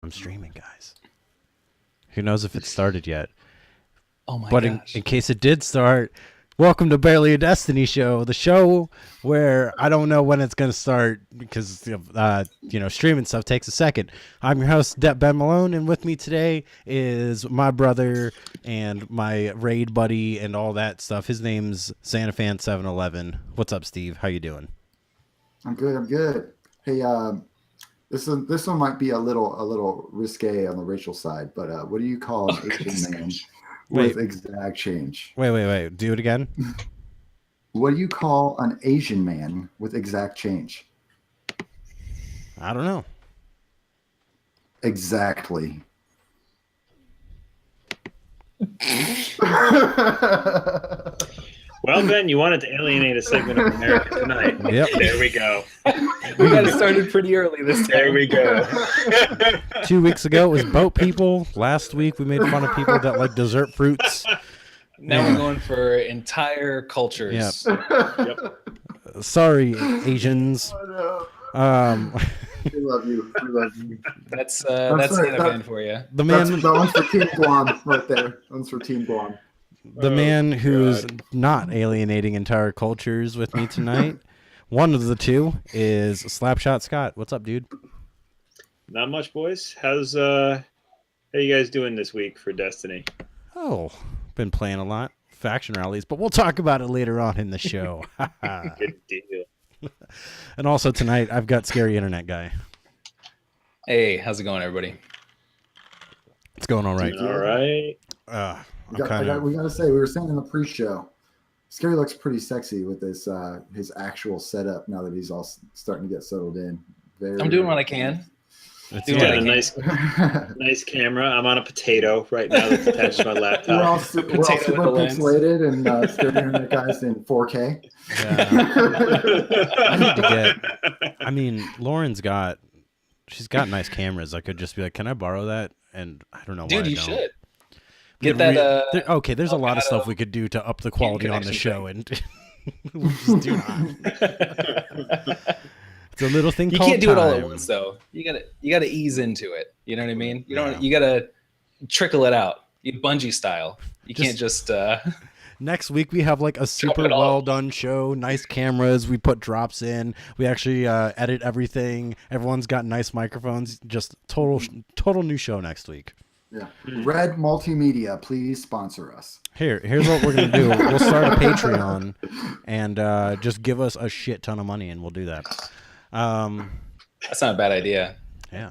I'm streaming, guys. Who knows if it started yet? Oh my but gosh. in case it did start, welcome to Barely a Destiny Show, the show where I don't know when it's going to start because, streaming stuff takes a second. I'm your host, Ben Malone, and with me today is my brother and my raid buddy and all that stuff. His name's SantaFan711. What's up, Steve? How you doing? I'm good. Hey, this one might be a little risque on the racial side, but what do you call an Asian man with exact change? Wait. Do it again. What do you call an Asian man with exact change? I don't know. Exactly. Well, Ben, you wanted to alienate a segment of America tonight. Yep. There we go. We got it started pretty early this time. There we go. 2 weeks ago, it was boat people. Last week, we made fun of people that like dessert fruits. Now we're going for entire cultures. Yep. Sorry, Asians. We love you. That's Santa fan for you. The man, that one's for Team Guam right there. That one's for Team Guam. the man who's not alienating entire cultures with me tonight. One of the two is Slapshot Scott. What's up, dude? Not much, boys. How you guys doing this week for Destiny? Oh, been playing a lot. Faction rallies, but we'll talk about it later on in the show. Good deal. And also tonight, I've got Scary Internet Guy. Hey, how's it going, everybody? It's going all right. All right. We got to say, we were saying in the pre-show, Scary looks pretty sexy with this his actual setup now that he's all starting to get settled in. I'm doing what I can. You got a nice camera. I'm on a potato right now that's attached to my laptop. We're all super pixelated and Scary Internet Guy's in 4K. Yeah. Lauren's she's got nice cameras. I could just be like, can I borrow that? And I don't know why. Dude, you should. Get that. There's a lot of stuff we could do to up the quality on the show, and we just do not. It's a little thing. You called can't do it all at time. once, though. You gotta ease into it. You know what I mean? You gotta trickle it out. You Bungie style. You can't just. Next week we have like a super well done show, nice cameras. We put drops in. We actually edit everything. Everyone's got nice microphones. Just total new show next week. Yeah. Red Multimedia, please sponsor us. Here's what we're gonna do. We'll start a Patreon and just give us a shit ton of money, and we'll do that. That's not a bad idea. Yeah,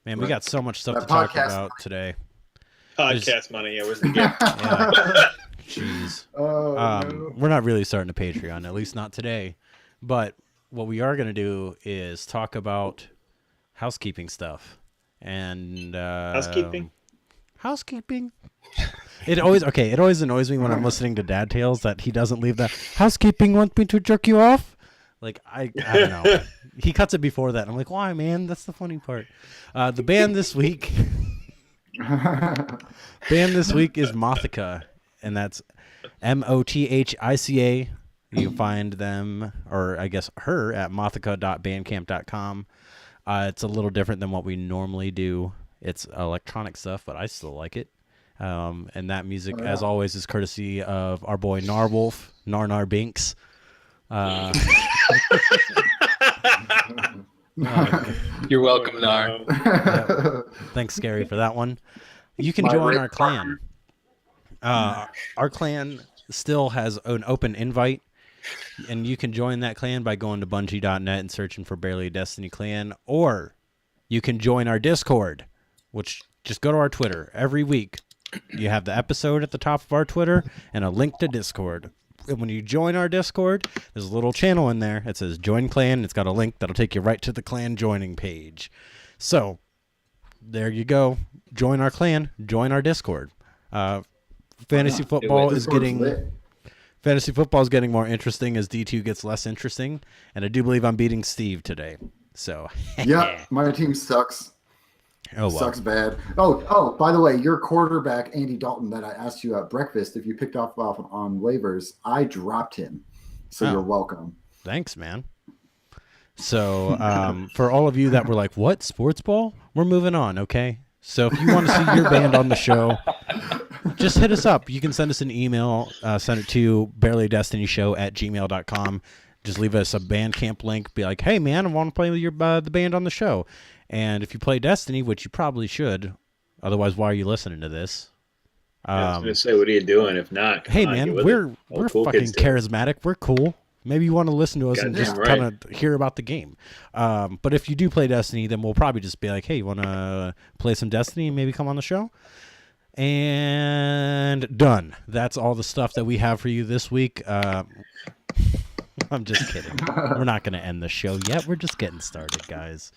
man, we got so much stuff to talk about today. Podcast money, was the gift. Yeah. Jeez. No. We're not really starting a Patreon, at least not today. But what we are gonna do is talk about housekeeping stuff. And housekeeping. It always annoys me when I'm listening to Dad Tales that he doesn't leave that housekeeping want me to jerk you off. Like I don't know. He cuts it before that. I'm like, why, man? That's the funny part. The band this week is Mothica, and that's Mothica. You can find them, or I guess her, at mothica.bandcamp.com. It's a little different than what we normally do. It's electronic stuff, but I still like it. And that music, as always, is courtesy of our boy Narwolf, Nar Binks. You're welcome, Nar. Yeah. Thanks, Scary, for that one. You can join our clan. Our clan still has an open invite. And you can join that clan by going to Bungie.net and searching for Barely a Destiny Clan. Or you can join our Discord, which just go to our Twitter. Every week, you have the episode at the top of our Twitter and a link to Discord. And when you join our Discord, there's a little channel in there. It says Join Clan. It's got a link that'll take you right to the clan joining page. So, there you go. Join our clan. Join our Discord. Fantasy football is getting... Fantasy football is getting more interesting as D2 gets less interesting, and I do believe I'm beating Steve today. So yeah, my team sucks. Oh, well. Sucks bad. Oh, by the way, your quarterback, Andy Dalton, that I asked you at breakfast, if you picked off on waivers, I dropped him. So you're welcome. Thanks, man. So for all of you that were like, what, sports ball? We're moving on, okay? So if you want to see your band on the show, just hit us up. You can send us an email. Send it to barelydestinyshow@gmail.com. Just leave us a Bandcamp link. Be like, hey, man, I want to play with the band on the show. And if you play Destiny, which you probably should, otherwise, why are you listening to this? I was going to say, what are you doing? If not, come hey, on, man, get with we're it. All the cool fucking kids do it. charismatic. We're cool. Maybe you want to listen to us and just Goddamn kind of hear about the game. But if you do play Destiny, then we'll probably just be like, hey, you want to play some Destiny and maybe come on the show? And done. That's all the stuff that we have for you this week. I'm just kidding. We're not going to end the show yet. We're just getting started, guys.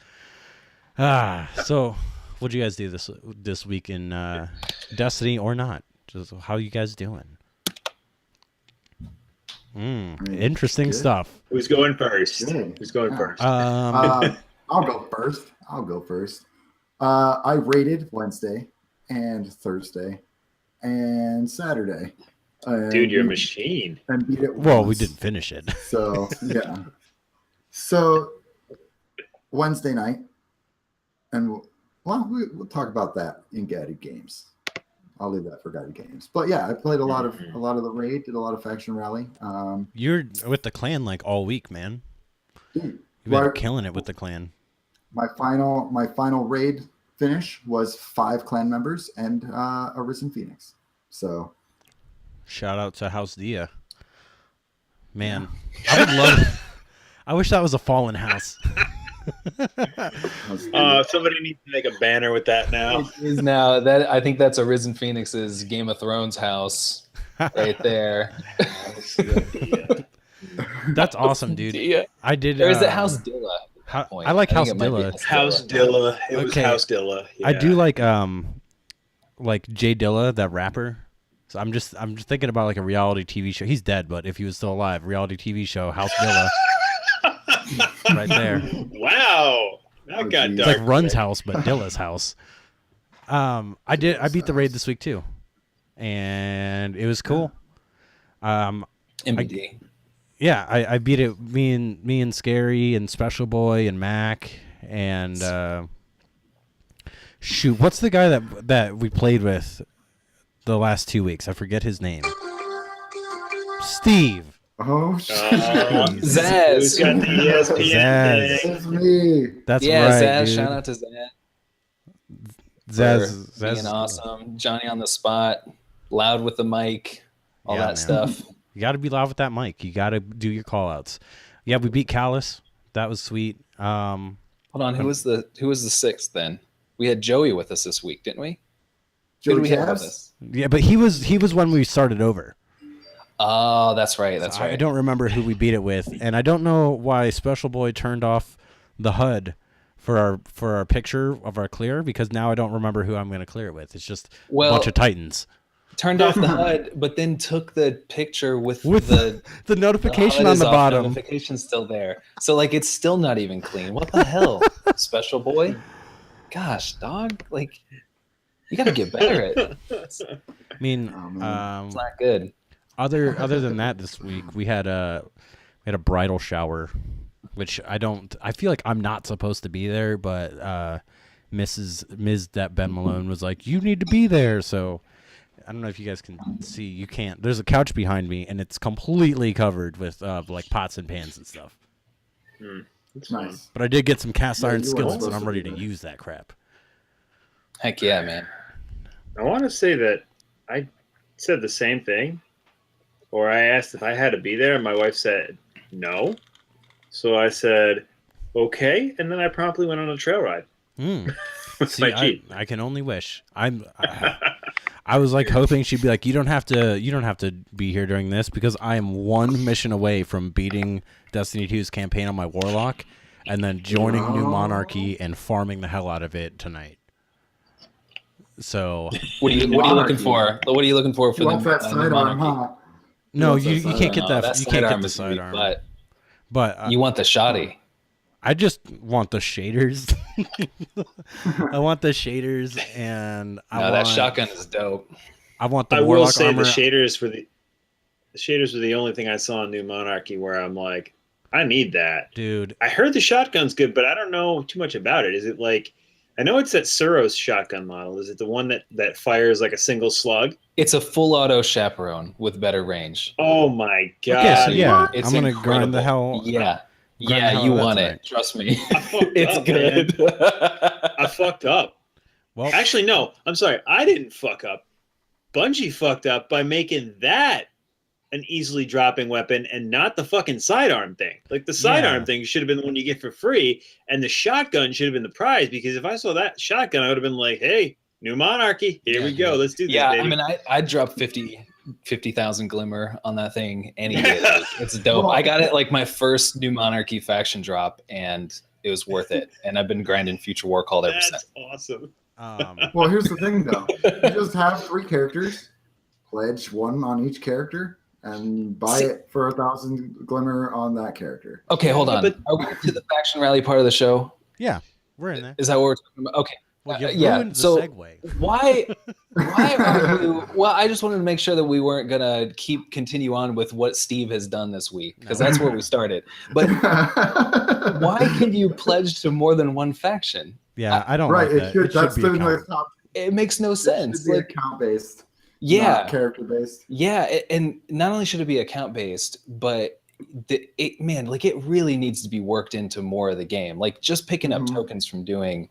So what'd you guys do this week in Destiny or not? Just how you guys doing? Interesting stuff. Who's going first? Good. Who's going first? I'll go first. I rated Wednesday and Thursday and Saturday. Dude, you're a machine. And beat it Well, we once. didn't finish it. So, yeah. So, Wednesday night, and we'll talk about that in Guided Games. I'll leave that for Guided Games. But yeah, I played a lot of the raid, did a lot of faction rally. You're with the clan like all week, man. Dude, You've been killing it with the clan. my final raid finish was 5 clan members and a Risen Phoenix. So Shout out to House Dia. Man, I would love. I wish that was a fallen house. Somebody needs to make a banner with that now. It is now that I think that's a Risen Phoenix's Game of Thrones house right there. That's awesome, dude. Yeah. I did. Or is it House Dilla? I like House Dilla. House Dilla. It was Okay. House Dilla. Yeah. I do like Jay Dilla, that rapper. So I'm just thinking about like a reality TV show. He's dead, but if he was still alive, reality TV show, House Dilla. Right there. Wow. That got geez. It's dark. like Run's house, but Dilla's house. I beat the raid this week too. And it was cool. MBD. Yeah, I beat it. Me and Scary and Special Boy and Mac and shoot, what's the guy that we played with the last 2 weeks? I forget his name. Steve. oh shit. Zaz. Who's got the ESPN Zaz. thing? That's me. That's Yeah, right, Zaz. dude. Shout out to Zaz. Zaz. For being Zaz. awesome. Johnny on the spot. Loud with the mic. All Yeah, that man. stuff. You got to be loud with that mic. You got to do your call outs. Yeah, we beat Callus. That was sweet. Hold on. Who was the 6th then? We had Joey with us this week, didn't we? Who Joey did we have with Jabs? us? Yeah, but he was when we started over. Oh, that's right. That's I right. don't remember who we beat it with, and I don't know why Special Boy turned off the HUD for our picture of our clear, because now I don't remember who I'm going to clear it with. It's just a bunch of Titans. Turned off the HUD, but then took the picture with The notification HUD on is the off, bottom. Notification's still there. So like it's still not even clean. What the hell, Special Boy? Gosh, dog. Like you got to get better at it. It's I mean, not good. other than that, this week we had a bridal shower, which I feel like I'm not supposed to be there, but Ms. that Ben Malone was like, you need to be there. So I don't know if you guys can see. You can't. There's a couch behind me, and it's completely covered with like pots and pans and stuff. It's fun. Nice. But I did get some cast iron you weren't skillets, and supposed I'm to ready be to there. use that crap. Heck yeah, man. I want to say that I said the same thing, or I asked if I had to be there, and my wife said no. So I said, okay, and then I promptly went on a trail ride. With See, my Jeep. I can only wish. I was like hoping she'd be like, you don't have to be here during this, because I am one mission away from beating Destiny 2's campaign on my Warlock, and then joining New Monarchy and farming the hell out of it tonight. So What are you looking for? What are you looking for You want the that sidearm, Monarchy? huh? no, want that you can't get No, that. You can't sidearm get the is gonna be sidearm. butt. But You want the shoddy. I just want the shaders. I want the shaders, and That shotgun is dope. I want the I will Warlock say armor. the shaders were the only thing I saw in New Monarchy where I'm like, I need that. Dude. I heard the shotgun's good, but I don't know too much about it. Is it like, I know it's that Suros shotgun model. Is it the one that fires like a single slug? It's a full auto chaperone with better range. Oh my god! Okay, so yeah, It's I'm gonna incredible. grind the hell. Yeah, grind the hell you out of that want tonight. it. Trust me. I fucked It's up, good. I fucked up. Well, Actually, no. I'm sorry. I didn't fuck up. Bungie fucked up by making that an easily dropping weapon and not the fucking sidearm thing. Like the sidearm thing should have been the one you get for free, and the shotgun should have been the prize. Because if I saw that shotgun, I would have been like, "Hey, new monarchy, here we go. Let's do this." Yeah, baby. I mean, I dropped 50,000 glimmer on that thing any day. Like, it's dope. I got it like my first new monarchy faction drop, and it was worth it. And I've been grinding Future War Called ever since. That's awesome. Well, here's the thing, though. You just have 3 characters, pledge 1 on each character, and buy it for 1,000 glimmer on that character. Okay, hold on. But- Are we to the faction rally part of the show? yeah, we're in there. Is that what we're talking about? Okay. Well, you yeah, ruined the so- segue. Why are you? Well, I just wanted to make sure that we weren't gonna continue on with what Steve has done this week, because that's where we started. But why can you pledge to more than one faction? Yeah, I don't Right, like it that. should. It That's should be the account- top. It makes no It sense. should be Like, account based, yeah, character based. yeah, and not only should it be account based, but it really needs to be worked into more of the game. Like just picking up Mhm. tokens from doing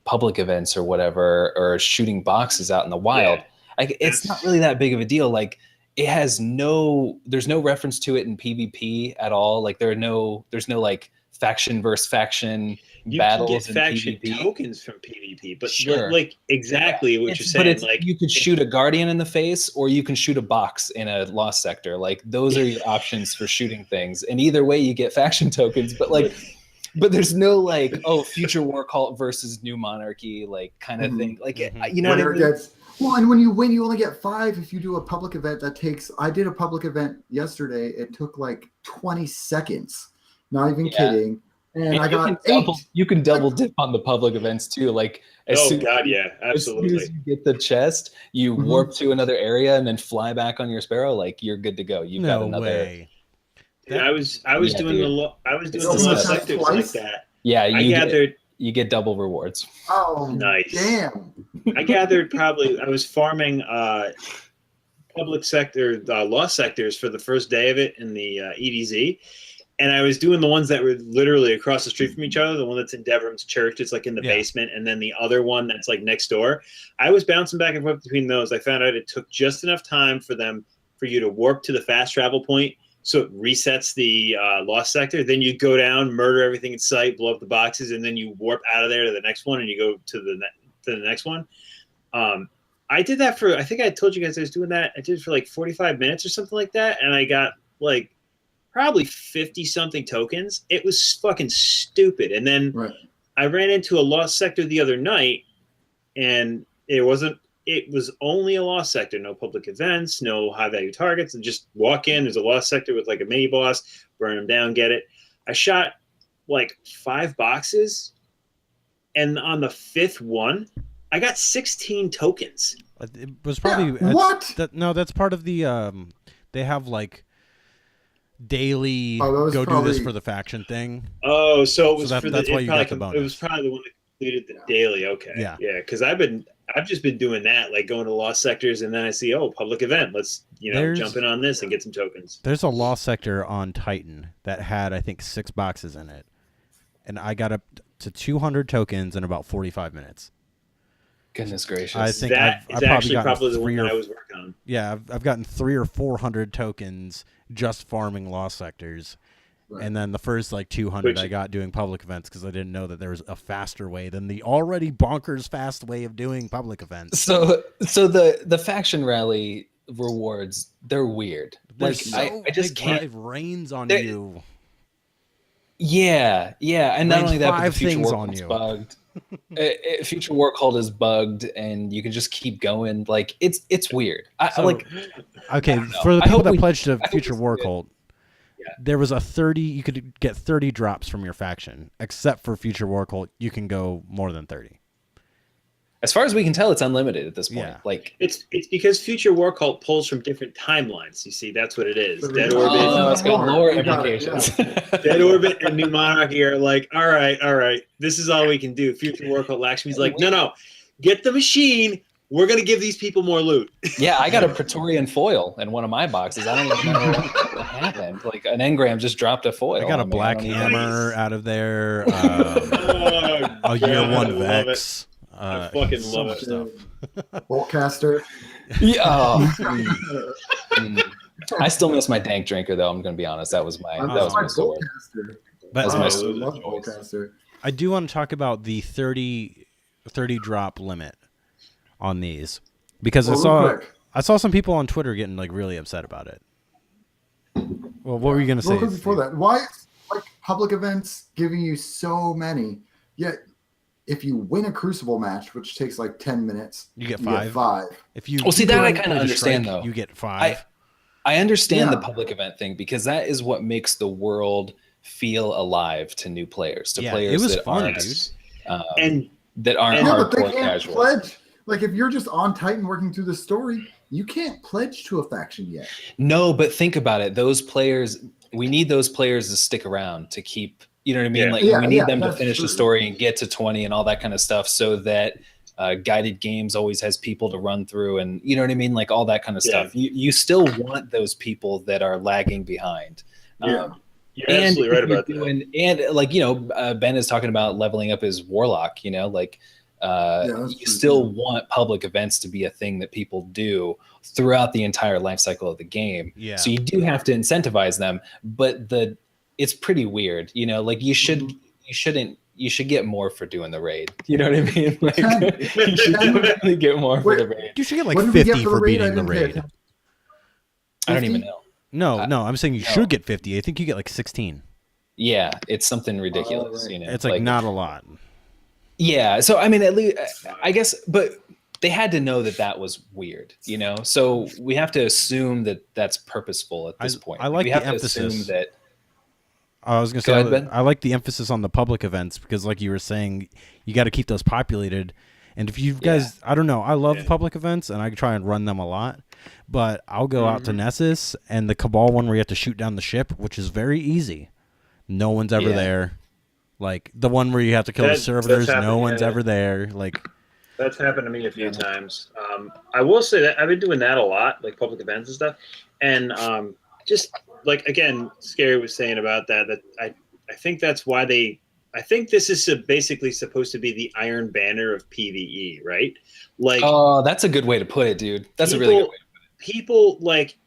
public events or whatever, or shooting boxes out in the wild. Yeah. Like it's not really that big of a deal. Like there's no reference to it in PvP at all. Like there's no like faction versus faction You battles can get in faction PvP. tokens from PvP, but Sure. like exactly what you're But saying. it's, Like you could shoot a guardian in the face, or you can shoot a box in a lost sector. Like those are your options for shooting things, and either way you get faction tokens. But there's no like, oh, Future War Cult versus New Monarchy, like kind of Mhm. thing. Like Mhm. you know what I Winner mean? gets. Well, and when you win, you only get 5. If you do a public event, that takes. I did a public event yesterday. It took like 20 seconds. Not even Yeah. kidding. And I got 8. You can double dip on the public events too. Like oh soon, god, yeah, as soon absolutely. as you get the chest, you Mhm. warp to another area and then fly back on your sparrow. Like you're good to go. You've got No another. way. Dude, I was Yeah, doing dude. I was doing It's the disgusting. sectors Twice? like that. Yeah, I you gathered get double rewards. Oh, Nice. damn. I gathered probably I was farming public sector lost sectors for the first day of it in the EDZ, and I was doing the ones that were literally across the street from each other. The one that's in Devram's church, it's like in the Yeah. basement, and then the other one that's like next door. I was bouncing back and forth between those. I found out it took just enough time for you to warp to the fast travel point, so it resets the lost sector. Then you go down, murder everything in sight, blow up the boxes, and then you warp out of there to the next one, and you go to the next one. I did that for, I think I told you guys I was doing that. I did it for like 45 minutes or something like that, and I got like probably 50 something tokens. It was fucking stupid. And then Right. I ran into a lost sector the other night, and it was only a lost sector, no public events, no high value targets, and just walk in. There's a lost sector with like a mini boss, burn them down, get it. I shot like 5 boxes, and on the 5th one, I got 16 tokens. It was probably What? that's part of the they have like daily Oh, that was go do probably- this for the faction thing. Oh, so it was So for that's the, why it you probably got the it bonus. was probably the one that completed the Yeah. daily. Okay, Yeah. because I've just been doing that, like going to lost sectors, and then I see public event. Let's There's- jump in on this and get some tokens. There's a lost sector on Titan that had I think 6 boxes in it, and I got up to 200 tokens in about 45 minutes. Goodness gracious. I think That I've is probably actually gotten probably the one 3 that or I was working on. yeah, I've gotten 300 or 400 tokens just farming lost sectors. Right. And then the first like 200 Which- I got doing public events because I didn't know that there was a faster way than the already bonkers fast way of doing public events. So the faction rally rewards, they're weird. They're Like I just can't. It rains on They're- you. Yeah, and not Rains only that, but 5 the Future things War on Cult's you. bugged. Future War Cult is bugged, and you can just keep going. Like it's weird. So- Like Okay, don't know. for the I people hope that we- pledged to I hope Future it's War good. Cult, Yeah. there was a 30. You could get 30 drops from your faction, except for Future War Cult. You can go more than 30. As far as we can tell, it's unlimited at this point. Yeah. Like It's because Future War Cult pulls from different timelines. You see, that's what it is. So Dead we- Orbit, oh, it's got lore You got it, implications. Dead Orbit, and New Monarchy are like, all right, this is all we can do. Future War Cult Lakshmi's like, no, get the machine. We're gonna give these people more loot. Yeah, I got a Praetorian foil in one of my boxes. I don't even know what happened. Like an engram just dropped a foil. I got a on me. black I don't even- hammer out of there. Oh, A year God, one I love Vex. I fucking so love much it. stuff. Boltcaster. Yeah. Oh. I still miss my dank drinker though. I'm gonna be honest. That was my sword. Boltcaster. But That's Oh, my I sword. love Boltcaster. I do want to talk about the 30 drop limit on these because Well, real quick. I saw some people on Twitter getting like really upset about it. Well, what were you gonna say? Real quick before Steve? that, why is like public events giving you so many? Yet, if you win a Crucible match, which takes like 10 minutes, You get 5. 5. If you Well, see, that I play kinda the understand, strike, though. you get 5. I understand the Yeah. public event thing because that is what makes the world feel alive to new players, to Yeah, players it was that fun, aren't dude. And that aren't and- Yeah, but they hardcore can't casual. pledge. Like if you're just on Titan working through the story, you can't pledge to a faction yet. No, but think about it. Those players, we need those players to stick around to keep, you know what I mean? Yeah. Like Yeah, we need yeah, them to that's finish the true. story and get to 20 and all that kind of stuff so that guided games always has people to run through and you know what I mean? Like all that kind of Yeah. stuff. You still want those people that are lagging behind. Yeah. you're absolutely right if you're about that. doing, and like, you know, Ben is talking about leveling up his warlock, you know, like that's you true, still too. want public events to be a thing that people do throughout the entire life cycle of the game. Yeah. So you do have to incentivize them, but it's pretty weird, you know, like you should get more for doing the raid. You know what I mean? Like you should definitely get more for Wait, the raid. You should get like What did we 50 get for raid? I beating the didn't pay raid. attention. I don't even 50? know. No, I'm saying you no. should get 50. I think you get like 16. Yeah, it's something ridiculous. right. You know, It's like not a lot. Yeah, so I mean, at least I guess, but they had to know that was weird, you know. So we have to assume that that's purposeful at this point. I like we the have emphasis. to assume that. I was gonna Go say ahead, Ben. I like the emphasis on the public events because, like you were saying, you got to keep those populated. And if you guys, I don't know, I love public events and I try and run them a lot. But I'll go out to Nessus and the Cabal one where you have to shoot down the ship, which is very easy. No one's ever Yeah. there. Like the one where you have to kill the That's servitors, happened, no one's yeah. ever there. Like That's happened to me a few times. I will say that I've been doing that a lot, like public events and stuff. And just like, again, Scary was saying about that I think that's why I think this is basically supposed to be the Iron Banner of PvE, right? Like, Oh, that's a good way to put it, dude. That's a really good way. people like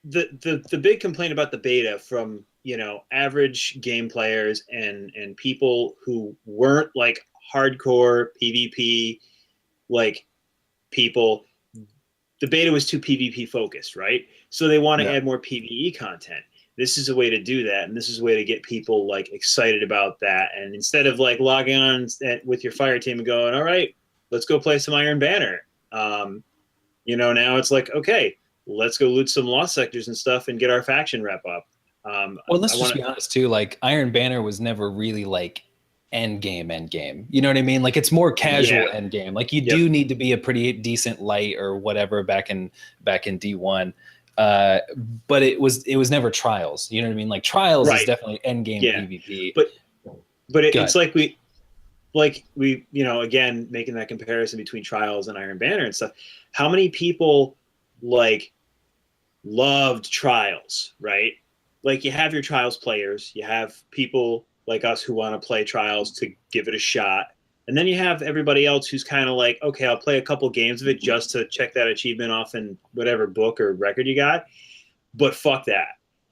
the big complaint about the beta from, you know, average game players and people who weren't like hardcore PvP like people, the beta was too PvP focused, right? So they want to add more PvE content. This is a way to do that, and this is a way to get people like excited about that. And instead of like logging on with your fire team and going, all right, let's go play some Iron Banner. You know, now it's like, okay, let's go loot some lost sectors and stuff and get our faction rep up. Well, let's just be honest too. Like Iron Banner was never really like end game. You know what I mean? Like it's more casual end game. Like you do need to be a pretty decent light or whatever back in D1. But it was never trials. You know what I mean? Like trials is definitely end game PvP. But it's like we, you know, again, making that comparison between trials and Iron Banner and stuff. How many people like loved trials, right? Like you have your trials players, you have people like us who want to play trials to give it a shot. And then you have everybody else who's kind of like, okay, I'll play a couple games of it just to check that achievement off in whatever book or record you got. But fuck that,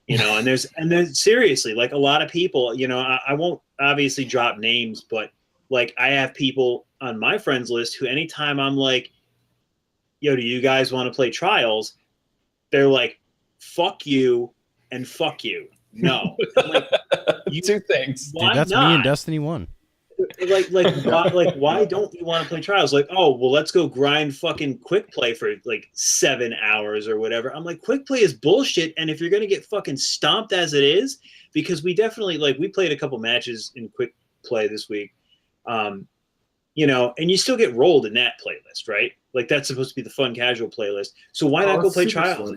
you know, and there's seriously like a lot of people, you know, I won't obviously drop names, but like I have people on my friends list who anytime I'm like, yo, do you guys want to play trials? They're like, fuck you and fuck you. No. I'm like, Two things. dude, that's not? me in Destiny 1. Why don't you want to play trials? Like, oh, well, let's go grind fucking quick play for like 7 hours or whatever. I'm like, quick play is bullshit. And if you're gonna get fucking stomped as it is, because we definitely like we played a couple matches in quick play this week. and you still get rolled in that playlist, right? Like that's supposed to be the fun casual playlist. So why not go play trials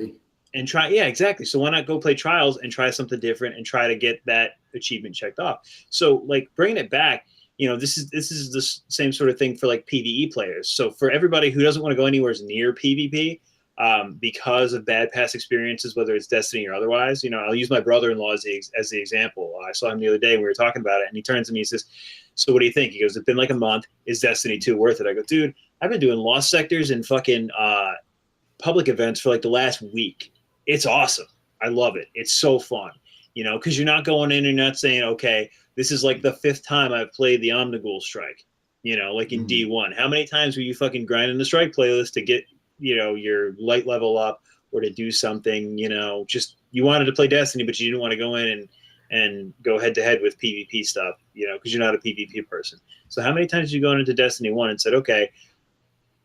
and try? Yeah, exactly. So why not go play trials and try something different and try to get that achievement checked off? So like bringing it back, this is the same sort of thing for like PvE players. So for everybody who doesn't want to go anywhere near PvP, because of bad past experiences, whether it's Destiny or otherwise, I'll use my brother-in-law as the example. I saw him the other day and we were talking about it, and he turns to me and says, "So what do you think?" He goes, "It's been like a month. Is Destiny 2 worth it?" I go, "Dude, I've been doing lost sectors and fucking public events for like the last week. It's awesome. I love it. It's so fun, because you're not going in and not saying, okay, this is like the 5th time I've played the Omnigul Strike, like in D1. How many times were you fucking grinding the Strike playlist to get, your light level up or to do something, just you wanted to play Destiny, but you didn't want to go in and go head to head with PvP stuff, because you're not a PvP person. So how many times did you go into Destiny 1 and said, okay,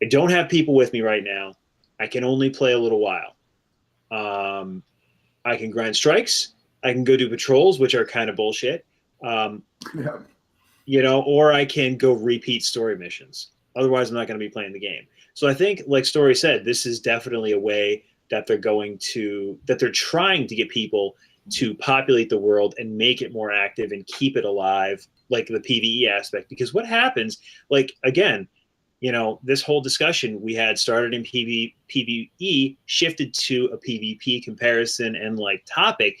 I don't have people with me right now. I can only play a little while. I can grind strikes. I can go do patrols, which are kind of bullshit. Or I can go repeat story missions. Otherwise, I'm not going to be playing the game. So I think, like Story said, this is definitely a way that they're trying to get people to populate the world and make it more active and keep it alive, like the PvE aspect. Because what happens, like, again, this whole discussion we had started in PvE, shifted to a PvP comparison and like topic.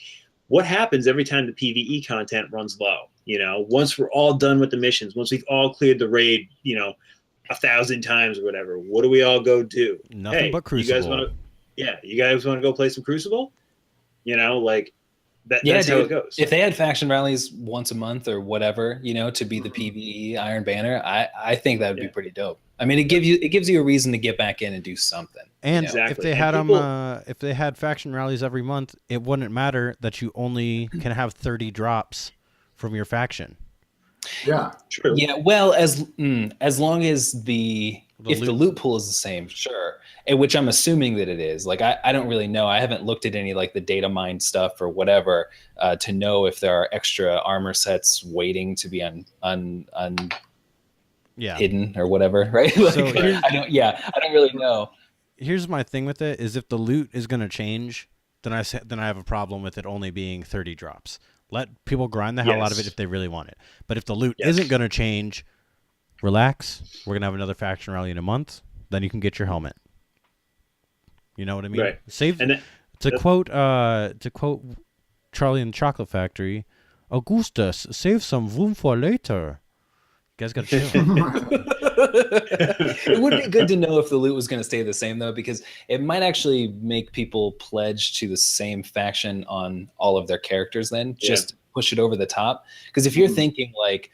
What happens every time the PvE content runs low? Once we're all done with the missions, once we've all cleared the raid, 1,000 times or whatever, what do we all go do? Nothing but Crucible. You guys want to go play some Crucible? That's how it goes. If they had faction rallies once a month or whatever, to be the PvE Iron Banner, I think that would be pretty dope. I mean, it gives you a reason to get back in and do something. And if they had if they had faction rallies every month, it wouldn't matter that you only can have 30 drops from your faction. Yeah, true. Yeah, well, as long as the loot pool is the same, sure. And which I'm assuming that it is. Like, I don't really know. I haven't looked at any like the data mine stuff or whatever to know if there are extra armor sets waiting to be hidden or whatever, right? Like, So I don't really know. Here's my thing with it: is if the loot is going to change, then I have a problem with it only being 30 drops. Let people grind the hell out of it if they really want it. But if the loot isn't going to change, relax. We're going to have another faction rally in a month. Then you can get your helmet. You know what I mean? Right. To quote Charlie and the Chocolate Factory, Augustus, save some room for later. You guys got to chill. It would be good to know if the loot was going to stay the same, though, because it might actually make people pledge to the same faction on all of their characters then, just push it over the top. Because if you're thinking like,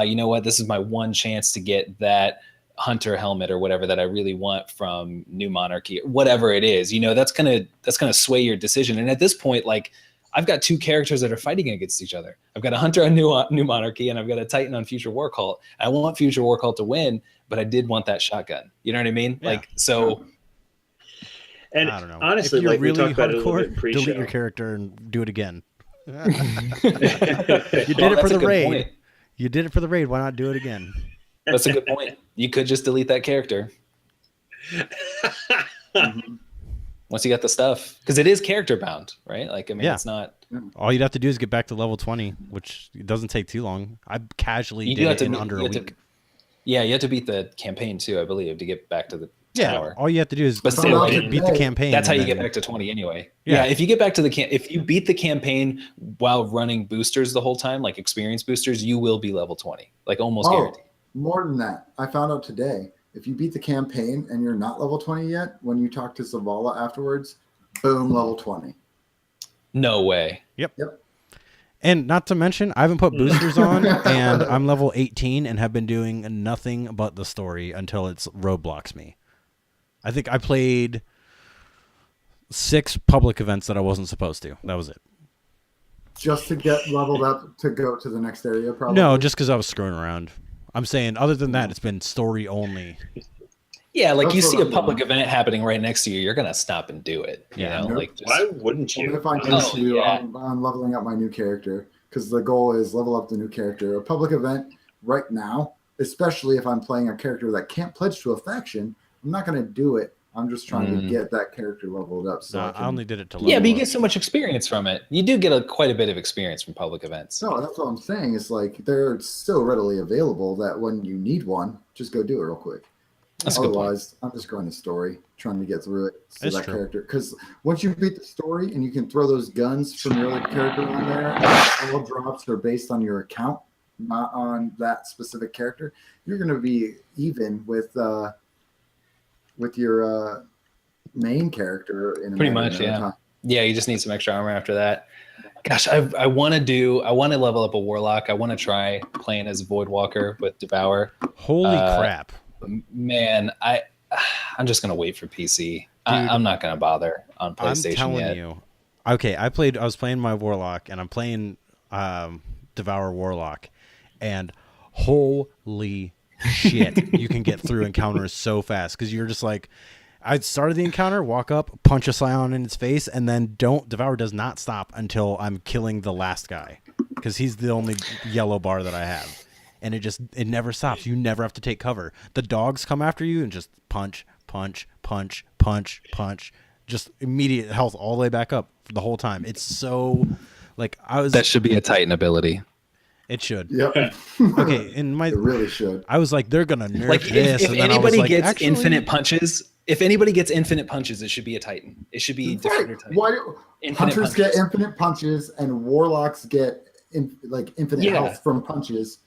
you know what, this is my one chance to get that hunter helmet or whatever that I really want from New Monarchy, whatever it is, that's gonna sway your decision. And at this point, like, I've got 2 characters that are fighting against each other. I've got a hunter on New Monarchy, and I've got a Titan on Future War Cult. I want Future War Cult to win, but I did want that shotgun. You know what I mean? Yeah. Like, so. And I don't know. Honestly, if you're like really we talked about it a little bit hardcore, delete your character and do it again. You did it for the raid. Point. You did it for the raid. Why not do it again? That's a good point. You could just delete that character. Once you got the stuff, because it is character bound, right? Like, I mean, it's not. All you'd have to do is get back to level 20, which doesn't take too long. I casually did it in under a week. You have to beat the campaign too, I believe, to get back to the tower. All you have to do is beat the campaign. That's how you get back to 20 anyway. Yeah, if you get back to if you beat the campaign while running boosters the whole time, like experience boosters, you will be level 20, like almost guaranteed. More than that, I found out today. If you beat the campaign and you're not level 20 yet, when you talk to Zavala afterwards, boom, level 20. No way. Yep. And not to mention, I haven't put boosters on, and I'm level 18 and have been doing nothing but the story until it roadblocks me. I think I played 6 public events that I wasn't supposed to. That was it. Just to get leveled up to go to the next area, probably? No, just because I was screwing around. I'm saying, other than that, it's been story only. Yeah, like, you see a public event happening right next to you, you're gonna stop and do it. You know, nope. like, why wouldn't you? If I need to, I'm leveling up my new character, because the goal is level up the new character. A public event right now especially if I'm playing a character that can't pledge to a faction, I'm not going to do it. I'm just trying to get that character leveled up. So I only did it to Yeah, but you level get so much experience from it. You do get quite a bit of experience from public events. No, that's what I'm saying. It's like they're so readily available that when you need one, just go do it real quick. That's a good point. Otherwise, I'm just going to story, trying to get through it. So That's that true. character, because once you beat the story and you can throw those guns from your other character on there, and all drops are based on your account, not on that specific character. You're going to be even with your main character in Pretty much, yeah. time. Yeah, you just need some extra armor after that. Gosh, I want to level up a warlock. I want to try playing as Voidwalker with Devour. Holy crap. Man, I'm just gonna wait for PC. I'm not gonna bother on PlayStation I'm telling yet. you. Okay, I was playing my Warlock, and I'm playing Devour Warlock, and holy shit, you can get through encounters so fast, because you're just like, I started the encounter, walk up, punch a Scion in its face, and then Devour does not stop until I'm killing the last guy, because he's the only yellow bar that I have. And it never stops. You never have to take cover. The dogs come after you and just punch, punch, punch, punch, punch. Just immediate health all the way back up the whole time. It's so like That should be a Titan ability. It should. Yep. Okay, and It really should. I was like, they're gonna nerf Like this. if and then I was anybody like, gets actually, infinite punches, it should be a Titan. It should be Defender Titan. Why do Infinite hunters get infinite punches and warlocks get infinite health from punches?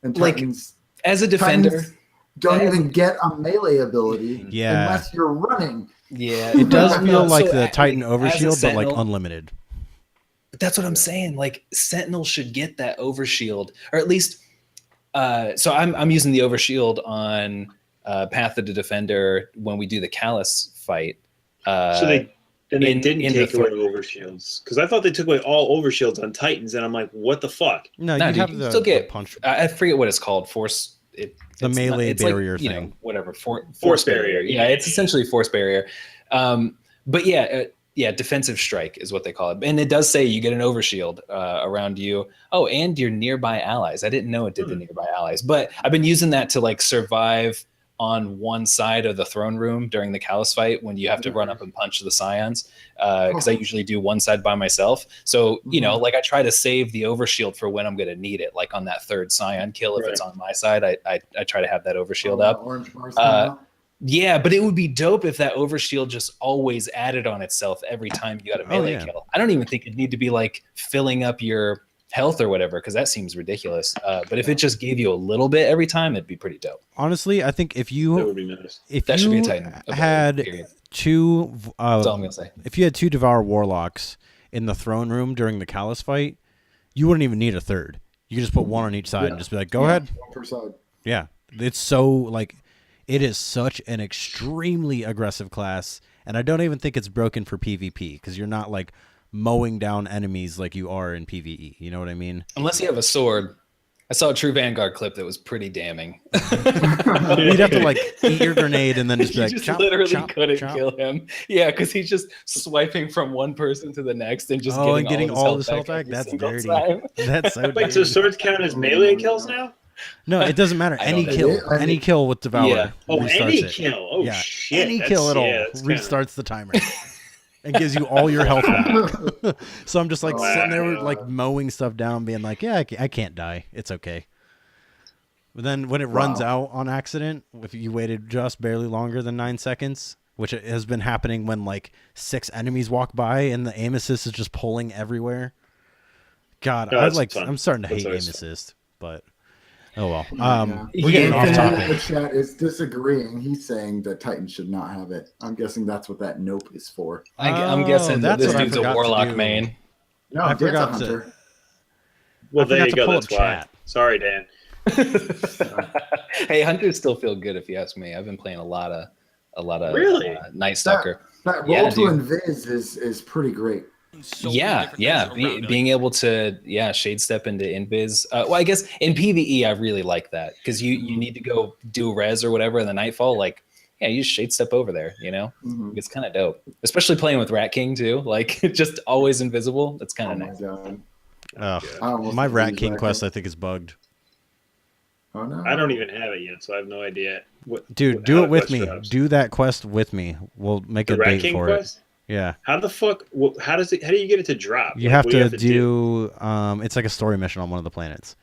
And Titans, as a defender, Titans don't even get a melee ability Yeah. unless you're running. yeah, it does No, feel like so, the Titan as a overshield, but like Sentinel- unlimited. But that's what I'm saying. Like Sentinel should get that overshield, or at least. So I'm using the overshield on Path of the Defender when we do the Callus fight. So they didn't take away the overshields, because I thought they took away all overshields on Titans, and I'm like, what the fuck? No, No, you dude, have you the, still get the punch. I forget what it's called. Force. The melee barrier like, thing. Whatever. Force barrier. Yeah, it's essentially force barrier. But yeah, defensive strike is what they call it. And it does say you get an overshield around you. Oh, and your nearby allies. I didn't know it did the nearby allies, but I've been using that to like survive on one side of the throne room during the Callus fight when you have to run up and punch the Scions, because I usually do one side by myself. So, like I try to save the overshield for when I'm going to need it, like on that third Scion kill. If it's on my side, I try to have that overshield up. Orange bars come out. Yeah, but it would be dope if that overshield just always added on itself every time you got a melee kill. I don't even think it'd need to be like filling up your health or whatever, because that seems ridiculous. But if it just gave you a little bit every time, it'd be pretty dope. Honestly, I think if That you would be nice. That should be a Titan had period. two, That's all I'm gonna say. if you had two Devour Warlocks in the throne room during the Callus fight, you wouldn't even need a third. You could just put one on each side and just be like, go ahead. One per side. Yeah, it's so like, it is such an extremely aggressive class, and I don't even think it's broken for PvP, because you're not like mowing down enemies like you are in PvE. You know what I mean? Unless you have a sword. I saw a True Vanguard clip that was pretty damning. You'd have to like eat your grenade and then just be You like, just chop, literally chop, couldn't chop. kill him. Yeah, because he's just swiping from one person to the next and just getting all all his of health back. every That's single dirty. time. That's so Wait, so dirty. swords count as melee kills now? No, it doesn't matter. I Any don't kill, know. any kill with Devour. Yeah. Oh, restarts any it. kill. Oh, Yeah, shit. any kill at all that's kinda- restarts the timer and gives you all your health back. So I'm just like sitting there like mowing stuff down, being like, yeah, I can't die. It's okay. But then when it runs out on accident, if you waited just barely longer than 9 seconds, which it has been happening when like 6 enemies walk by and the aim assist is just pulling everywhere. God, No, that's fun. I'm starting to That's hate aim nice. assist, but oh well. Yeah. We're getting off Infinity in the topic. chat is disagreeing. He's saying that Titan should not have it. I'm guessing that's what that nope is for. I'm guessing that that's this what I dude's forgot a to warlock do. main. No, I Dan's a forgot to- hunter. Well, I there forgot you to go. pull That's up why. chat. Sorry, Dan. Hey, hunters still feel good if you ask me. I've been playing a lot of Really? Night Stalker. That Yeah, roll to dude. invis is pretty great. Being able to shade step into invis. Well, I guess in PvE I really like that, because you need to go do res or whatever in the Nightfall. Like, yeah, you just shade step over there. Mhm. It's kind of dope, especially playing with Rat King too. Like, just always invisible. That's kind Oh of my nice. god. Oh, I almost my Rat used King Rat quest, King. I think, is bugged. Oh no. I don't even have it yet, so I have no idea. Dude, how do it with quest me. drops. Do that quest with me. How We'll the make quest a drops. The Rat date King for it. quest? Yeah. How the fuck? How does it? How do you get it to drop? You Like, have what do you to have to do? do it's like a story mission on one of the planets.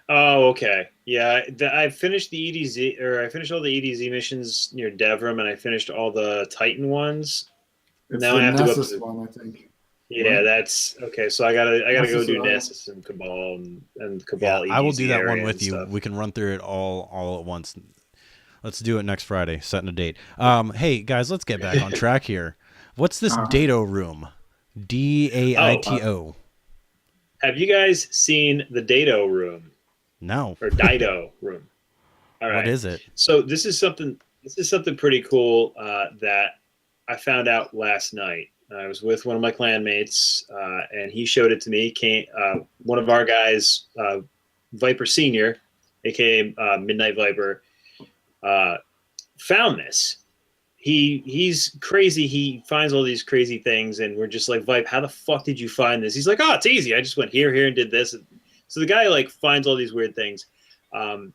Oh, okay. Yeah, I finished the EDZ, or I finished all the EDZ missions near Devrim, and I finished all the Titan ones. It's Now the I have to go up to Nessus the. one, I think. Yeah, Right? that's okay. So I gotta go Nessus do Isle. Nessus and Cabal and Yeah, Cabal I will do EDZ that one area with and you. stuff. We can run through it all at once. Let's do it next Friday, setting a date. Hey guys, let's get back on track here. What's this Uh-huh. Dato room? DAITO. Have you guys seen the Dado room No. or Dido room? All What right. is it? So this is something. This is something pretty cool that I found out last night. I was with one of my clanmates, and he showed it to me. One of our guys, Viper Senior, aka Midnight Viper, found this. He's crazy. He finds all these crazy things, and we're just like, Vipe, how the fuck did you find this? He's like, oh, it's easy. I just went here, and did this. So the guy like finds all these weird things, and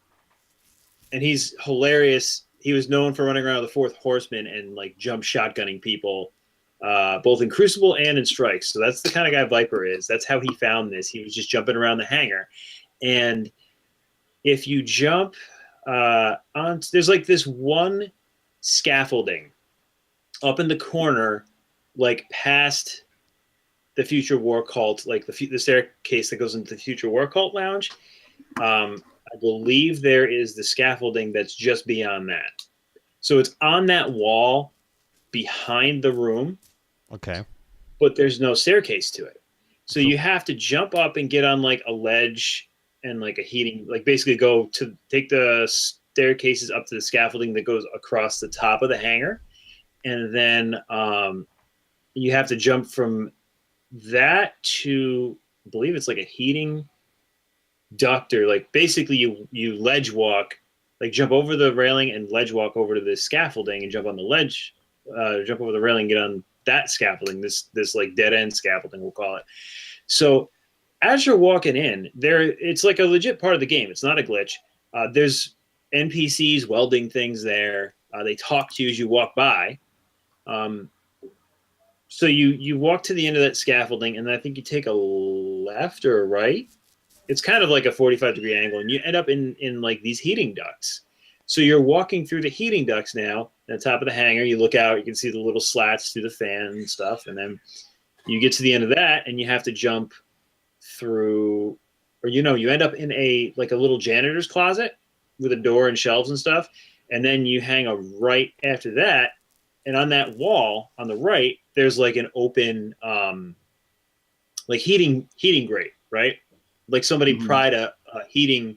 he's hilarious. He was known for running around with the Fourth Horseman and like jump shotgunning people, both in Crucible and in Strikes. So that's the kind of guy Viper is. That's how he found this. He was just jumping around the hangar, and if you jump on, there's like this one scaffolding up in the corner, like past the Future War Cult, like the staircase that goes into the Future War Cult lounge. I believe there is the scaffolding that's just beyond that. So it's on that wall behind the room, Okay. but there's no staircase to it. So you have to jump up and get on like a ledge and like a heating, like basically go to take the staircases up to the scaffolding that goes across the top of the hangar. And then you have to jump from that to, I believe it's like a heating duct, or like basically you ledge walk, like jump over the railing and ledge walk over to the scaffolding and jump on the ledge, jump over the railing, get on that scaffolding, this like dead end scaffolding, we'll call it. So as you're walking in there, it's like a legit part of the game. It's not a glitch. There's NPCs welding things there. They talk to you as you walk by. So you walk to the end of that scaffolding, and I think you take a left or a right. It's kind of like a 45-degree angle, and you end up in like these heating ducts. So you're walking through the heating ducts now. At the top of the hangar, you look out, you can see the little slats through the fan and stuff, and then you get to the end of that, and you have to jump through, or you end up in a little janitor's closet with a door and shelves and stuff, and then you hang a right after that, and on that wall on the right, there's like an open like heating grate, right? Like somebody pried a heating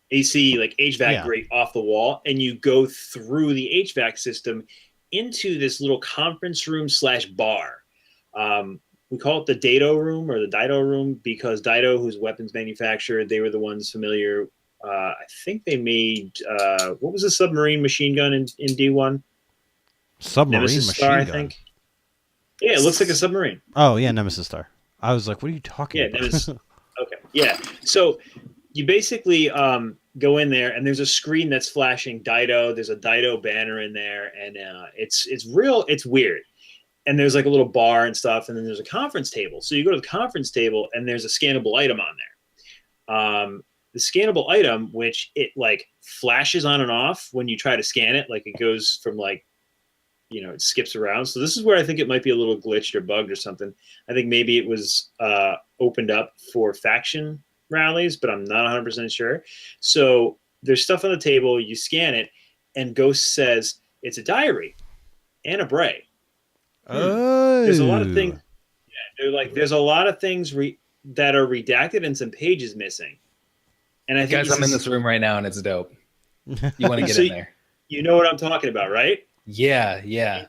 AC, like HVAC grate off the wall, and you go through the HVAC system into this little conference room / bar. We call it the Dado room or the Dido room because Dido, who's weapons manufacturer, they were the ones familiar. I think they made what was the submarine machine gun in D1? Submarine Nemesis machine Star, gun. I think. Yeah, it looks like a submarine. Oh yeah, Nemesis Star. I was like, what are you talking about? Nemesis. Okay, yeah. So you basically go in there, and there's a screen that's flashing Dido. There's a Dido banner in there, and it's real. It's weird. And there's like a little bar and stuff, and then there's a conference table. So you go to the conference table, and there's a scannable item on there. The scannable item, which it like flashes on and off when you try to scan it, like it goes from like, it skips around. So this is where I think it might be a little glitched or bugged or something. I think maybe it was opened up for faction rallies, but I'm not 100% sure. So there's stuff on the table, you scan it, and Ghost says it's a diary and a bray. Oh. There's a lot of things. Yeah, there's a lot of things that are redacted and some pages missing. And I think Guys, I'm in this room right now, and it's dope. You want to get in there? You know what I'm talking about, right? Yeah.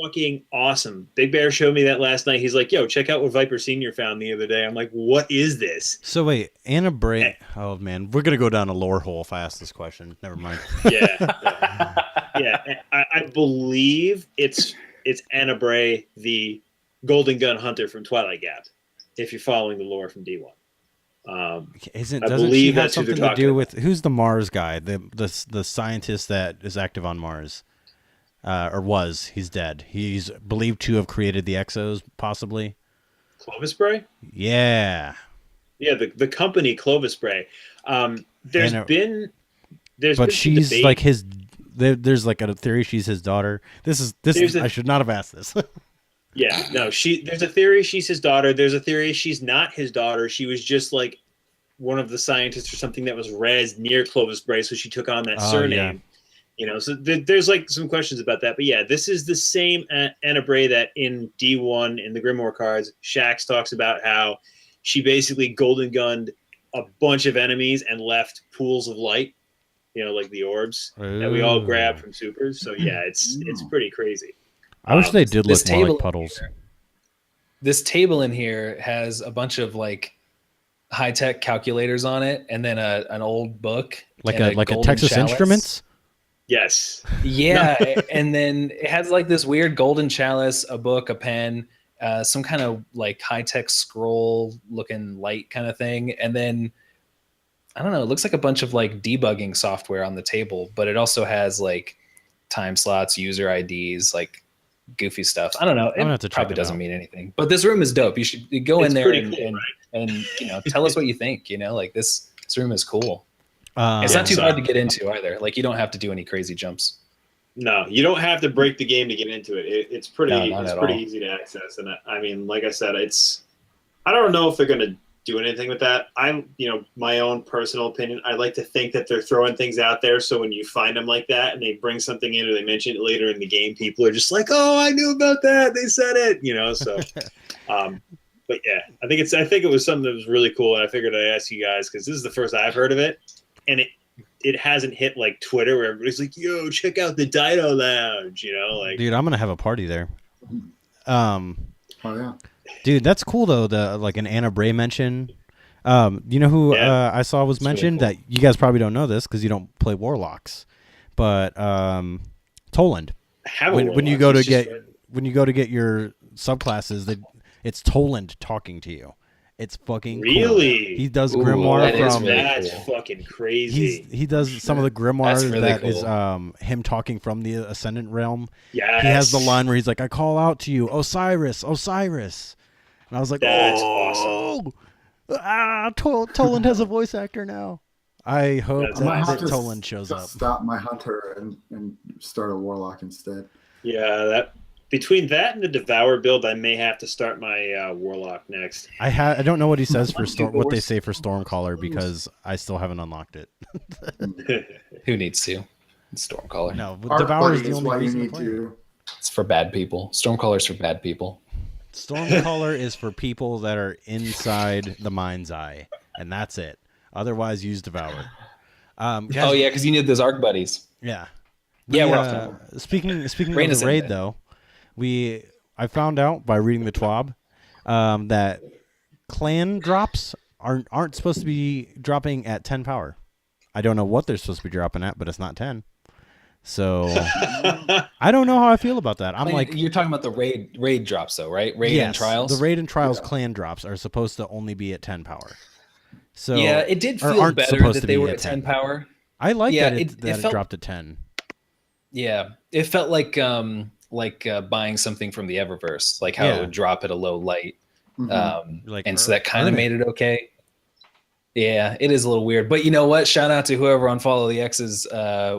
Fucking awesome. Big Bear showed me that last night. He's like, yo, check out what Viper Senior found the other day. I'm like, what is this? So wait, Anna Bray. Oh man, we're gonna go down a lore hole if I ask this question. Never mind. Yeah. I believe it's Anna Bray, the Golden Gun Hunter from Twilight Gap, if you're following the lore from D1. Doesn't she believe have that's who they're something to do talking with who's the Mars guy, the scientist that is active on Mars, or was? He's dead. He's believed to have created the Exos, possibly. Clovis Bray? Yeah. Yeah, the company Clovis Bray. There's But been she's debate. like his. There's like a theory she's his daughter. I should not have asked this. Yeah, no, there's a theory she's his daughter. There's a theory she's not his daughter. She was just like one of the scientists or something that was raised near Clovis Bray, so she took on that surname. Yeah. So there's like some questions about that. But yeah, this is the same Anna Bray that in D1 in the Grimoire cards, Shax talks about how she basically golden gunned a bunch of enemies and left pools of light, like the orbs that we all grab from supers. So yeah, it's pretty crazy. I wish they did look more like puddles. This table in here has a bunch of like high-tech calculators on it, and then a an old book, like a Texas chalice. Instruments. Yes. Yeah, and then it has like this weird golden chalice, a book, a pen, some kind of like high-tech scroll-looking light kind of thing, and then I don't know. It looks like a bunch of like debugging software on the table, but it also has like time slots, user IDs, like goofy stuff. I don't know. It probably doesn't mean anything, but this room is dope. You should go in there and tell us what you think. Like this room is cool. It's not too hard to get into either. Like you don't have to do any crazy jumps. No, you don't have to break the game to get into it. It's pretty all. easy to access. And I mean, like I said, I don't know if they're going to do anything with that. My own personal opinion, I like to think that they're throwing things out there, so when you find them like that and they bring something in or they mention it later in the game, people are just like, oh, I knew about that, they said it, so but yeah, I think it was something that was really cool, and I figured I'd ask you guys because this is the first I've heard of it, and it hasn't hit like Twitter where everybody's like, yo, check out the Dino Lounge, dude, I'm gonna have a party there. Oh yeah. Dude, that's cool though. Like an Anna Bray mention. You know who I saw was mentioned really cool. That you guys probably don't know this because you don't play Warlocks, but Toland. When you go to get your subclasses, it's Toland talking to you. It's fucking really cool. He does Grimoire that's fucking crazy. He does some of the Grimoire really that cool. Is him talking from the Ascendant realm. Yeah, he has the line where he's like, "I call out to you, Osiris." And I was like, that's awesome. Toland has a voice actor now. I hope that Toland shows up. Stop my hunter and start a warlock instead. Yeah, between that and the Devour build, I may have to start my warlock next. I don't know what he says for what they say for Stormcaller because I still haven't unlocked it. Who needs to? It's Stormcaller. No, Devour is the only reason you need to. It's for bad people. Stormcaller's for bad people. Stormcaller is for people that are inside the mind's eye, and that's it. Otherwise, use Devour. Because you need those arc buddies. Yeah. We're off. Speaking of the raid, though, I found out by reading the TWAB that clan drops aren't supposed to be dropping at 10 power. I don't know what they're supposed to be dropping at, but it's not 10. So I don't know how I feel about that. You're talking about the raid drops though, right? Raid and trials. The raid and trials clan drops are supposed to only be at 10 power. So yeah, it did feel better that they were at 10 power. I like that it dropped to 10. Yeah, it felt like buying something from the Eververse, like how it would drop at a low light, and so that kind of made it okay. Yeah, it is a little weird, but you know what? Shout out to whoever on Follow the X's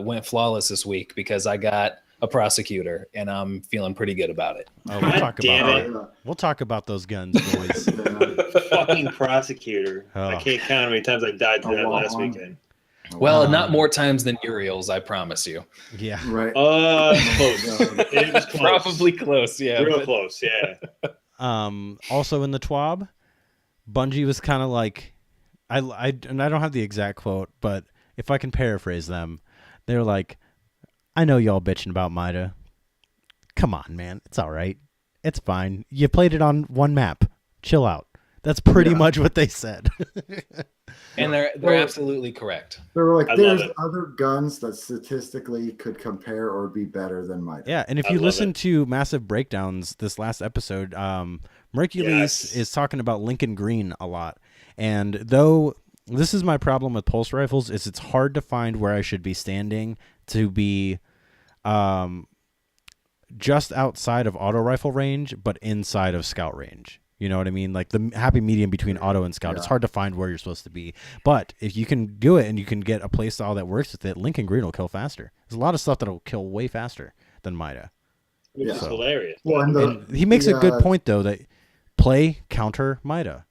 went flawless this week because I got a prosecutor and I'm feeling pretty good about it. Oh, we'll talk about those guns, boys. Fucking prosecutor! I can't count how many times I died to that last weekend. Well, not more times than Uriel's, I promise you. Yeah. Right. Close. It was close. Probably close, yeah. Real close, yeah. Also in the TWAB, Bungie was kind of like, I don't have the exact quote, but if I can paraphrase them, they're like, I know y'all bitching about Mida. Come on, man. It's all right. It's fine. You played it on one map. Chill out. That's pretty much what they said. And they're absolutely correct. They were like, there's other guns that statistically could compare or be better than Mida. Yeah, and if you listen to Massive Breakdowns this last episode, Mercules is talking about Lincoln Green a lot. And though this is my problem with pulse rifles, is it's hard to find where I should be standing to be just outside of auto rifle range, but inside of scout range. You know what I mean? Like the happy medium between auto and scout. It's hard to find where you're supposed to be. But if you can do it and you can get a play style that works with it, Lincoln Green will kill faster. There's a lot of stuff that'll kill way faster than Mida. Which is hilarious. Well, and he makes a good point, though, that play counter Mida.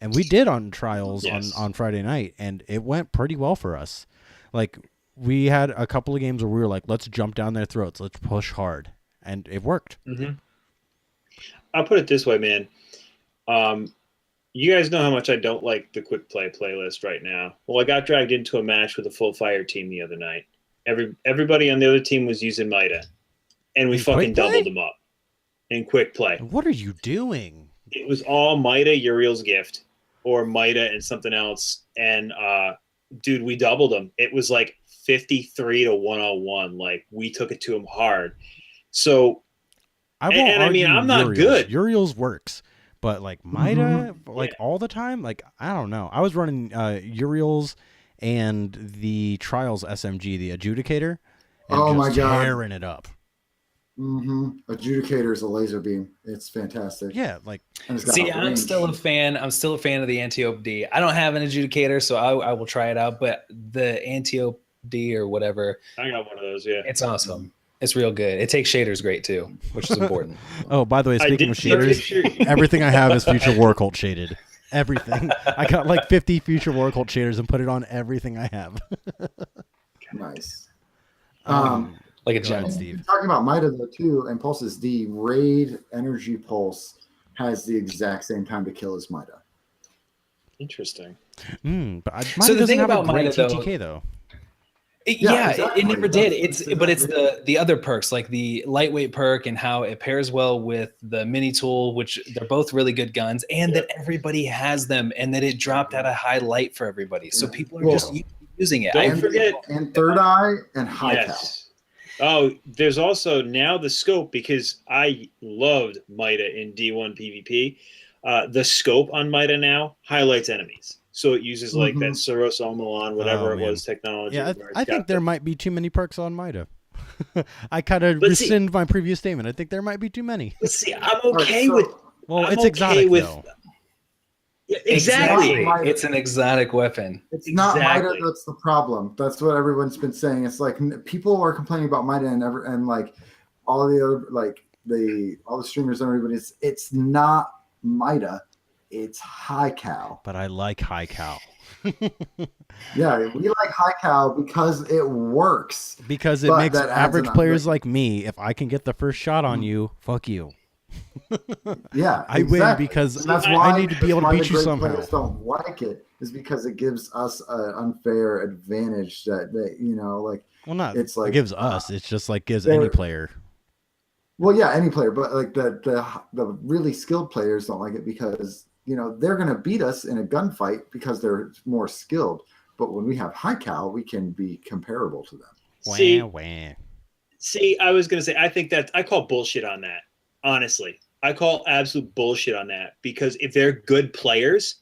And we did on trials on Friday night, and it went pretty well for us. Like, we had a couple of games where we were like, let's jump down their throats. Let's push hard. And it worked. Mm-hmm. I'll put it this way, man. You guys know how much I don't like the quick play playlist right now. Well, I got dragged into a match with a full fire team the other night. Everybody on the other team was using Mida, and we fucking doubled them up in quick play. What are you doing? It was all Mida, Uriel's gift, or Mida and something else. And dude, we doubled them. It was like 53 to 101. Like, we took it to them hard. So, I mean, I'm not good. Uriel's works. But like Mida, like all the time, like I don't know. I was running Uriel's and the Trials SMG, the Adjudicator, and my God, tearing it up. Adjudicator is a laser beam. It's fantastic. Yeah, like see, I'm still a fan of the Antiope D. I don't have an Adjudicator, so I will try it out. But the Antiope D or whatever, I got one of those. Yeah, it's awesome. It's real good. It takes shaders great too, which is important. Oh, by the way, speaking of shaders, everything I have is Future War Cult shaded. Everything. I got like 50 Future War Cult shaders and put it on everything I have. Nice. Like a giant Steve. Talking about Mida though too, and Pulse's D Raid Energy Pulse has the exact same time to kill as Mida. Interesting. But so the thing about Mida TTK though. It never did. It's the other perks, like the lightweight perk and how it pairs well with the mini tool, which they're both really good guns, and that everybody has them, and that it dropped at a high light for everybody. So people are just using it. Don't forget and Third Eye and High Cal. Oh, there's also now the scope, because I loved Mida in D1 PvP. The scope on Mida now highlights enemies. So it uses like that Soros Milan, whatever it was, technology. Yeah, I think there might be too many perks on Mida. I kind of rescind my previous statement. I think there might be too many. But see, I'm okay with. Well, it's exotic though. Yeah, exactly. It's an exotic weapon. It's not Mida that's the problem. That's what everyone's been saying. It's like people are complaining about Mida and like all the other all the streamers and everybody's. It's not Mida. It's High Cal. But I like High Cal. Yeah, we like High Cal because it works. Because it makes average players like me, if I can get the first shot on you, fuck you. Yeah, I win because that's why I need to be able to beat you somehow. Players don't like it is because it gives us an unfair advantage that like. Well, not it's like it gives us. It's just like gives any player. Well, yeah, any player, but like the really skilled players don't like it because they're going to beat us in a gunfight because they're more skilled. But when we have High Cal, we can be comparable to them. See, I was going to say, I think that I call bullshit on that. Honestly, I call absolute bullshit on that because if they're good players,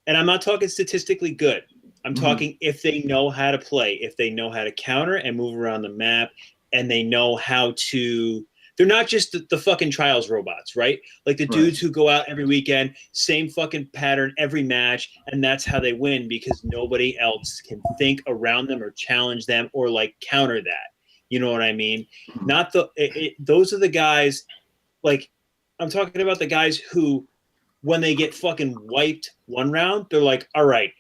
and I'm not talking statistically good, I'm talking if they know how to play, if they know how to counter and move around the map, and they know how to. They're not just the fucking trials robots, right? Like the dudes who go out every weekend, same fucking pattern every match, and that's how they win because nobody else can think around them or challenge them or like counter that. You know what I mean? Not those are the guys. Like I'm talking about the guys who, when they get fucking wiped one round, they're like, all right,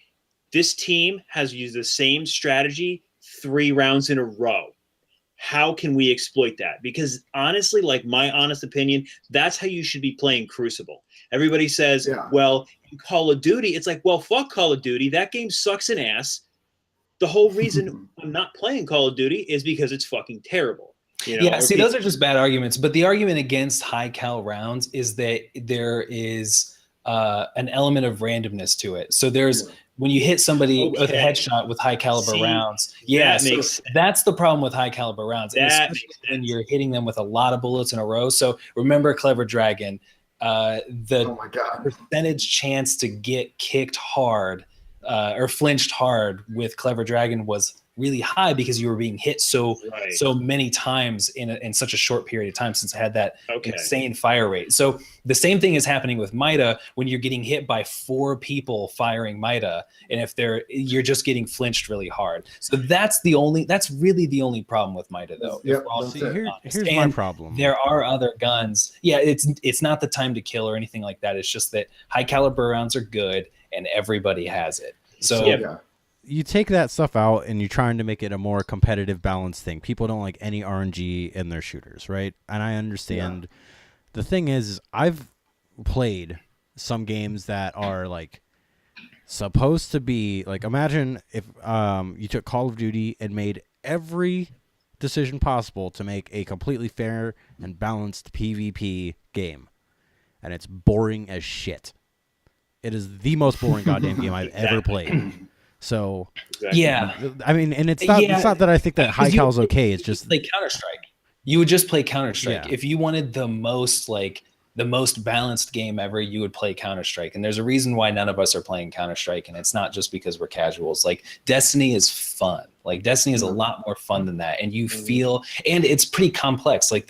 this team has used the same strategy 3 rounds in a row. How can we exploit that? Because honestly, like my honest opinion, that's how you should be playing Crucible. Everybody says, well, in Call of Duty, it's like, well, fuck Call of Duty. That game sucks an ass. The whole reason I'm not playing Call of Duty is because it's fucking terrible. Those are just bad arguments. But the argument against high cal rounds is that there is an element of randomness to it. So there's when you hit somebody with a headshot with high caliber rounds. That's the problem with high caliber rounds. And you're hitting them with a lot of bullets in a row. So remember Clever Dragon. the Oh my god. percentage chance to get kicked hard or flinched hard with Clever Dragon was really high because you were being hit so many times in such a short period of time, since I had that insane fire rate. So the same thing is happening with Mida when you're getting hit by 4 people firing Mida, and if you're just getting flinched really hard. So that's really the only problem with Mida, though. Yep, here's my problem. There are other guns. Yeah, it's not the time to kill or anything like that. It's just that high caliber rounds are good and everybody has it. So you take that stuff out and you're trying to make it a more competitive, balanced thing. People don't like any RNG in their shooters, right? And I understand. Yeah. The thing is, I've played some games that are like supposed to be like, imagine if you took Call of Duty and made every decision possible to make a completely fair and balanced PvP game, and it's boring as shit. It is the most boring goddamn game I've ever played. So yeah, I mean, and it's not that I think that high cal is okay. It's just like Counter-Strike. You would just play Counter-Strike. If you wanted the most balanced game ever, you would play Counter-Strike. And there's a reason why none of us are playing Counter-Strike, and it's not just because we're casuals. Like Destiny is fun. Like Destiny is a lot more fun than that, and you feel, and it's pretty complex. Like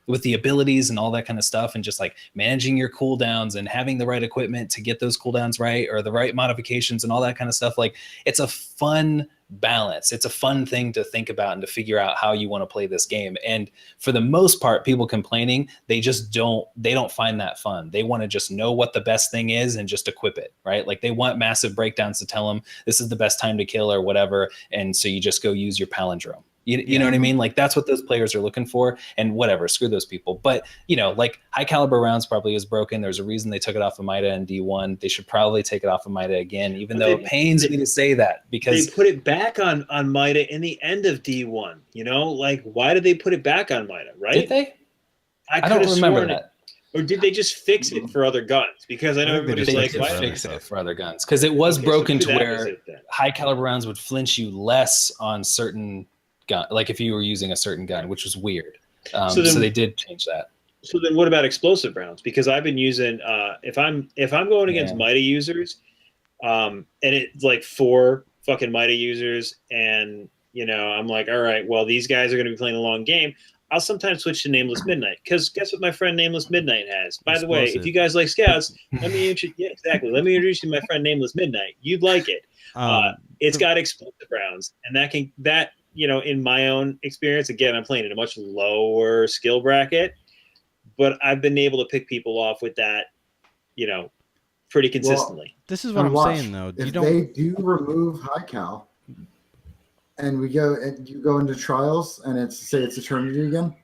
with the abilities and all that kind of stuff, and just like managing your cooldowns and having the right equipment to get those cooldowns right, or the right modifications and all that kind of stuff. Like it's a fun balance. It's a fun thing to think about and to figure out how you want to play this game. And for the most part, people complaining, they don't find that fun. They want to just know what the best thing is and just equip it, right? Like they want massive breakdowns to tell them this is the best time to kill or whatever. And so you just go use your palindrome. You know what I mean? Like that's what those players are looking for, and whatever, screw those people. But like high caliber rounds probably is broken. There's a reason they took it off of Mida in D1. They should probably take it off of Mida again, even though it pains me to say that, because they put it back on Mida in the end of D1. Like why did they put it back on Mida? Right? Did they? I don't remember that. Or did they just fix it for other guns? Because I know everybody's like, why fix it for other guns? Because it was broken to where high caliber rounds would flinch you less on certain gun, like if you were using a certain gun, which was weird. So they did change that. So then what about explosive rounds? Because I've been using if I'm going against Mida users, and it's like 4 fucking Mida users, and I'm like, all right, well, these guys are going to be playing a long game. I'll sometimes switch to Nameless Midnight, because guess what my friend Nameless Midnight has? By the way, if you guys like scouts, let me introduce you to my friend Nameless Midnight. You'd like it. It's got explosive rounds, and that in my own experience, again, I'm playing in a much lower skill bracket, but I've been able to pick people off with that, pretty consistently. Well, this is what I'm saying, though. If they do remove high cal, and you go into trials, and it's Eternity again,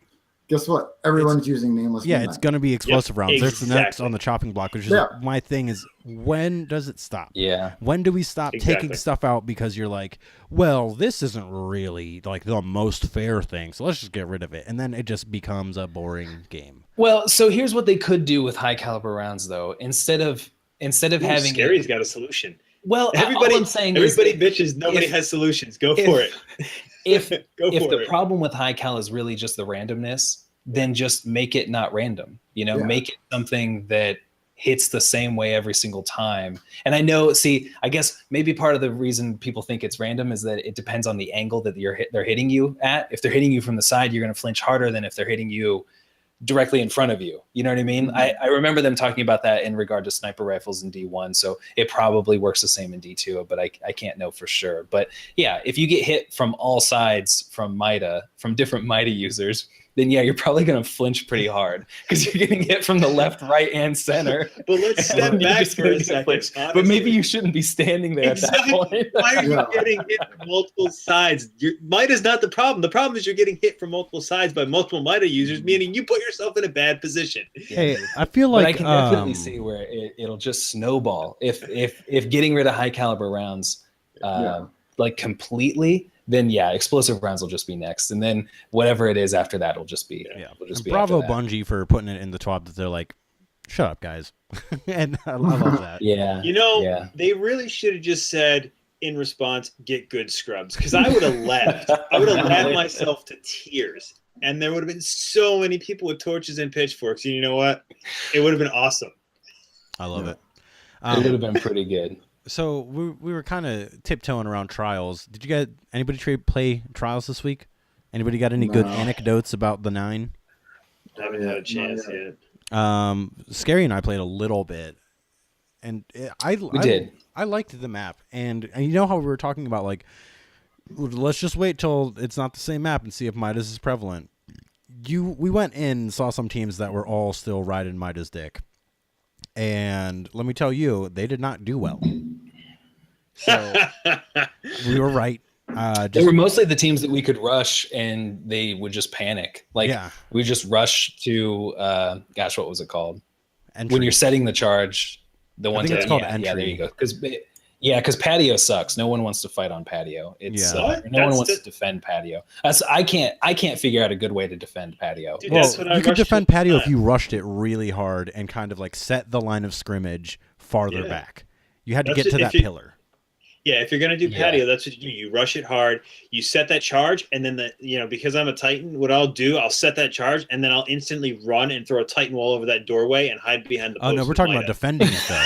guess what? Everyone's using Nameless Midnight. It's going to be explosive rounds. Exactly. There's the next on the chopping block, which is my thing is, when does it stop? Yeah. When do we stop taking stuff out because you're like, well, this isn't really like the most fair thing, so let's just get rid of it. And then it just becomes a boring game. Well, so here's what they could do with high caliber rounds, though. Instead of having Scary's got a solution. Well, everybody bitches, nobody has solutions. Go for it. If the problem with high cal is really just the randomness, then just make it not random. Make it something that hits the same way every single time. And I know, I guess maybe part of the reason people think it's random is that it depends on the angle that they're hitting you at. If they're hitting you from the side, you're going to flinch harder than if they're hitting you directly in front of you. You know what I mean? Mm-hmm. I remember them talking about that in regard to sniper rifles in D1. So it probably works the same in D2, but I can't know for sure. But yeah, if you get hit from all sides from different Mida users, then you're probably going to flinch pretty hard because you're getting hit from the left, right, and center. But let's step back for a second. But maybe you shouldn't be standing there at that point. Why are you getting hit from multiple sides? Mida's not the problem. The problem is you're getting hit from multiple sides by multiple Mida users, meaning you put yourself in a bad position. Hey, I feel like I can definitely see where it'll just snowball if getting rid of high caliber rounds like completely. Then explosive rounds will just be next, and then whatever it is after that will just be. Bravo Bungie for putting it in the TWAB that they're like, shut up, guys, and I love that. They really should have just said in response, "Get good scrubs," because I would have left. I would have laughed myself to tears. and there would have been so many people with torches and pitchforks. And you know what? It would have been awesome. I love Yeah. it. It would have been pretty good. So we were kind of tiptoeing around trials. Did you guys anybody play trials this week? Anybody got any good No. anecdotes about the 9? I haven't had a chance yet. Scary and I played a little bit, and I did. I liked the map, and you know how we were talking about like, let's just wait till it's not the same map and see if Midas is prevalent. We went in and saw some teams that were all still riding Midas dick, and let me tell you, they did not do well. So we were right. They were mostly the teams that we could rush, and they would just panic. Like we just rush to, gosh, what was it called? Entry. When you're setting the charge, the one it's called yeah, entry. Yeah, there you go. Because patio sucks. No one wants to fight on patio. It's no one wants to defend patio. I can't figure out a good way to defend patio. Dude, Well, you could defend patio if you. you rushed it really hard and kind of like set the line of scrimmage farther back. You had to get to that pillar. Yeah, if you're gonna do patio, that's what you do. You rush it hard. You set that charge, and then because I'm a Titan, what I'll do, I'll set that charge, and then I'll instantly run and throw a Titan wall over that doorway and hide behind the post. Oh no, we're talking about defending it though.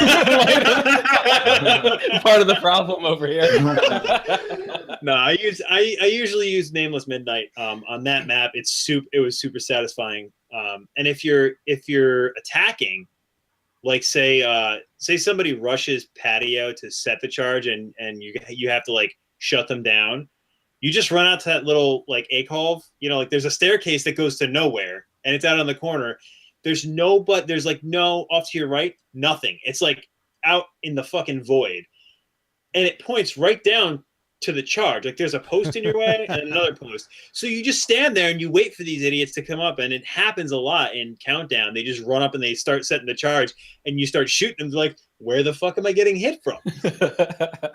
Part of the problem over here. No, I usually use Nameless Midnight on that map. It was super satisfying. And if you're attacking, like say somebody rushes patio to set the charge and you have to like shut them down, you just run out to that little like alcove, like there's a staircase that goes to nowhere and it's out on the corner. There's like no off to your right, nothing. It's like out in the fucking void. And it points right down to the charge. Like there's a post in your way and another post. So you just stand there and you wait for these idiots to come up. And it happens a lot in Countdown. They just run up and they start setting the charge and you start shooting them. They're like, where the fuck am I getting hit from?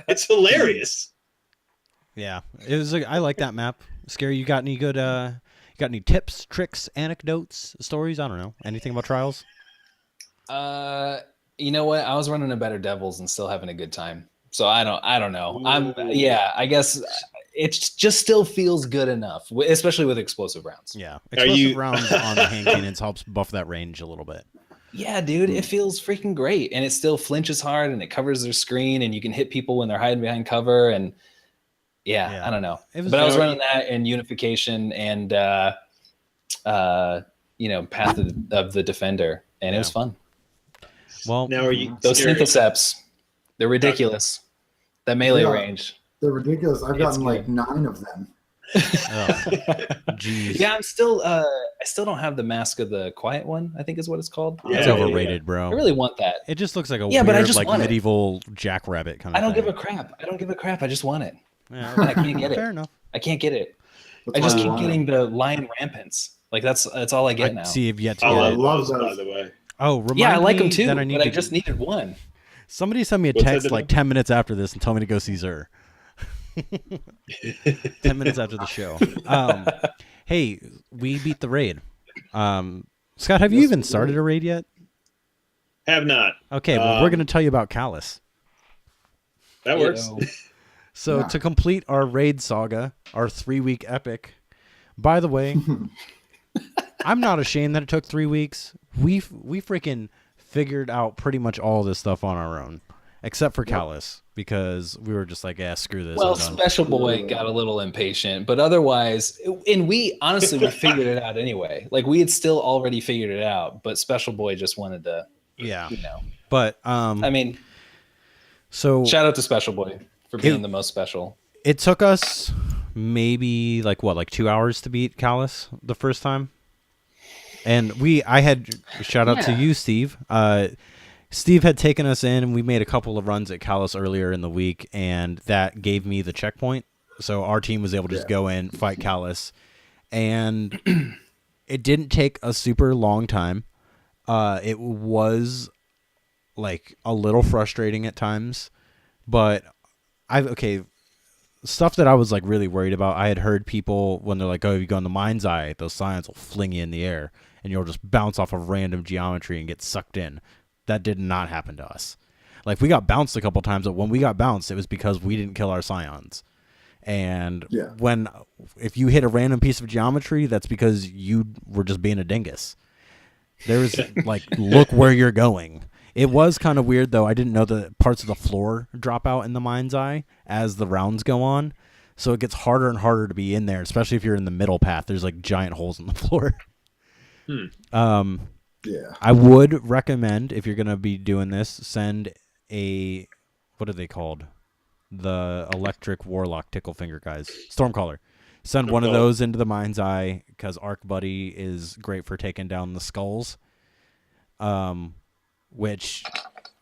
It's hilarious. Yeah, it was. I like that map. Scary, you got any good? You got any tips, tricks, anecdotes, stories? I don't know. Anything about trials? You know what? I was running a Better Devils and still having a good time. So I don't know. I guess it just still feels good enough, especially with explosive rounds. Yeah, explosive rounds on the hand cannons helps buff that range a little bit. Yeah, dude, it feels freaking great, and it still flinches hard, and it covers their screen, and you can hit people when they're hiding behind cover, and yeah. I don't know. But I was running that and Unification and Path of the Defender, and it was fun. Well, now are you those Syntheseps? They're ridiculous. That melee range. They're ridiculous. I've gotten like 9 of them. Jeez. Yeah, I'm still. I still don't have the Mask of the Quiet One, I think is what it's called. It's overrated, bro. I really want that. It just looks like a but I weird, just like want medieval jackrabbit kind of I don't thing. give a crap. I just want it. Yeah, And I can't get it. Fair enough. I can't get it. That's I just why keep want getting it. the Lion Rampants. Like that's all I get now. See, you've yet to I get it. love those, by those. the way. Oh, remind Yeah, I like me them too, that I need but I to- just needed one. Somebody sent me a What's that text about? like 10 minutes after this and told me to go see Zer. 10 minutes after the show. Hey, we beat the raid. Scott, have you even started a raid yet? Have not. Okay, well, we're going to tell you about Callus. That works. So to complete our raid saga, our 3-week epic, by the way, I'm not ashamed that it took 3 weeks. We freaking figured out pretty much all this stuff on our own, except for Callus, because we were just like, yeah, screw this. Well, I'm done. Special Boy got a little impatient, but otherwise, and we honestly we figured it out anyway. Like we had still already figured it out, but Special Boy just wanted to, But I mean, so shout out to Special Boy for being the most special. it took us maybe like 2 hours to beat Callus the first time. And I had shout out to you, Steve. Steve had taken us in and we made a couple of runs at Callus earlier in the week, and that gave me the checkpoint. So our team was able to just go in, fight Callus, and it didn't take a super long time. It was like a little frustrating at times, but stuff that I was like really worried about. I had heard people when they're like, "Oh, you go in the mind's eye, those scions will fling you in the air, and you'll just bounce off of random geometry and get sucked in." That did not happen to us. Like we got bounced a couple times, but when we got bounced, it was because we didn't kill our scions. And Yeah. if you hit a random piece of geometry, that's because you were just being a dingus. There's like, look where you're going. It was kind of weird though. I didn't know that parts of the floor drop out in the mind's eye as the rounds go on. So it gets harder and harder to be in there, especially if you're in the middle path. There's like giant holes in the floor. Yeah. I would recommend, if you're going to be doing this, send what are they called? The electric warlock tickle finger guys. Stormcaller. Send one of those into the mind's eye, because Arc Buddy is great for taking down the skulls, which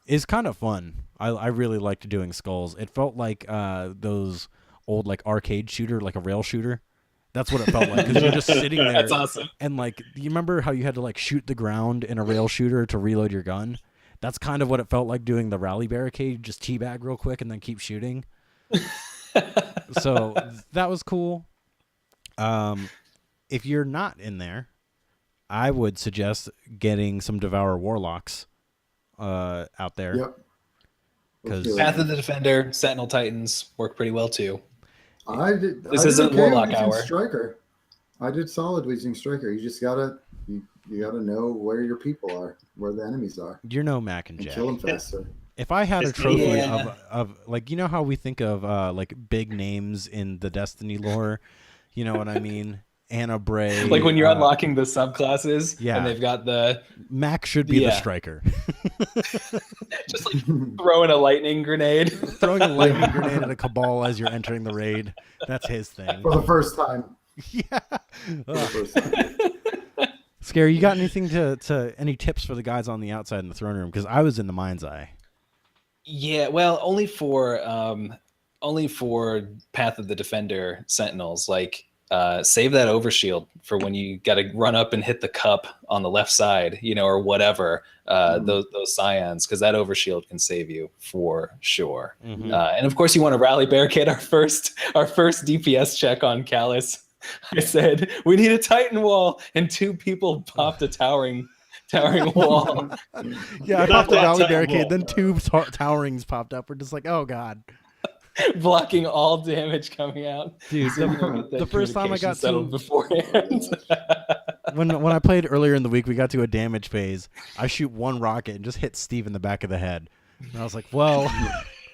is kind of fun. I really liked doing skulls. It felt like those old like arcade shooter, like a rail shooter. That's what it felt like, because you're just sitting there. That's awesome. And like, you remember how you had to like shoot the ground in a rail shooter to reload your gun? That's kind of what it felt like doing the rally barricade. Just teabag real quick and then keep shooting. So that was cool. If you're not in there, I would suggest getting some Devour Warlocks out there. Yep. Because Path of the Defender, Sentinel Titans work pretty well too. This isn't Warlock Hour. Striker. I did solid using Striker. You just gotta know where your people are, where the enemies are. You're no Mac and And Jack. kill them faster. If I had a trophy Yeah. of like, you know how we think of like big names in the Destiny lore, you know what I mean? Anna Bray. Like when you're unlocking the subclasses, yeah. and they've got the Mac should be the striker. just like throwing a lightning grenade. Throwing a lightning grenade at a cabal as you're entering the raid. That's his thing. For the first time. Yeah. For the first time. Scary, you got anything to any tips for the guys on the outside in the throne room? Because I was in the mind's eye. Yeah, well, only for Path of the Defender Sentinels. Like, save that overshield for when you got to run up and hit the cup on the left side, or whatever. Those scions, because that overshield can save you for sure. Mm-hmm. And of course, you want to rally barricade our first DPS check on Callus. I said we need a Titan wall, and 2 people popped a towering wall. Yeah, I popped a rally barricade, then 2 towerings popped up. We're just like, oh god. Blocking all damage coming out. Dude, the first time I got settled beforehand. when I played earlier in the week, we got to a damage phase. I shoot 1 rocket and just hit Steve in the back of the head. And I was like, well,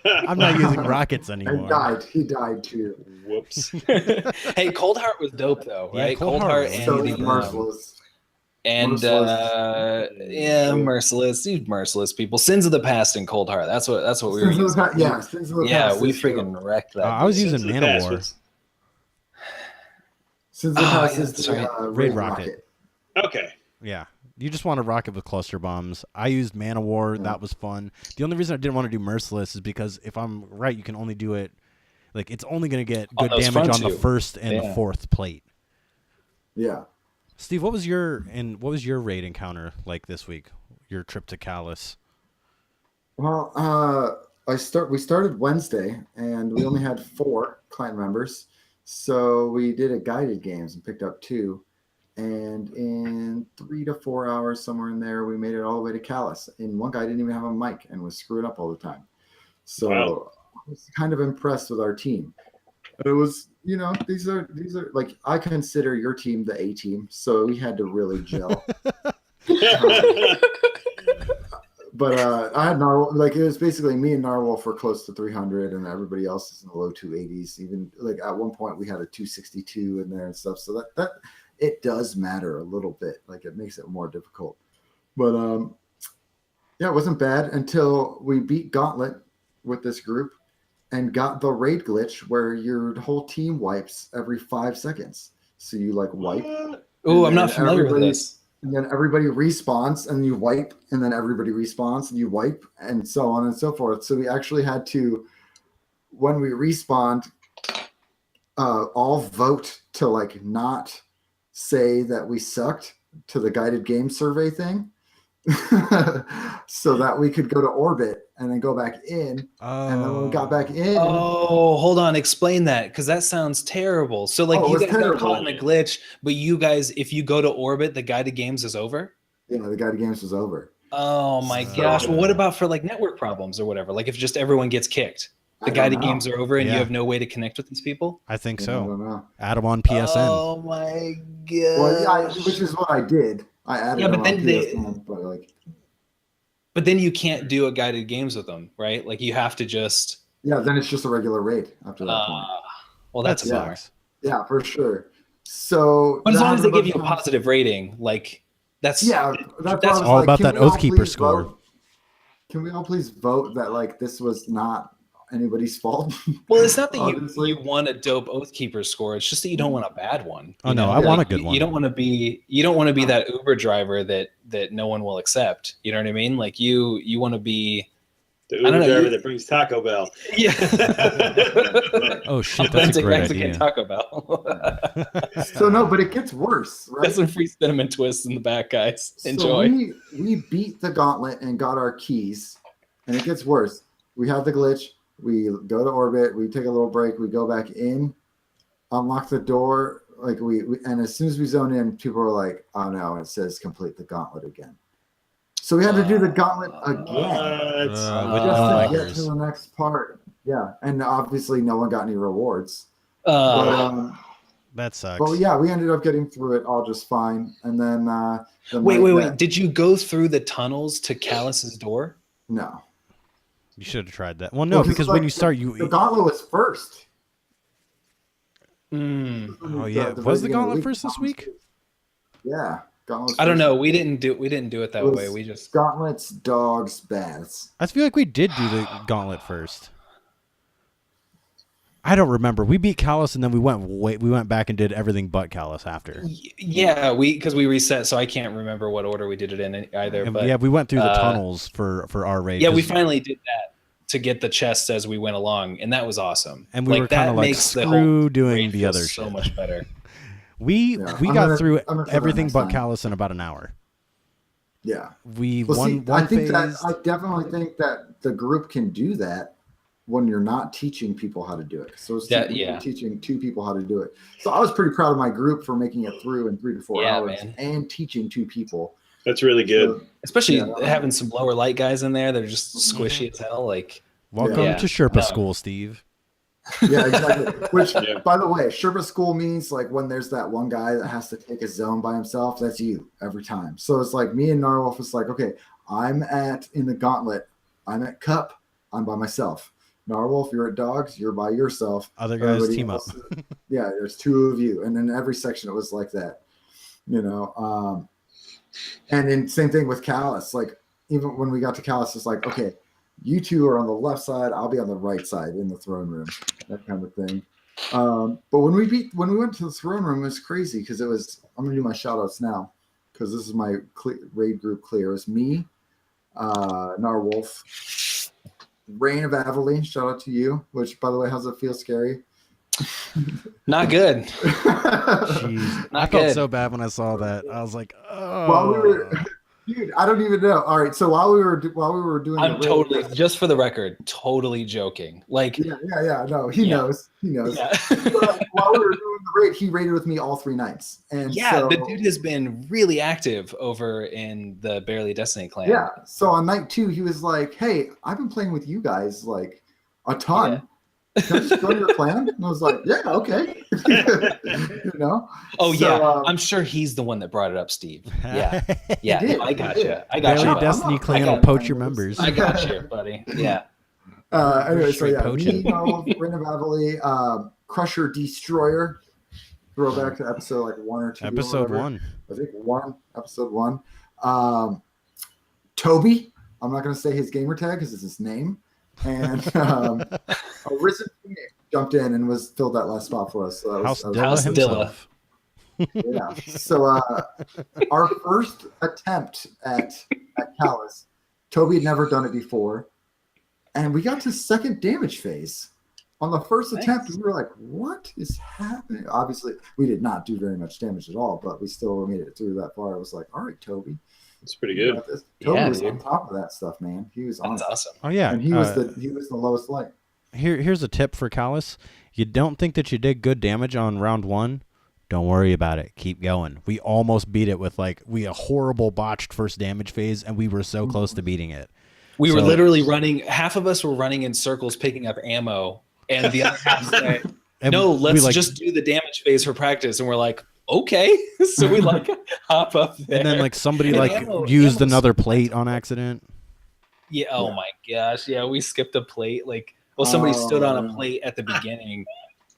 I'm not using rockets anymore. He died too. Whoops. Hey, Cold Heart was dope though, right? Yeah, Cold Heart was and So merciless. Merciless. These merciless people. Sins of the Past and Cold Heart. That's what we were using. Sins of the Past. We freaking wrecked that. I was using Mana War. Sins of the Past is the Raid Rocket. Okay. Yeah. You just want to rocket with cluster bombs. I used Mana War. Yeah. That was fun. The only reason I didn't want to do Merciless is because if I'm right, you can only do it, like, it's only going to get good damage on the first and the fourth plate. Yeah. Steve, what was your raid encounter like this week? Your trip to Callus? Well, we started Wednesday, and we only had 4 client members, so we did a guided games and picked up 2, and in 3 to 4 hours, somewhere in there, we made it all the way to Callus. And one guy didn't even have a mic and was screwing up all the time. So wow. I was kind of impressed with our team. It was, these are like, I consider your team the A team, so we had to really gel. But I had Narwhal, like, it was basically me and Narwhal for close to 300, and everybody else is in the low 280s. Even like at one point we had a 262 in there and stuff. So that it does matter a little bit. Like, it makes it more difficult. But it wasn't bad until we beat Gauntlet with this group and got the raid glitch where your whole team wipes every 5 seconds. So you like wipe. Oh, I'm not familiar with this. And then everybody respawns and you wipe, and then everybody respawns and you wipe, and so on and so forth. So we actually had to, when we respawned, all vote to like not say that we sucked to the guided game survey thing. So that we could go to orbit and then go back in. And then when we got back in. Oh, hold on. Explain that, because that sounds terrible. So like you guys got caught in a glitch, but you guys, if you go to orbit, the guided games is over? Yeah, the guided games was over. Oh my gosh. Well, what about for like network problems or whatever? Like if just everyone gets kicked? The guided games are over and Yeah. you have no way to connect with these people? I think I so. don't know. Add them on PSN. Oh my god. Well, yeah, which is what I did. I added Yeah, them but on then PSN, but like, But then you can't do a guided games with them, right? Like you have to just. yeah, then it's just a regular raid after that point. Well, that's a Yeah. bummer. Yeah, for sure. So, But as that long as they happened give you a bunch of times. positive rating, like that's Yeah, that's why I was all like, about can that we all Oathkeeper please score. vote? Can we all please vote that like this was not anybody's fault? Well, it's not that Obviously. you want a dope Oathkeeper score. It's just that you don't want a bad one. Oh, you no, know? I want a Like, good one. You don't want to be that Uber driver that no one will accept. You know what I mean? Like you want to be The I don't Uber know, driver you- that brings Taco Bell. yeah. Oh shit, that's a Authentic great Mexican idea. Taco Bell. So no, but it gets worse, right? Got some free cinnamon twists in the back, guys. So Enjoy. we beat the gauntlet and got our keys, and it gets worse. We have the glitch. We go to orbit. We take a little break. We go back in, unlock the door. Like and as soon as we zone in, people are like, "Oh no!" It says complete the gauntlet again. So we had to do the gauntlet again With just no to get bikers. to the next part. Yeah, and obviously no one got any rewards. That sucks. But yeah, we ended up getting through it all just fine. And then Wait. Did you go through the tunnels to Callus's door? No. You should have tried that. Well, no, because like, when you start, the gauntlet was first. Oh yeah, was the gauntlet first this week? Yeah, gauntlet. I don't know. We didn't do it that way. We just gauntlets, dogs, baths. I feel like we did do the gauntlet first. I don't remember. We beat Callus and then we went back and did everything but Callus after. Yeah, because we reset, so I can't remember what order we did it in either. And but yeah, we went through the tunnels for our raid. yeah, we finally did that to get the chests as we went along, and that was awesome. And we were kind of like, screw doing the other so shit. much better. We I'm got gonna- through I'm gonna try that everything next but time. Callus in about an hour. Yeah. We Well, won see, one I think phase. that I definitely think that the group can do that when you're not teaching people how to do it. So it's Yeah. teaching two people how to do it. So I was pretty proud of my group for making it through in 3 to 4 Yeah, hours man. and teaching two people. That's really good. So, Especially Yeah. having some lower light guys in there. They're just squishy as hell. Like Welcome Yeah. to Sherpa No. School, Steve. yeah, exactly. Which, Yeah. by the way, Sherpa School means like when there's that one guy that has to take a zone by himself, that's you every time. So it's like me and Narwolf is like, okay, in the gauntlet, I'm at Cup, I'm by myself. Narwolf, you're at Dogs, you're by yourself. Other guys Everybody team up. else- yeah, there's 2 of you. And then every section it was like that, you know. And then same thing with Callus. Like even when we got to Callus, it's like, okay, you 2 are on the left side, I'll be on the right side in the throne room, that kind of thing. But when we went to the throne room, it was crazy because I'm gonna do my shout outs now because this is my raid group clear. It was me, Narwolf, Reign of Aveline, shout out to you, which by the way, how's it feel? Scary? not good. Jeez. I Not felt good. so bad when I saw that. I was like, oh. While we were, dude, I don't even know. All right, so while we were doing, I'm the raid- totally, just for the record, totally joking. Like, yeah. No, he Yeah. knows. yeah, But while we were doing the raid, he raided with me all 3 nights, and yeah, so, the dude has been really active over in the Barely Destiny clan. yeah. So on night 2, he was like, "Hey, I've been playing with you guys like a ton. Yeah. Can I just join your clan?" And I was like, "Yeah, okay." You know? Oh So, yeah, I'm sure he's the one that brought it up, Steve. Yeah, yeah, He did, I he got did. you. I got Barely you. I'm Destiny not- clan I will got- poach your members. I got you, buddy. Yeah. Anyway, so Straight yeah, poaching. me, Reign of Aveline, Crusher Destroyer. Throw back to episode like 1 or 2. or Episode whatever. 1. I think episode 1. Toby, I'm not going to say his gamer tag because it's his name. And Arisen Phoenix jumped in and filled that last spot for us. So that House was, Dilla House Dilla. himself. yeah. So our first attempt at Callus, Toby had never done it before. And we got to second damage phase. On the first attempt, we were like, what is happening? Obviously, we did not do very much damage at all, but we still made it through that far. I was like, all right, Toby. It's pretty you good. got this. Toby Yeah, was dude. on top of that stuff, man. He was on That's it. awesome. Oh yeah. And he was the lowest light. Here's a tip for Callus. You don't think that you did good damage on round 1? Don't worry about it. Keep going. We almost beat it with a horrible botched first damage phase, and we were so close to beating it. We were literally running. Half of us were running in circles picking up ammo, and the other half said, "No, let's just do the damage phase for practice." And we're like, "Okay." So we hop up there, and then somebody used another plate on accident. Yeah. Oh my gosh. Yeah, we skipped a plate. Somebody stood on a plate at the beginning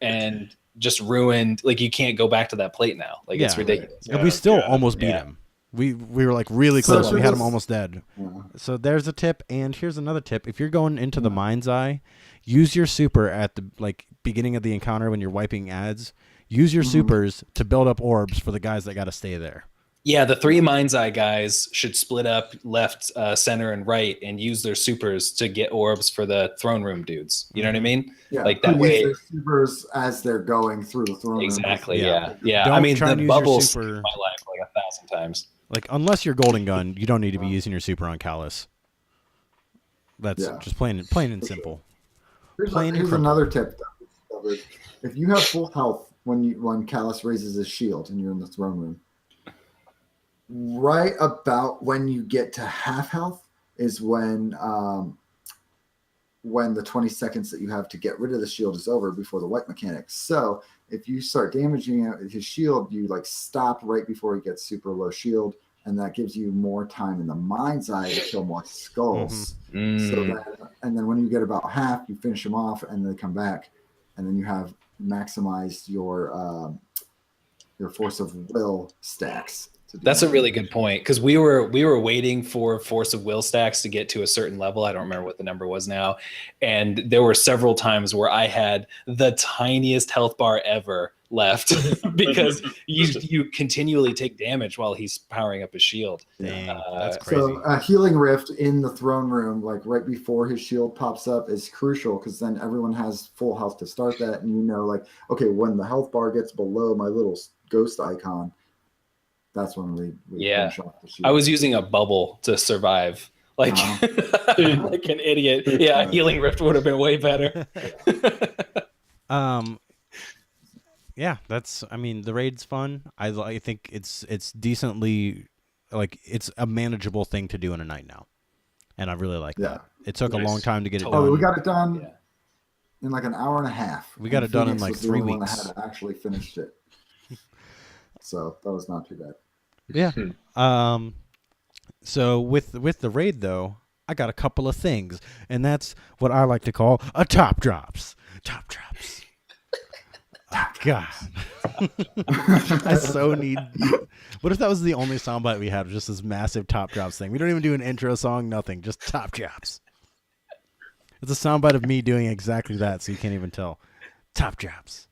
and just ruined. You can't go back to that plate now. It's ridiculous. And we still almost beat him. We were really close. We had him almost dead. Yeah. So there's a tip, and here's another tip. If you're going into the mind's eye, use your super at the beginning of the encounter when you're wiping ads. Use your supers to build up orbs for the guys that got to stay there. Yeah, the 3 mind's eye guys should split up left, center, and right, and use their supers to get orbs for the throne room dudes. You know what I mean? Yeah, that way. Their supers as they're going through the throne room. Exactly. Yeah. I mean, the bubbles saved my life 1,000 times. Unless you're golden gun, you don't need to be using your super on Callus. That's just plain and simple. Here's another tip. If you have full health when Callus raises his shield and you're in the throne room, right about when you get to half health is when the 20 seconds that you have to get rid of the shield is over before the wipe mechanic. So if you start damaging his shield, you stop right before he gets super low shield, and that gives you more time in the mind's eye to kill more skulls. And then when you get about half, you finish them off, and they come back, and then you have maximized your force of will stacks. That's a really good point, because we were waiting for force of will stacks to get to a certain level. I don't remember what the number was now, and there were several times where I had the tiniest health bar ever left because you continually take damage while he's powering up his shield. Dang, that's crazy. So a healing rift in the throne room, right before his shield pops up, is crucial, because then everyone has full health to start that, and okay, when the health bar gets below my little ghost icon, that's when we finish off the shield. I was using a bubble to survive. Like an idiot. Yeah, healing rift would have been way better. Yeah, the raid's fun. I think it's decently, it's a manageable thing to do in a night now. And I really like that. It took a long time to get it done. Oh, we got it done in an hour and a half. We got it done in 3 weeks. One that had actually finished it. So that was not too bad. Yeah. So with the raid though, I got a couple of things, and that's what I like to call a top drops. Top drops. Oh, God. I so need. What if that was the only soundbite we had? Just this massive top drops thing. We don't even do an intro song. Nothing. Just top drops. It's a soundbite of me doing exactly that, so you can't even tell. Top drops.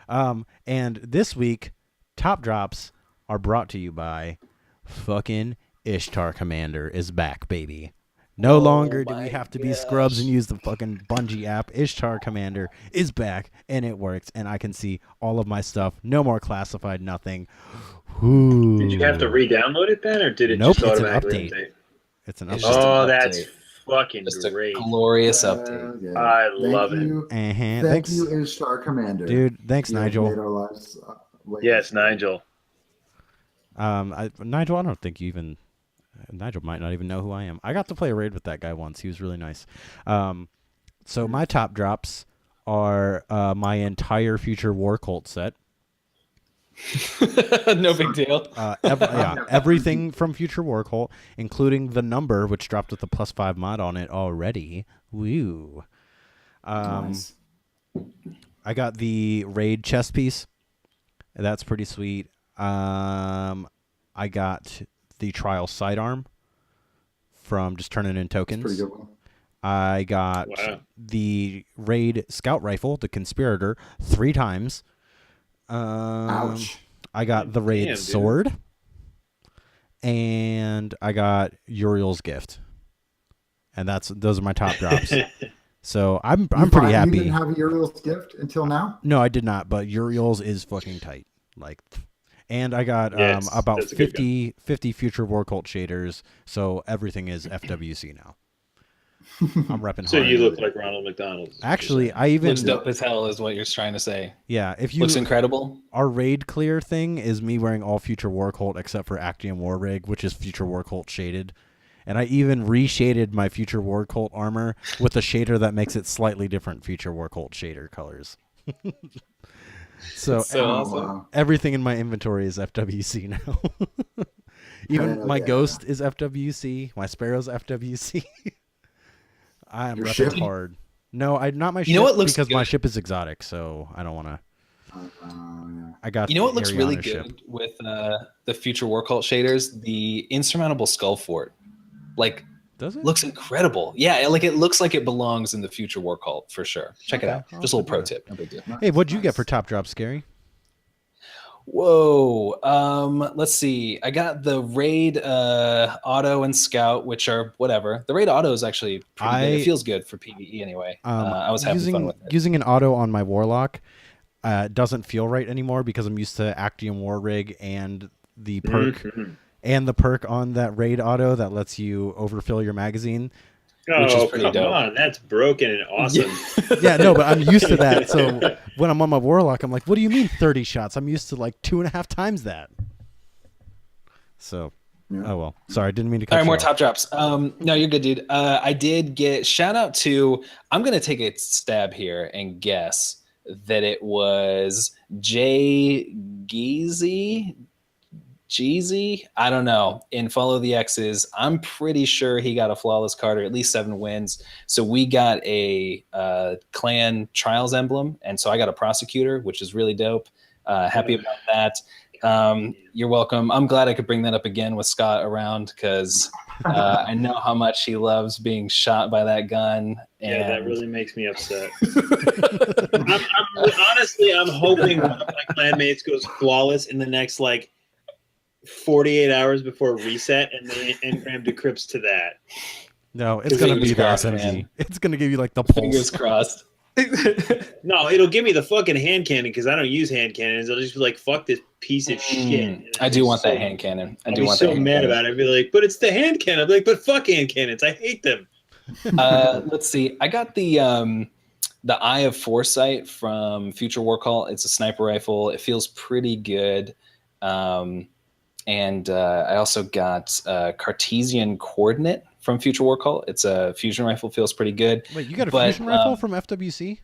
And this week, top drops are brought to you by fucking Ishtar Commander is back, baby. No longer do we have to be scrubs and use the fucking Bungie app. Ishtar Commander is back, and it works, and I can see all of my stuff. No more classified, nothing. Ooh. Did you have to re-download it then, or did it just automatically update? It's an update. Oh, that's fucking just great. A glorious update. Yeah. I love it. Thank you, Ishtar Commander. Dude, thanks, Nigel. Made our lives, yes, Nigel. Nigel, I don't think you even... Nigel might not even know who I am. I got to play a raid with that guy once. He was really nice. So my top drops are my entire Future War Cult set. No big deal. Everything from Future War Cult, including the number, which dropped with the +5 mod on it already. Woo. Nice. I got the raid chest piece. That's pretty sweet. I got the trial sidearm from just turning in tokens. Pretty good one. I got the raid scout rifle, the conspirator, 3 times. Ouch. I got the raid sword, and I got Uriel's gift, and those are my top drops. So I'm pretty happy. You didn't have Uriel's gift until now? No, I did not, but Uriel's is fucking tight. And I got about 50 Future War Cult shaders, so everything is FWC now. I'm repping hard. So you look like Ronald McDonald. Actually, I even... Looks dope as hell is what you're trying to say. Yeah. Looks incredible. Our raid clear thing is me wearing all Future War Cult except for Actium War Rig, which is Future War Cult shaded. And I even reshaded my Future War Cult armor with a shader that makes it slightly different Future War Cult shader colors. So awesome. everything in my inventory is FWC now. Even my Ghost is FWC. My Sparrow's FWC. I am repping hard. No, not my ship, what looks because good? my ship is exotic, so I don't want to. I got. You know what looks really Ariana good ship. with the Future War Cult shaders? The insurmountable skull fort, like, Does it? looks incredible. Yeah, like it looks like it belongs in the Future War Cult for sure. Check it out. I'll Just a little pro check it tip. No big deal. Hey, what'd you get for top drop, Scary? Whoa. Let's see. I got the Raid Auto and Scout, which are whatever. The Raid Auto is actually pretty good. It feels good for PvE anyway. I was having fun with it. Using an auto on my Warlock doesn't feel right anymore because I'm used to Actium War Rig and the perk on that Raid Auto that lets you overfill your magazine. Which is pretty come dope. on, that's broken and awesome. Yeah, no, but I'm used to that. So when I'm on my Warlock, I'm like, what do you mean 30 shots? I'm used to like 2.5 times that. So, oh well. Sorry, I didn't mean to cut All right, you more off. top drops. No, you're good, dude. I did get shout out to. I'm gonna take a stab here and guess that it was Jay Jeezy, I don't know, in Follow the X's. I'm pretty sure he got a flawless card or at least 7 wins. So we got a clan trials emblem, and so I got a prosecutor, which is really dope. Happy about that. You're welcome. I'm glad I could bring that up again with Scott around because I know how much he loves being shot by that gun. Yeah, that really makes me upset. Honestly, I'm hoping one of my clanmates goes flawless in the next 48 hours before reset, and the engram decrypts to that. No, it's gonna be the SMG. It's gonna give you like the pulse. Fingers crossed. No, it'll give me the fucking hand cannon because I don't use hand cannons. It'll just be like, fuck this piece of shit. I do want that hand cannon. I'll be so mad about it. I'd be like, but it's the hand cannon. I'd be like, but fuck hand cannons. I hate them. Let's see. I got the Eye of Foresight from Future War Cult. It's a sniper rifle. It feels pretty good. And I also got Cartesian Coordinate from Future War Cult. It's a fusion rifle. Feels pretty good. Wait, you got a fusion rifle from FWC?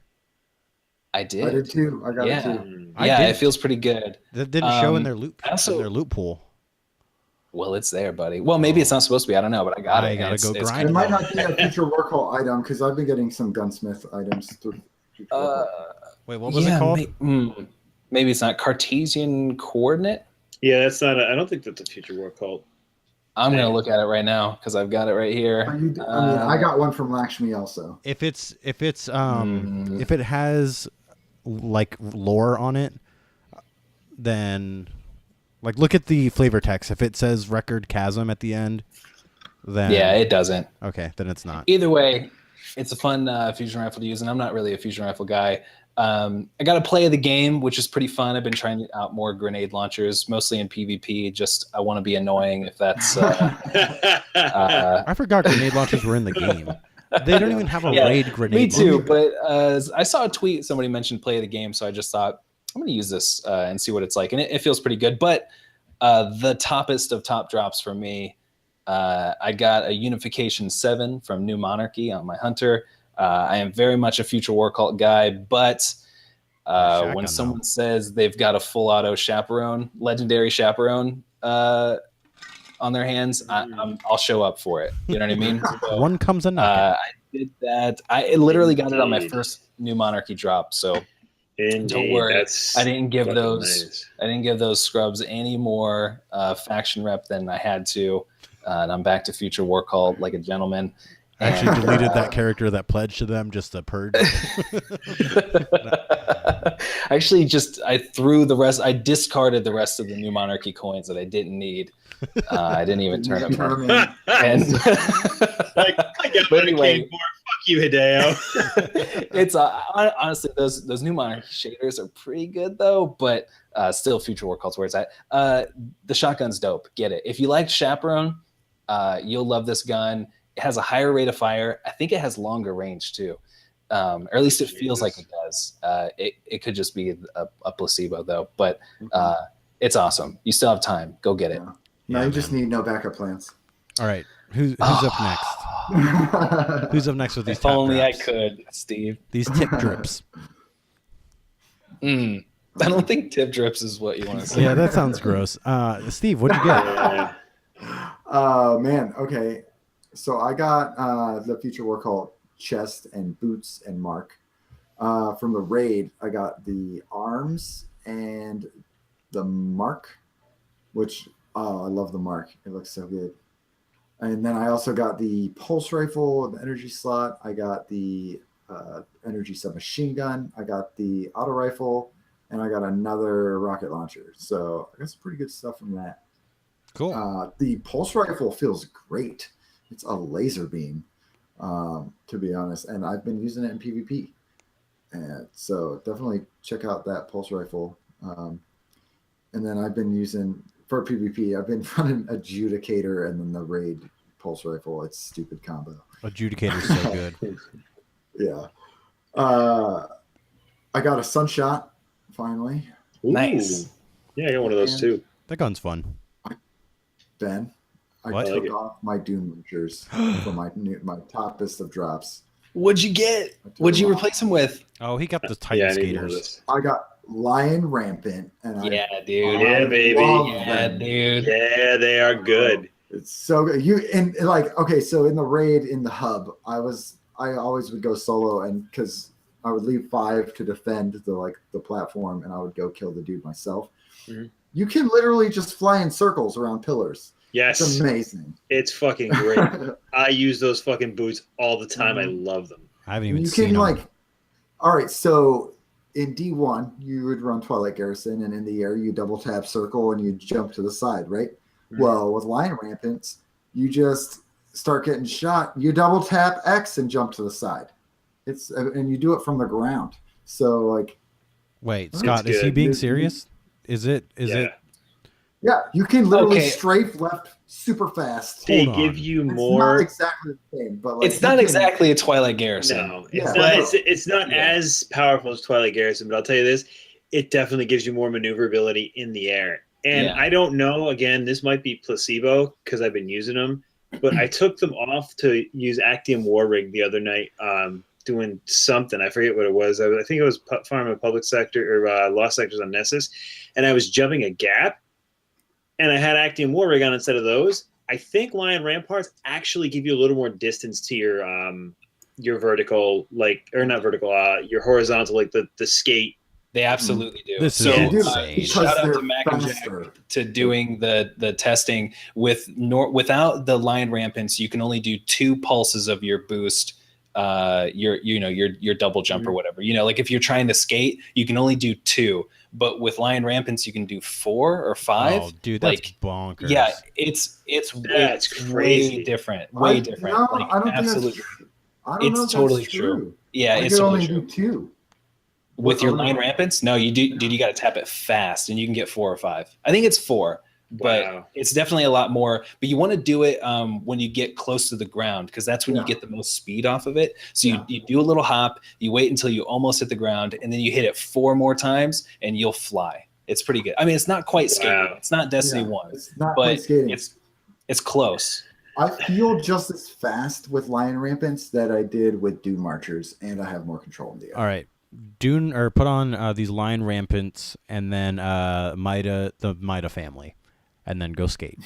I did. I did too. I got it too. Yeah, it feels pretty good. That didn't show in their loot. In their loot pool. Well, it's there, buddy. Well, maybe it's not supposed to be. I don't know, but I got it. I gotta go grind. It might not be a Future War Cult item because I've been getting some gunsmith items through Future War Cult. Wait, what was it called? Maybe it's not Cartesian Coordinate. Yeah, that's not. I don't think that's a Future War Cult. I'm gonna look at it right now because I've got it right here. I got one from Lakshmi also. If it has like lore on it, then look at the flavor text. If it says Record Chasm at the end, then it doesn't. Okay, then it's not. Either way, it's a fun fusion rifle to use, and I'm not really a fusion rifle guy. I got to play the game, which is pretty fun. I've been trying out more grenade launchers, mostly in PvP. Just I want to be annoying if that's. I forgot grenade launchers were in the game. They don't even have a raid grenade. Me too, but I saw a tweet. Somebody mentioned play the game, so I just thought I'm going to use this and see what it's like, and it feels pretty good. But the toppest of top drops for me, I got a Unification 7 from New Monarchy on my Hunter. I am very much a Future War Cult guy, but when someone says they've got a full auto chaperone, legendary chaperone on their hands, I'll show up for it. You know what I mean? So, one comes a knockin'. I did that. I literally got it on my first New Monarchy drop, so don't worry. I didn't give those. Nice. I didn't give those scrubs any more faction rep than I had to, and I'm back to Future War Cult like a gentleman. I actually deleted that character that pledged to them just to purge. Actually, I threw the rest. I discarded the rest of the New Monarchy coins that I didn't need. I didn't even turn them in. And but anyway, fuck you, Hideo. It's honestly those New Monarchy shaders are pretty good though, but still Future War Cult's where it's at. The shotgun's dope. Get it. If you like Chaperone, you'll love this gun. It has a higher rate of fire. I think it has longer range too, or at least it feels like it does. It could just be a placebo though, but it's awesome. You still have time. Go get it. No, you just need no backup plans. All right. Who's up next? Who's up next with these? If top only drops? I could, Steve. These tip drips. I don't think tip drips is what you want to say. Yeah, that sounds gross. Steve, what'd you get? Man, okay. So I got the Future War Cult chest and boots and mark. From the raid, I got the arms and the mark, which I love the mark. It looks so good. And then I also got the pulse rifle, the energy slot. I got the energy submachine gun. I got the auto rifle, and I got another rocket launcher. So I got some pretty good stuff from that. Cool. The pulse rifle feels great. It's a laser beam, to be honest, and I've been using it in PvP. And so definitely check out that pulse rifle. And then I've been using for PvP. I've been running Adjudicator and then the raid pulse rifle. It's stupid combo. Adjudicator's so good. Yeah. I got a Sunshot finally. Ooh. Nice. Yeah, I got one of those too. That gun's fun. Ben, I What? took off my Doom Munchers for my toppest of drops. What'd you get? What'd you replace them with? Oh, he got the Titan Yeah, I need one of skaters. those. I got Lion Rampant, and Yeah, I dude. Yeah, baby. love Yeah, them. dude. Yeah, they are good. It's so good. You and like okay, so in the raid in the hub, I always would go solo, and because I would leave 5 to defend the platform, and I would go kill the dude myself. Mhm. You can literally just fly in circles around pillars. Yes, It's amazing. it's fucking great. I use those fucking boots all the time. I love them. I haven't even You seen can them. all right, so in D1 you would run Twilight Garrison, and in the air you double tap circle and you jump to the side, right? Mhm. Well, with Lion Rampants, you just start getting shot. You double tap X and jump to the side. And you do it from the ground. So like, Wait, It's Scott, is he good. being serious? Is it? Yeah. yeah, you can literally Okay. strafe left super fast. They Hold give on. you It's more. not exactly the same, but like It's not exactly a Twilight Garrison. No, Yeah. it's not. It's not Yeah. as powerful as Twilight Garrison, but I'll tell you this: it definitely gives you more maneuverability in the air. And Yeah. I don't know. Again, this might be placebo because I've been using them, but I took them off to use Actium War Rig the other night, doing something. I forget what it was. I think it was farming a public sector or lost sectors on Nessus, and I was jumping a gap, and I had Actium War Rig on instead of those. I think Lion Ramparts actually give you a little more distance to your vertical, or not vertical, your horizontal, like the skate. They absolutely do. This is so They do, insane. because shout out they're to Mac and Jack faster. to doing the testing without the Lion Rampants. You can only do 2 pulses of your boost. Your double jump or whatever. Like if you're trying to skate, you can only do 2. But with Lion Rampants, you can do 4 or 5. Oh, dude, that's like, bonkers. yeah, it's That's way crazy. different. Way different. No, Like, I don't absolutely. think that's true. I don't It's know if totally that's true. Yeah, I it's could totally only true. do 2. With your Oh, Lion no. Rampants, no, you do. Dude, you got to tap it fast, and you can get 4 or 5. I think it's 4, but Wow. it's definitely a lot more. But you want to do it when you get close to the ground, because that's when you Yeah. get the most speed off of it. So Yeah. you do a little hop, you wait until you almost hit the ground, and then you hit it 4 more times, and you'll fly. It's pretty good. I mean, it's not quite skating. Wow. It's not Destiny Yeah, 1, It's not but quite skating. it's close. I feel just as fast with Lion Rampants that I did with Doom Marchers, and I have more control in the air. All right. Put on these Lion Rampants and then the Mida family, and then go skate.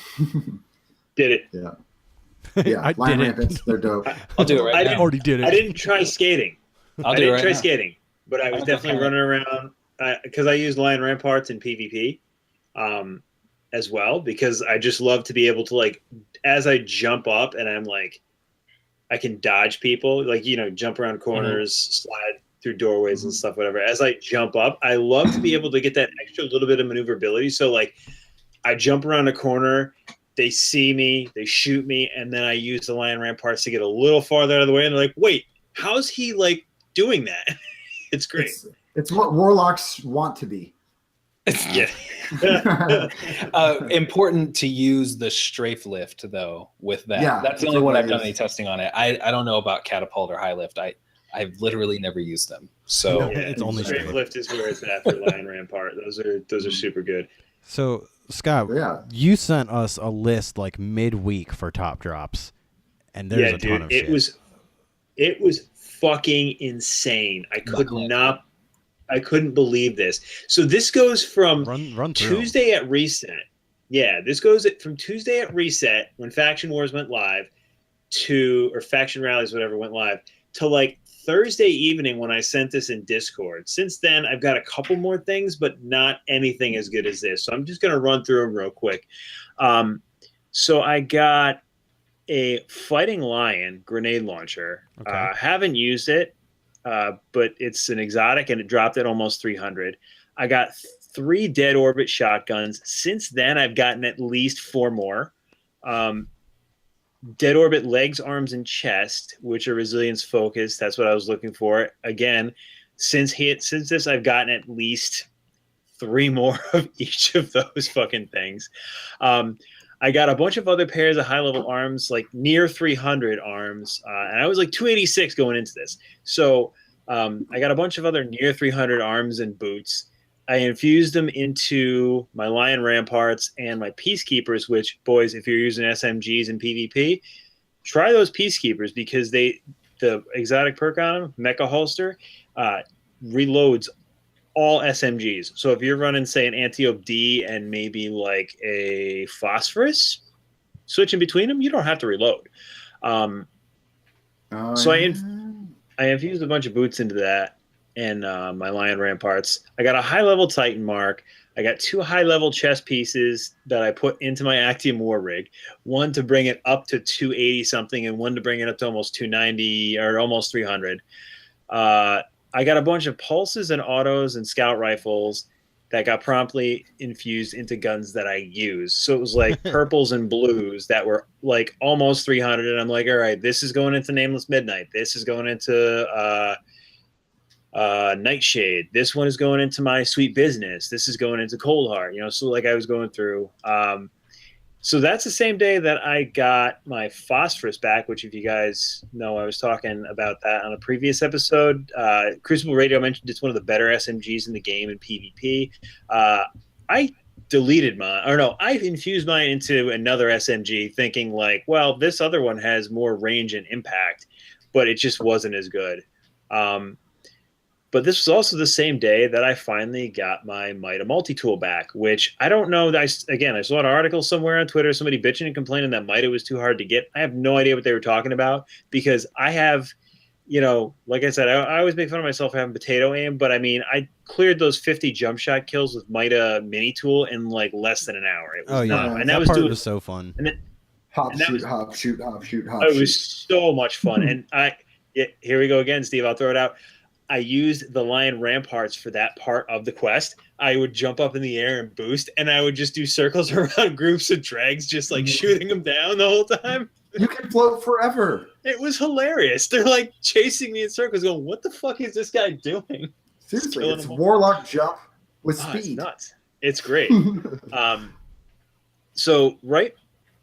Did it? Yeah. Yeah, I Lion did it. Rampants, they're dope. I'll do it I right I now. already did it. I didn't try skating. I'll I do it didn't right try now. skating, but I was I'm definitely okay. running around because I use Lion Ramparts in PvP as well, because I just love to be able to, like, as I jump up and I'm like, I can dodge people, like, jump around corners, slide through doorways and stuff, whatever. As I jump up, I love to be able to get that extra little bit of maneuverability. So, like, I jump around a corner, they see me, they shoot me, and then I use the Lion Ramparts to get a little farther out of the way, and they're like, wait, how's he, like, doing that? It's great. It's what warlocks want to be. Yeah. Important to use the strafe lift though with that. Yeah, That's the that's only what one I I've done use. any testing on it. I don't know about catapult or high lift. I've literally never used them. So Yeah, It's only Strafe straight. Lift is where it's at for Lion Rampart. Those are super good. So Scott, Yeah. you sent us a list like midweek for top drops, and there's a ton of shit. It was fucking insane. I couldn't believe this. So this goes from Run through 'em. Tuesday at reset. Yeah, this goes from Tuesday at reset when Faction Wars went live or Faction Rallies, whatever, went live, to like Thursday evening when I sent this in Discord. Since then, I've got a couple more things, but not anything as good as this. So I'm just going to run through them real quick. So I got a Fighting Lion grenade launcher. Okay. Haven't used it, but it's an exotic and it dropped at almost 300. I got 3 Dead Orbit shotguns. Since then, I've gotten at least 4 more. Dead Orbit legs, arms, and chest, which are resilience focused. That's what I was looking for. Again, since this, I've gotten at least 3 more of each of those fucking things. I got a bunch of other pairs of high-level arms, like near 300 arms, and I was like 286 going into this. So I got a bunch of other near 300 arms and boots. I infused them into my Lion Ramparts and my Peacekeepers, which, boys, if you're using SMGs in PvP, try those Peacekeepers because the exotic perk on them, Mecha Holster, reloads all SMGs. So if you're running, say, an Antiope D and maybe like a Phosphorus, switching between them, you don't have to reload. So I infused a bunch of boots into that and my Lion Ramparts. I got a high-level Titan mark. I got 2 high-level chest pieces that I put into my Actium War rig. One to bring it up to 280-something and one to bring it up to almost 290 or almost 300. I got a bunch of pulses and autos and scout rifles that got promptly infused into guns that I use. So it was like purples and blues that were like almost 300. And I'm like, all right, this is going into Nameless Midnight. This is going into Nightshade. This one is going into my Sweet Business. This is going into Coldheart. So like I was going through. So that's the same day that I got my Phosphorus back, which if you guys know, I was talking about that on a previous episode. Crucible Radio mentioned it's one of the better SMGs in the game in PvP. I deleted mine, or no, I infused mine into another SMG thinking like, well, this other one has more range and impact, but it just wasn't as good. But this was also the same day that I finally got my Mida multi-tool back, which I don't know. I saw an article somewhere on Twitter, somebody bitching and complaining that Mida was too hard to get. I have no idea what they were talking about because I have, like I said, I always make fun of myself for having potato aim, but I mean, I cleared those 50 jump shot kills with Mida mini tool in like less than an hour. It was and that part was so fun. Hop, shoot. It was so much fun. And here we go again, Steve. I'll throw it out. I used the Lion Ramparts for that part of the quest. I would jump up in the air and boost, and I would just do circles around groups of drags, just like shooting them down the whole time. You can float forever. It was hilarious. They're like chasing me in circles, going, "What the fuck is this guy doing?" Seriously, it's Warlock jump with speed. It's nuts. It's great. So right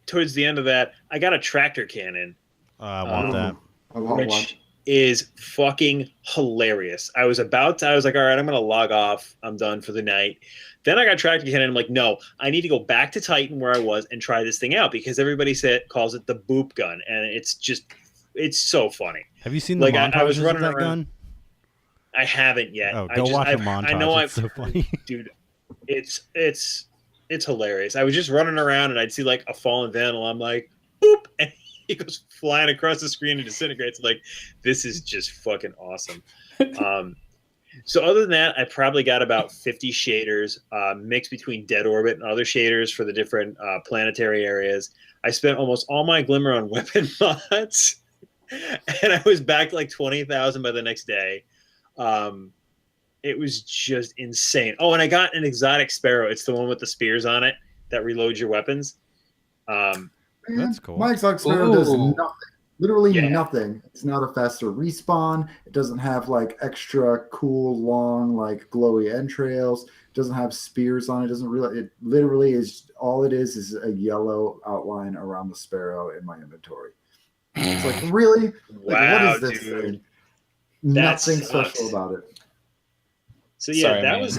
towards the end of that, I got a tractor cannon. I want that. Which is fucking hilarious. I was like, all right, I'm going to log off. I'm done for the night. Then I got tractor cannon. I'm like, no, I need to go back to Titan where I was and try this thing out because everybody calls it the boop gun. And it's so funny. Have you seen the montages I was running of that around. gun? I haven't yet. Oh, go watch a montage. I know it's so funny. Dude, it's hilarious. I was just running around and I'd see like a fallen vandal. I'm like, boop. And he goes flying across the screen and disintegrates. Like, this is just fucking awesome. So other than that, I probably got about 50 shaders mixed between Dead Orbit and other shaders for the different planetary areas. I spent almost all my Glimmer on weapon mods, and I was back to like 20,000 by the next day. It was just insane. Oh, and I got an exotic sparrow. It's the one with the spears on it that reloads your weapons. That's cool. My exotic sparrow does nothing. Literally nothing. It's not a faster respawn. It doesn't have like extra cool, long, like glowy entrails. It doesn't have spears on it. It literally is all it is a yellow outline around the sparrow in my inventory. It's like, really? Wow, what is this thing? Nothing special about it. So yeah, Sorry, that man. was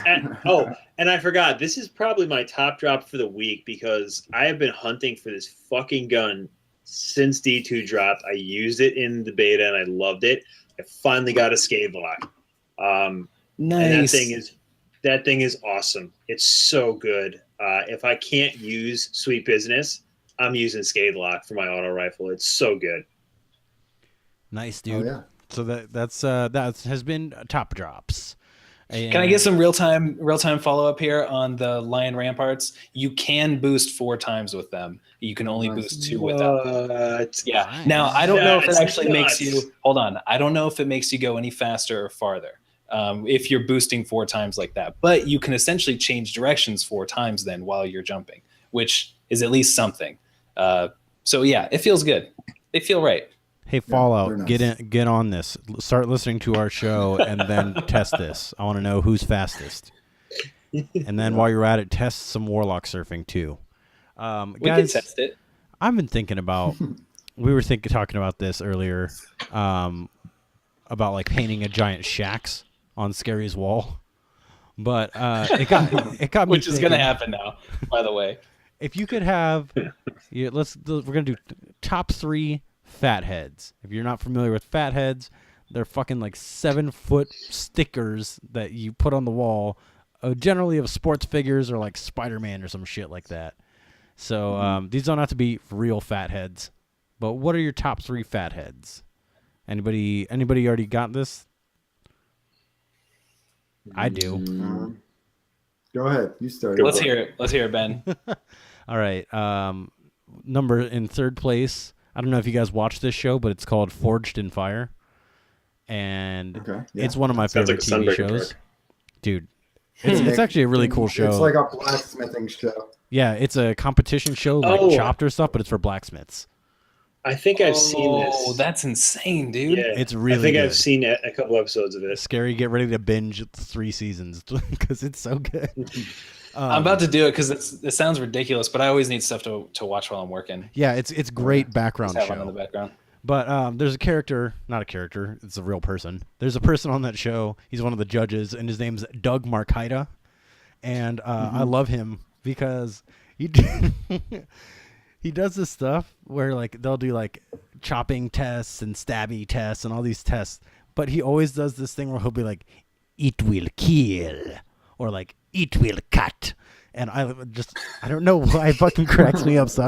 and I forgot. This is probably my top drop for the week because I have been hunting for this fucking gun since D2 dropped. I used it in the beta and I loved it. I finally got a Scathe Lock. And Nice. that thing is awesome. It's so good. If I can't use Sweet Business, I'm using Scathe Lock for my auto rifle. It's so good. Nice, dude. Oh, yeah. So that has been top drops. Can I get some real time follow up here on the Lion Ramparts? You can boost 4 times with them. You can only boost 2 without them. What? Yeah. Nice. Now I don't know if it That's actually makes nuts. you. Hold on. I don't know if it makes you go any faster or farther. If you're boosting 4 times like that, but you can essentially change directions 4 times then while you're jumping, which is at least something. So yeah, it feels good. They feel right. Hey, they're Fallout, nice. get on this. Start listening to our show and then test this. I want to know who's fastest. And then while you're at it, test some Warlock surfing too. We Guys, can test it. I've been thinking about. We were talking about this earlier, about like painting a giant Shaxx on Scary's wall. But it got me. Which is going to thinking, happen now, by the way. if you could have, we're gonna do top 3 fat heads. If you're not familiar with fat heads, they're fucking like 7-foot stickers that you put on the wall, generally of sports figures or like Spider-Man or some shit like that. So these don't have to be real fat heads. But what are your top 3 fat heads? Anybody already got this? I do. Go ahead. You start. Let's hear it. Let's hear it, Ben. All right. Number in 3rd place. I don't know if you guys watch this show, but it's called Forged in Fire, and Okay, yeah. it's one of my Sounds favorite like a TV Sunbreaker shows. truck. Dude, it's actually a really cool show. It's like a blacksmithing show. Yeah, it's a competition show like Oh. Chopped or stuff, but it's for blacksmiths. I think I've seen this. Oh, that's insane, dude. Yeah, It's really I think good. I've seen a couple episodes of it. Scary, get ready to binge 3 seasons because it's so good. I'm about to do it because it sounds ridiculous, but I always need stuff to watch while I'm working. Yeah, it's great background Just have one in show. the background. But there's a character, not a character, it's a real person. There's a person on that show. He's one of the judges, and his name's Doug Markita. And I love him because he he does this stuff where like they'll do like chopping tests and stabby tests and all these tests. But he always does this thing where he'll be like, "It will kill," or like, "It will cut." And I don't know why it fucking cracks me up. So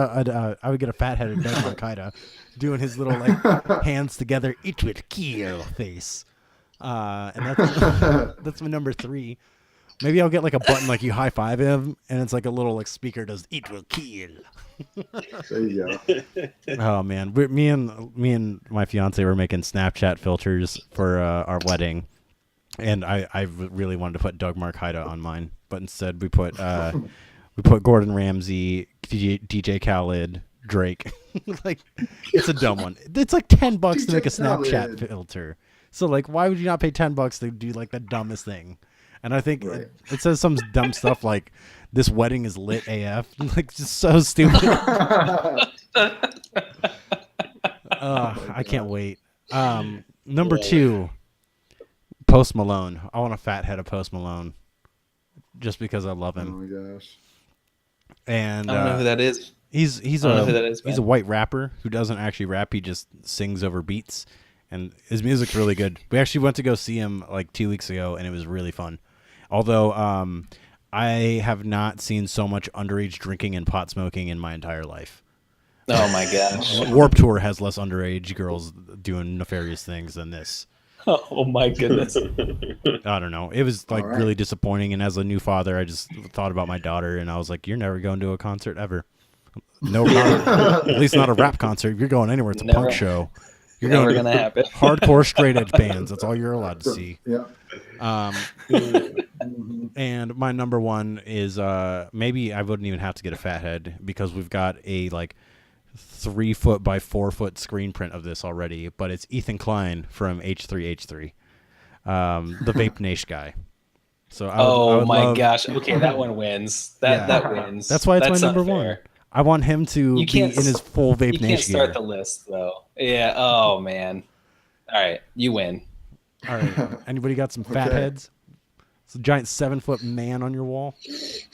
I would get a fat-headed Doug Markita doing his little like hands together, "It will kill" face. And that's my number 3. Maybe I'll get like a button like you high five him, and it's like a little like speaker does "It will kill." There you go. Oh man, me and my fiance were making Snapchat filters for our wedding, and I really wanted to put Doug Markita on mine, but instead we put Gordon Ramsay, DJ Khaled, Drake. Like, it's a dumb one. It's like $10 to make a Snapchat Khaled. filter. So like, why would you not pay $10 to do like the dumbest thing? And I think Right. it says some dumb stuff like, "This wedding is lit AF." Like, just so stupid. I can't wait. Number 2, Post Malone. I want a fat head of Post Malone, just because I love Oh him. my gosh. And I don't know who that is. he's I don't know who that is, he's man. a white rapper who doesn't actually rap. He just sings over beats, and his music's really good. We actually went to go see him like 2 weeks ago, and it was really fun. Although I have not seen so much underage drinking and pot smoking in my entire life. Oh my gosh. Warped Tour has less underage girls doing nefarious things than this. Oh my goodness. I don't know. It was like All right. really disappointing. And as a new father, I just thought about my daughter, and I was like, "You're never going to a concert ever. No, at least not a rap concert. If you're going anywhere, it's a Never. punk show. You're Never going gonna happen. hardcore straight edge bands. That's all you're allowed to see." Yeah. And my number 1 is maybe I wouldn't even have to get a fat head because we've got a like 3-foot by 4-foot screen print of this already. But it's Ethan Klein from H3H3, the Vape Nation guy. So I would my love- gosh. Okay, that one wins. That wins. That's why it's my not number fair. 1. I want him to You be can't in his full Vape You can't Nation start gear. the list though. Yeah. Oh man. All right, you win. All right. Anybody got some fat Okay. heads? It's a giant 7-foot man on your wall.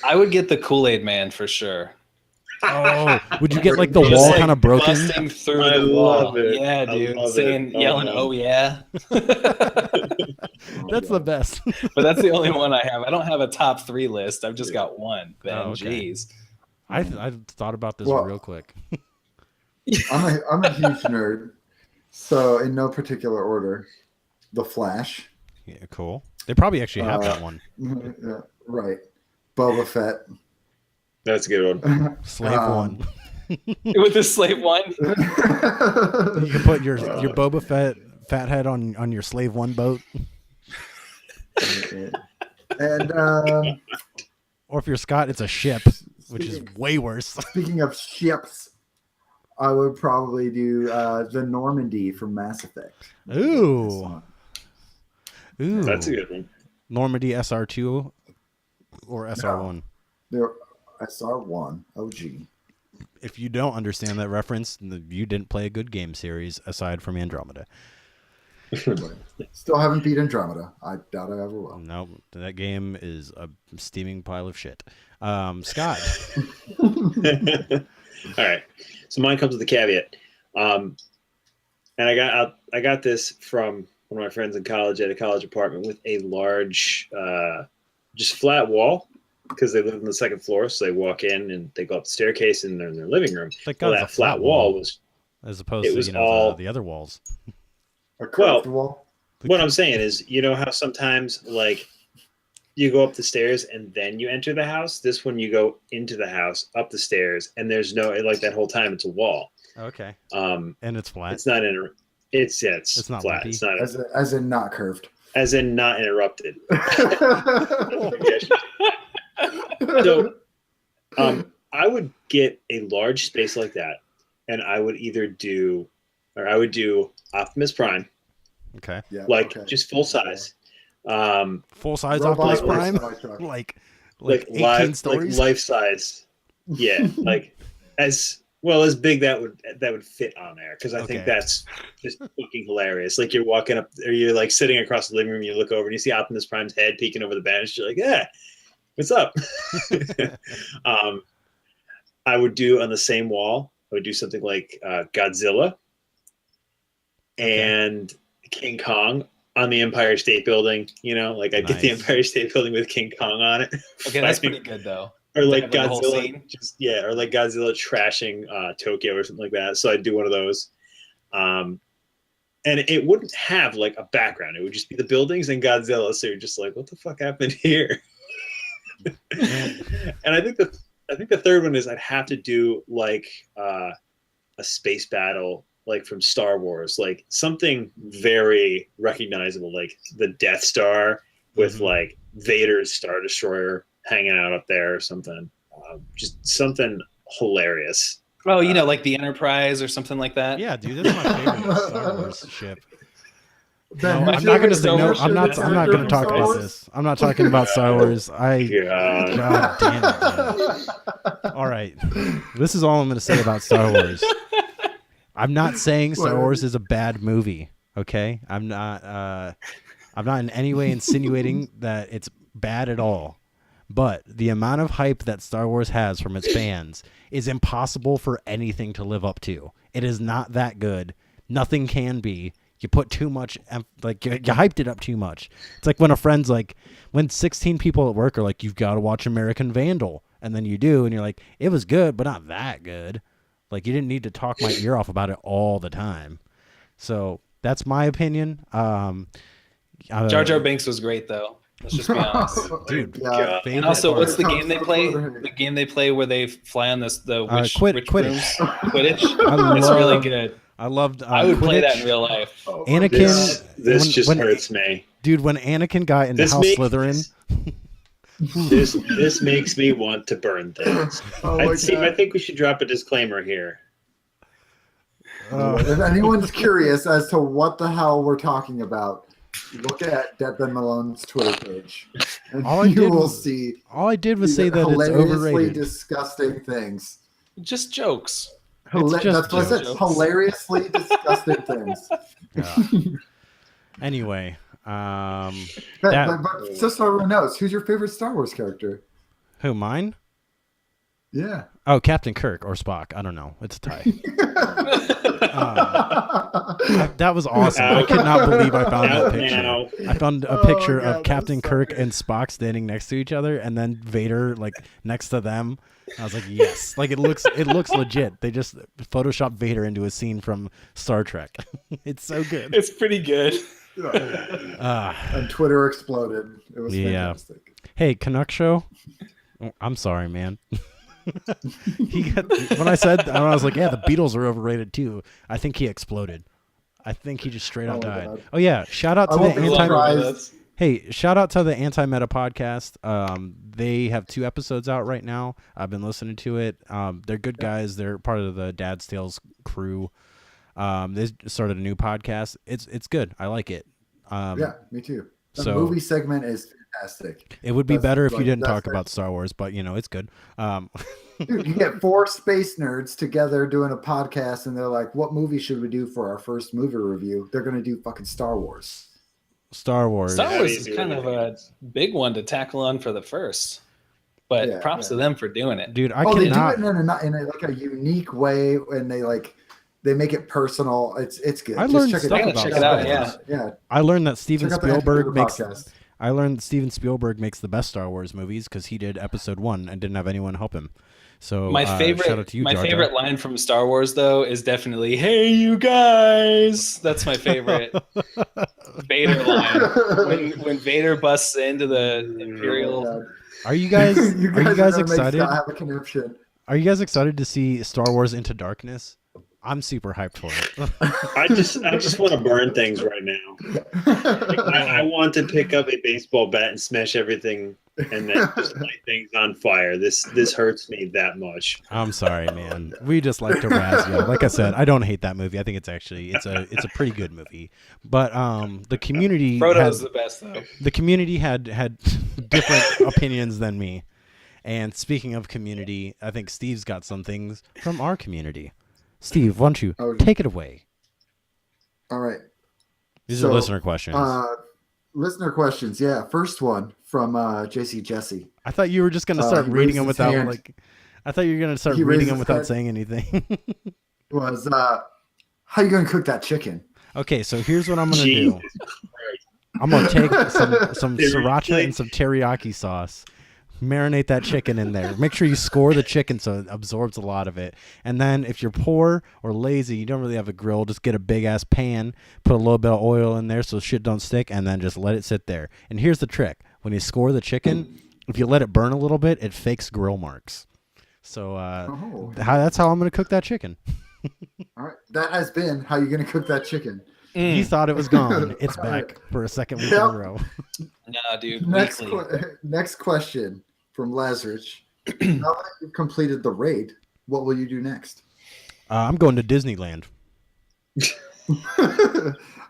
I would get the Kool-Aid Man for sure. Oh, would you get like the Just, wall like, kind of broken? busting through I the wall. love it. Yeah, I dude. love Saying, it. Oh, yelling, man. "Oh yeah!" That's the best. But that's the only one I have. I don't have a top 3 list. I've just got one. Ben, Oh, okay. jeez. I thought about this Well, real quick. I'm a huge nerd. So in no particular order, The Flash. Yeah, cool. They probably actually have that one. Yeah, right. Boba Fett. That's a good one. Slave one. With the slave one. You can put your Boba Fat head on your Slave One boat. And Or if you're Scott, it's a ship, which is way worse. speaking of ships, I would probably do the Normandy from Mass Effect. Ooh. Ooh. That's a good one. Normandy SR2 or SR1. There, SR1 OG. If you don't understand that reference, you didn't play a good game series aside from Andromeda. Still haven't beat Andromeda. I doubt I ever will. No, that game is a steaming pile of shit. Scott. All right. So mine comes with a caveat. And I got this from one of my friends in college at a college apartment with a large, just flat wall because they live on the second floor. So they walk in and they go up the staircase and they're in their living room. Well, that flat wall was, as opposed it to was the other walls. A curved wall. what I'm saying is, you know how sometimes like you go up the stairs and then you enter the house. This one you go into the house, up the stairs, and there's no like that whole time it's a wall. Okay. And it's flat. it's not in. It's not flat. lumpy. It's not As in not curved. as in not interrupted. So, I would get a large space like that, and I would do Optimus Prime, Okay. Yeah, like okay. just full size. Full size Robot Optimus Prime? or truck? like like 18 live, stories? like life size. Yeah, like as big that would fit on there because I think Okay. that's just fucking hilarious. Like you're walking up, or you're like sitting across the living room, you look over and you see Optimus Prime's head peeking over the bench. You're like, yeah, what's up? I would do on the same wall. I would do something like Godzilla and King Kong on the Empire State Building. You know, like I'd get the Nice. Empire State Building with King Kong on it. Okay, that's pretty good though. Or like have, like, a whole Godzilla, scene? or like Godzilla trashing Tokyo or something like that. So I'd do one of those, and it wouldn't have like a background. It would just be the buildings and Godzilla. So you're just like, what the fuck happened here? And I think the third one is I'd have to do like a space battle, like from Star Wars, like something very recognizable, like the Death Star with like Vader's Star Destroyer hanging out up there or something. Just something hilarious. Oh, you know, like the Enterprise or something like that. Yeah, dude, that's my favorite Star Wars ship. Ben, No, who's I'm your not going to favorite say no. Star I'm not. Wars I'm not going to talk Star about Wars? this. I'm not talking about Star Wars. God. God damn it. All right, this is all I'm going to say about Star Wars. I'm not saying Star Wars is a bad movie. Okay, I'm not. I'm not in any way insinuating that it's bad at all. But the amount of hype that Star Wars has from its fans is impossible for anything to live up to. It is not that good. Nothing can be. You put too much, like you hyped it up too much. It's like when a friend's like, when 16 people at work are like, you've got to watch American Vandal. And then you do, and you're like, it was good, but not that good. Like you didn't need to talk my ear off about it all the time. So that's my opinion. Jar Jar Binks was great though. Let's just be honest. Dude, Yeah. favorite And also, part. what's the game they play? The game they play where they fly on the witch Quidditch. rooms? Quidditch. I It's love- really good. I loved I would play that Quidditch. in real life. Oh my Anakin, God. This when- just when- hurts me. Dude, when Anakin got into This House makes Slytherin, this makes me want to burn things. Oh my Steve, I God. think we should drop a disclaimer here. If anyone's curious as to what the hell we're talking about, look at Deadman Malone's Twitter page, and All I you did will was- see all I did was say that it's hilariously overrated. disgusting things. Just jokes. It's just That's what I said. jokes. Hilariously disgusting things. Yeah. Anyway, But just so everyone knows, who's your favorite Star Wars character? Who, mine? Yeah. Oh, Captain Kirk or Spock. I don't know. It's a tie. That was awesome. I could not believe I found that picture. I found a picture of Captain Kirk and Spock standing next to each other, and then Vader like next to them. I was like, yes, like it looks legit. They just photoshopped Vader into a scene from Star Trek. It's so good. It's pretty good. And Twitter exploded. It was fantastic. Hey, Canuck Show. I'm sorry, man. When I said, I was like, yeah, the Beatles are overrated too. I think he exploded. I think he just straight up died. God. Oh yeah, shout out to the Anti-Meta podcast. They have 2 episodes out right now. I've been listening to it. They're good guys. They're part of the Dad's Tales crew. They started a new podcast. It's good. I like it. Yeah, me too. The movie segment is fantastic. It would be better if you didn't talk about Star Wars, but it's good. Dude, you get 4 space nerds together doing a podcast, and they're like, "What movie should we do for our first movie review?" They're going to do fucking Star Wars. Star Wars is kind of a big one to tackle on for the first, but props to them for doing it, dude. They do it in a unique way, and they make it personal. It's good. I learned check it out. Yeah. I learned that Steven Spielberg makes the best Star Wars movies because he did Episode 1 and didn't have anyone help him. So my favorite, shout out to you, Jar Jar. favorite line from Star Wars though is definitely "Hey, you guys." That's my favorite Vader line when Vader busts into the Imperial. Are you guys excited? Have a connection. Are you guys excited to see Star Wars Into Darkness? I'm super hyped for it. I just want to burn things right now. I want to pick up a baseball bat and smash everything and then just light things on fire. This hurts me that much. I'm sorry, man. We just like to razz you. Like I said, I don't hate that movie. I think it's a pretty good movie. But the community Frodo's the best though. The community had different opinions than me. And speaking of community, I think Steve's got some things from our community. Steve, why don't you take it away? All right. These are listener questions. Listener questions, yeah. First one from JC Jesse. I thought you were just going to start reading them without saying anything. Was how you going to cook that chicken? Okay, so here's what I'm going to do. I'm going to take some sriracha and some teriyaki sauce. Marinate that chicken in there. Make sure you score the chicken so it absorbs a lot of it. And then if you're poor or lazy, you don't really have a grill, just get a big ass pan, put a little bit of oil in there so shit don't stick, and then just let it sit there. And here's the trick. When you score the chicken, if you let it burn a little bit, it fakes grill marks. So that's how I'm going to cook that chicken. All right. That has been how you're going to cook that chicken. You thought it was gone. It's back for a second week in a row. Nah, dude. Next question from Lazarus. Now that you've completed the raid, what will you do next? I'm going to Disneyland.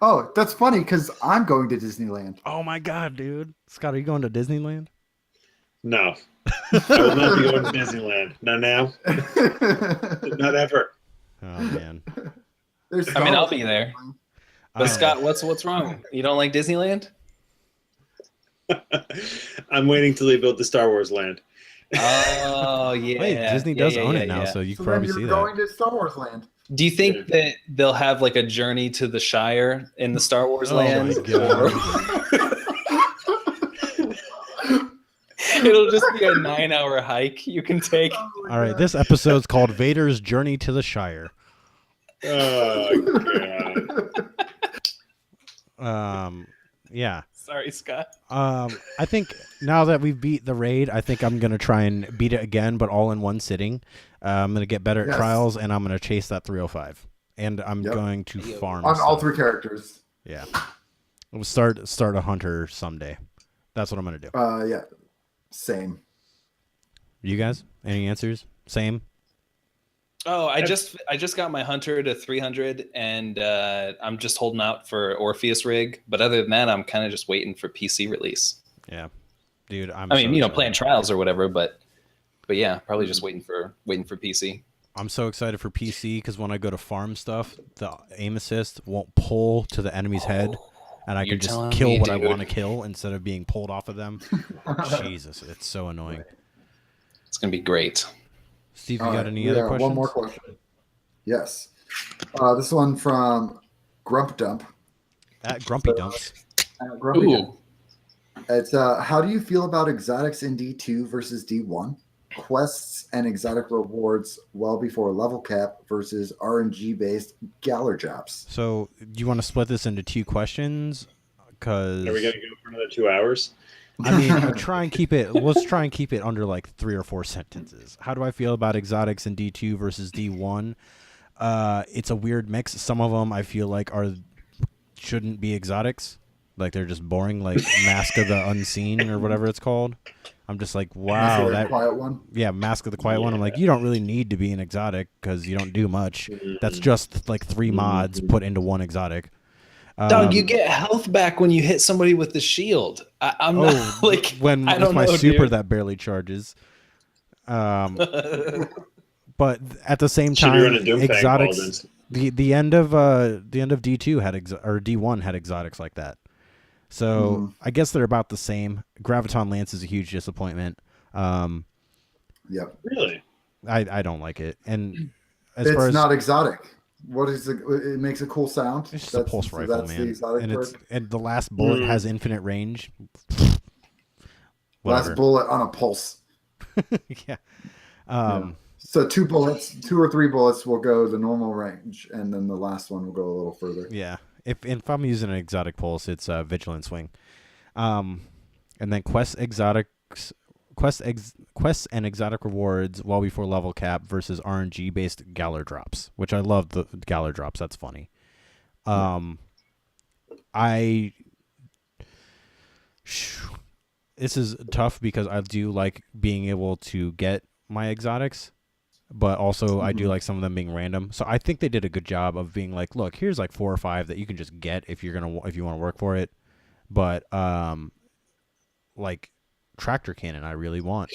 Oh, that's funny because I'm going to Disneyland. Oh my god, dude. Scott, are you going to Disneyland? No. I will not be going to Disneyland. Not now. Not ever. Oh man. I'll be there. But Scott, what's wrong? You don't like Disneyland? I'm waiting till they build the Star Wars land. Oh yeah. Wait, Disney does own it now, so you can probably see that. You're going to Star Wars land. Do you think that they'll have like a journey to the Shire in the Star Wars land? My God. It'll just be a 9-hour hike you can take. All right, this episode's called Vader's Journey to the Shire. Oh God. Yeah. Sorry, Scott. I think now that we've beat the raid, I think I'm gonna try and beat it again, but all in one sitting. I'm gonna get better at trials, and I'm gonna chase that 305, and I'm going to farm on stuff. all 3 characters. Yeah, we'll start a hunter someday. That's what I'm gonna do. Yeah, same. You guys, any answers? Same. Oh, I just got my hunter to 300, and I'm just holding out for Orpheus rig. But other than that, I'm kind of just waiting for PC release. Yeah, dude. Playing trials or whatever, but yeah, probably just waiting for PC. I'm so excited for PC because when I go to farm stuff, the aim assist won't pull to the enemy's head. and I You're can just telling kill me, what I dude. want to kill instead of being pulled off of them. Jesus, it's so annoying. It's gonna be great. Steve, you All got right, any other questions? one more question. Yes. This one from Grump Dump. At Grumpy Dumps. Grumpy Dump. Ooh. It's how do you feel about exotics in D2 versus D1? Quests and exotic rewards well before level cap versus RNG based galler drops. So, do you want to split this into 2 questions? Because Are we going to go for another 2 hours? I mean, let's try and keep it under like 3 or 4 sentences. How do I feel about exotics in D2 versus D1? It's a weird mix. Some of them I feel like shouldn't be exotics. Like they're just boring, like Mask of the Unseen or whatever it's called. I'm just like, wow, that quiet one. Yeah, Mask of the Quiet One. I'm like, you don't really need to be an exotic because you don't do much. That's just like 3 mods put into one exotic. Dog, you get health back when you hit somebody with the shield. I'm not like when I don't with my know, super dude. that barely charges. But at the same Should be time, running Doomfang exotics. Paladins. The end of D2 had or D1 had exotics like that. So I guess they're about the same. Graviton Lance is a huge disappointment. Yep. Really? I don't like it. And as It's far as not exotic. What is it? It makes a cool sound. it's just a pulse rifle, that's man. The exotic And perk. and the last bullet has infinite range. Last bullet on a pulse. Yeah. So 2 or 3 bullets will go the normal range, and then the last one will go a little further. Yeah. If I'm using an exotic pulse, it's Vigilant Swing. And then quests and exotic rewards well before level cap versus RNG based galler drops, which I love the galler drops. That's funny. This is tough because I do like being able to get my exotics, but also I do like some of them being random. So I think they did a good job of being like, look, here's like 4 or 5 that you can just get if you want to work for it. But like tractor cannon, I really want,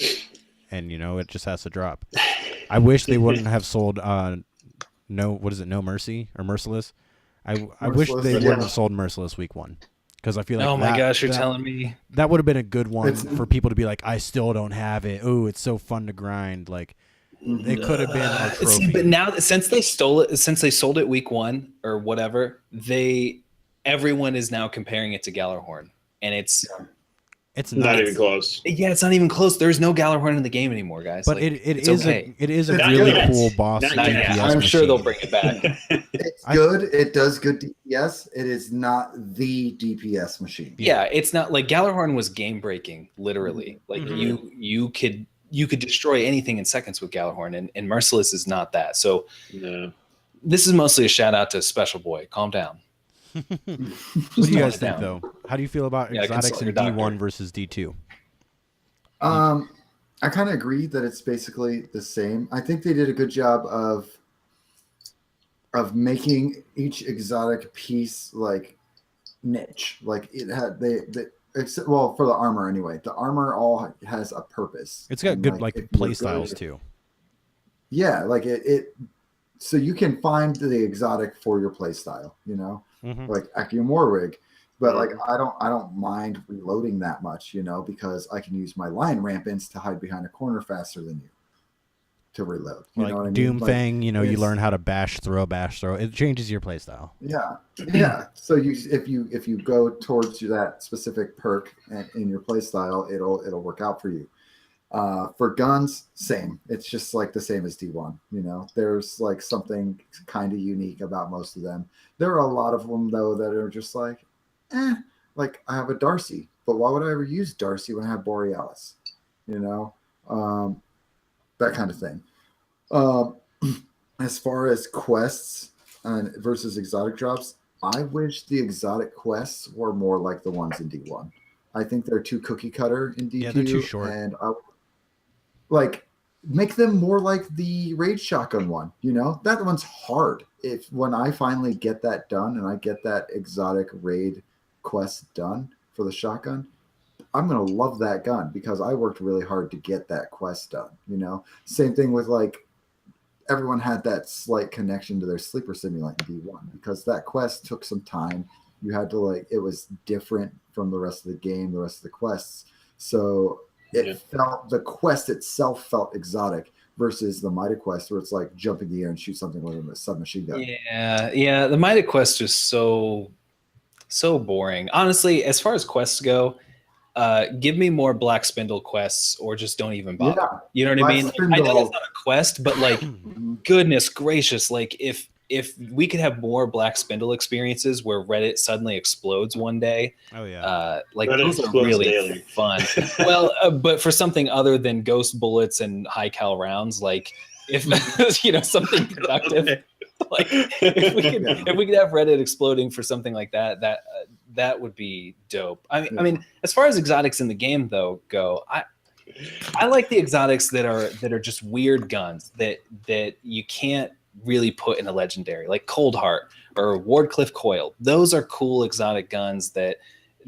and it just has to drop. I wish they wouldn't have sold No Mercy or Merciless. I wish they wouldn't have sold Merciless week 1. Because I feel like, oh my gosh, you're telling me that would have been a good one for people to be like, I still don't have it. Oh, it's so fun to grind. Like, it could have been our trophy. See, but now since they sold it week 1 or whatever, everyone is now comparing it to Gallarhorn, and it's not even close. Yeah, it's not even close. There's no Gallarhorn in the game anymore, guys. But like, it is okay. a Not really yet. cool boss Not DPS yet. I'm sure machine. they'll bring it back. It's good. It does good DPS. It is not the DPS machine. Yeah, it's not like Gallarhorn was game breaking, literally. Like you could destroy anything in seconds with Gallarhorn, and Merciless is not that. So this is mostly a shout out to Special Boy. Calm down. What do you guys think, though? How do you feel about exotics in D1 versus D2? I kind of agree that it's basically the same. I think they did a good job of making each exotic piece like niche. Like it had well, for the armor anyway. The armor all has a purpose. It's got good play styles too. Yeah, like it so you can find the exotic for your play style, like Achium Warwig. But like I don't mind reloading that much, because I can use my lion rampants to hide behind a corner faster than you to reload. You know what I mean? Doomfang, you learn how to bash throw. It changes your playstyle. Yeah, yeah. So if you go towards that specific perk in your playstyle, it'll work out for you. For guns, same. It's just like the same as D1. There's like something kind of unique about most of them. There are a lot of them though that are just like, like I have a Darcy, but why would I ever use Darcy when I have Borealis? That kind of thing. As far as quests versus exotic drops, I wish the exotic quests were more like the ones in D1. I think they're too cookie cutter in D2. Yeah, they're too short. And make them more like the raid shotgun one. That one's hard. When I finally get that done and I get that exotic raid quest done for the shotgun, I'm gonna love that gun because I worked really hard to get that quest done. Same thing with everyone had that slight connection to their sleeper simulant in D1 because that quest took some time You had to like, it was different from the rest of the game, the rest of the quests. So it felt, the quest itself felt exotic versus the Mighty Quest where it's like jump in the air and shoot something with a submachine gun. Yeah. The Mighty Quest is so boring. Honestly, as far as quests go, give me more Black Spindle quests or just don't even bother. Yeah. You know what Black I mean? Spindle. I know that's not a quest, but like, goodness gracious, like if we could have more Black Spindle experiences where Reddit suddenly explodes one day, like Reddit those are explodes really daily. fun. Well, but for something other than ghost bullets and high cal rounds, like if something productive, like if we could have Reddit exploding for something like that, that would be dope. I mean, as far as exotics in the game though go, I like the exotics that are just weird guns that you can't really put in a legendary, like Cold Heart or Wardcliffe Coil. Those are cool exotic guns that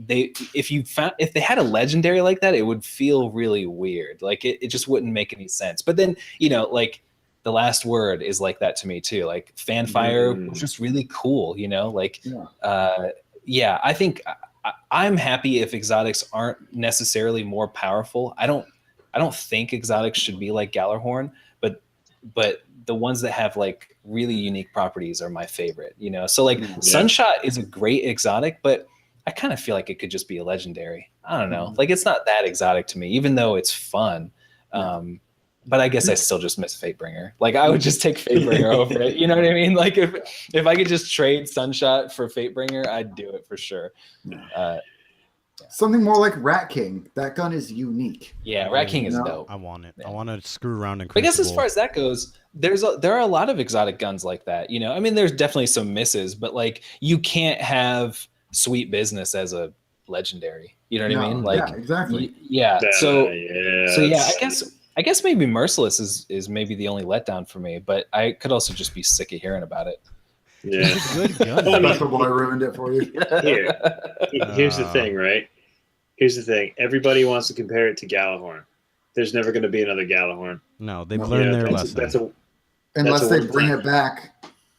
if they had a legendary like that, it would feel really weird. Like it just wouldn't make any sense. But then, like the Last Word is like that to me too. Like Fanfire was just really cool, I think I'm happy if exotics aren't necessarily more powerful. I don't think exotics should be like Gallarhorn, but the ones that have like really unique properties are my favorite, So like Sunshot is a great exotic, but I kind of feel like it could just be a legendary. I don't know. Like it's not that exotic to me, even though it's fun. But I guess I still just miss Fatebringer. Like I would just take Fatebringer over it. You know what I mean? Like if I could just trade Sunshot for Fatebringer, I'd do it for sure. Something more like Rat King. That gun is unique. Yeah, Rat King is dope. I want it. I want to screw around and. I guess as far as that goes, there are a lot of exotic guns like that. I mean, there's definitely some misses, but like you can't have Sweet Business as a legendary. You know what I mean? Like exactly. So I guess maybe Merciless is maybe the only letdown for me, but I could also just be sick of hearing about it. Yeah. Good gun. Special Boy ruined it for you. Here's the thing, right? Here's the thing. Everybody wants to compare it to Galahorn. There's never going to be another Galahorn. No, they've learned their lesson. Unless they bring it back.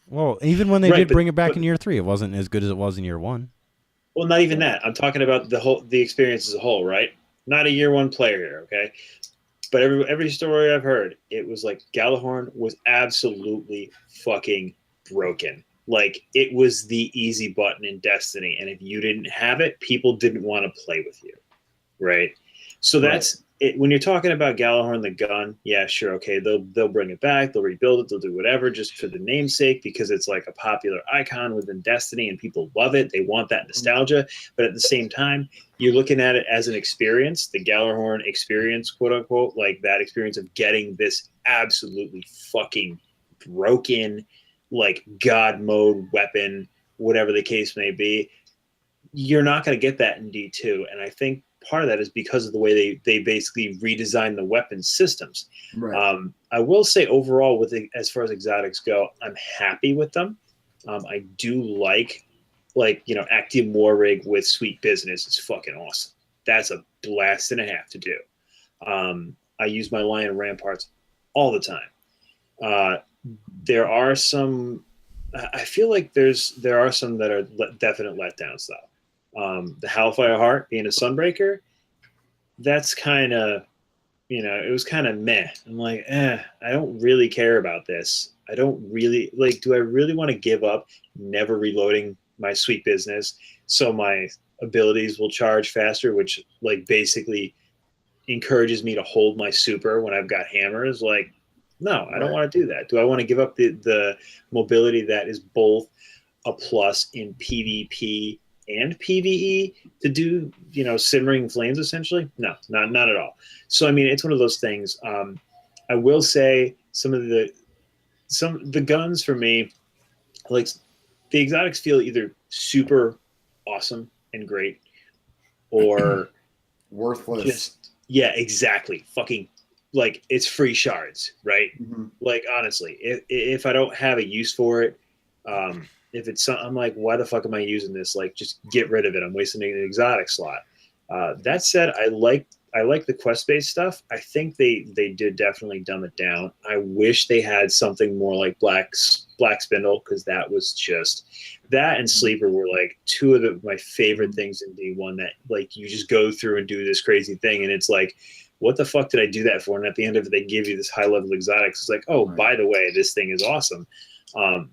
Well, even when they did bring it back in year 3, it wasn't as good as it was in year 1. Well, not even that. I'm talking about the experience as a whole, right? Not a year 1 player here, okay? But every story I've heard, it was like Galahorn was absolutely fucking broken. Like it was the easy button in Destiny, and if you didn't have it, people didn't want to play with you, right? So that's it. When you're talking about Galahorn the gun, yeah, sure, okay, they'll bring it back, they'll rebuild it, they'll do whatever just for the namesake because it's like a popular icon within Destiny and people love it. They want that nostalgia, but at the same time, you're looking at it as an experience, the Galahorn experience, quote unquote, like that experience of getting this absolutely fucking broken, like God mode weapon, whatever the case may be. You're not going to get that in D2. And I think part of that is because of the way they basically redesigned the weapon systems. Right. I will say overall, as far as exotics go, I'm happy with them. I do like Actium War Rig with Sweet Business is fucking awesome. That's a blast and a half to do. I use my Lion Ramparts all the time. There are some. I feel like there are some that are definite letdowns though. The Hellfire Heart being a Sunbreaker, that's kind of, it was kind of meh. I'm like, I don't really care about this. I don't really do I really want to give up never reloading my Sweet Business so my abilities will charge faster, which like basically encourages me to hold my super when I've got hammers? Like, no, I don't want to do that. Do I want to give up the mobility that is both a plus in PvP and PvE to do, simmering flames essentially? No, not at all. So I mean, it's one of those things. I will say some of the guns for me, like the exotics feel either super awesome and great or worthless. Exactly. Fucking like it's free shards, right? Mm-hmm. Like honestly, if I don't have a use for it, if it's I'm like, why the fuck am I using this? Like, just get rid of it. I'm wasting an exotic slot. That said, I I like the quest-based stuff. I think they did definitely dumb it down. I wish they had something more like Black Spindle, because that was just that and Sleeper were like two of my favorite things in D1 that like you just go through and do this crazy thing and it's like, what the fuck did I do that for? And at the end of it, they give you this high-level exotics. It's like, oh, by the way, this thing is awesome. Or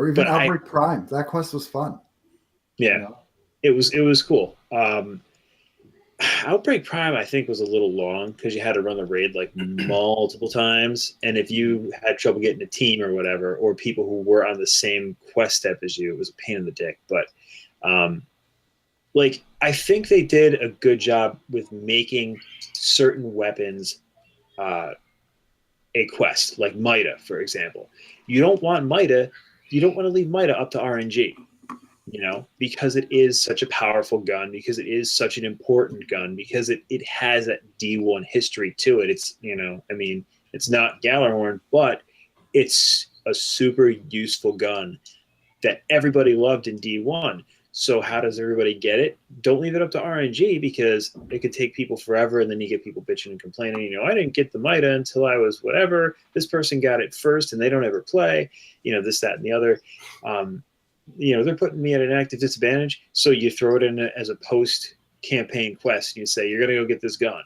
even Outbreak Prime. That quest was fun. Yeah, you know? It was cool. Outbreak Prime, I think, was a little long because you had to run the raid like multiple times. And if you had trouble getting a team or whatever, or people who were on the same quest step as you, it was a pain in the dick. But like, I think they did a good job with making certain weapons a quest, like Mida, for example. You don't want Mida, you don't want to leave Mida up to RNG. You know, because it is such a powerful gun, because it is such an important gun, because it has that D1 history to it. It's, you know, I mean, it's not Gallarhorn, but it's a super useful gun that everybody loved in D1. So how does everybody get it? Don't leave it up to RNG, because it could take people forever, and then you get people bitching and complaining, you know, I didn't get the Mida until I was whatever. This person got it first, and they don't ever play, you know, this, that, and the other. You know, they're putting me at an active disadvantage, so you throw it in as a post-campaign quest. And you say, you're going to go get this gun,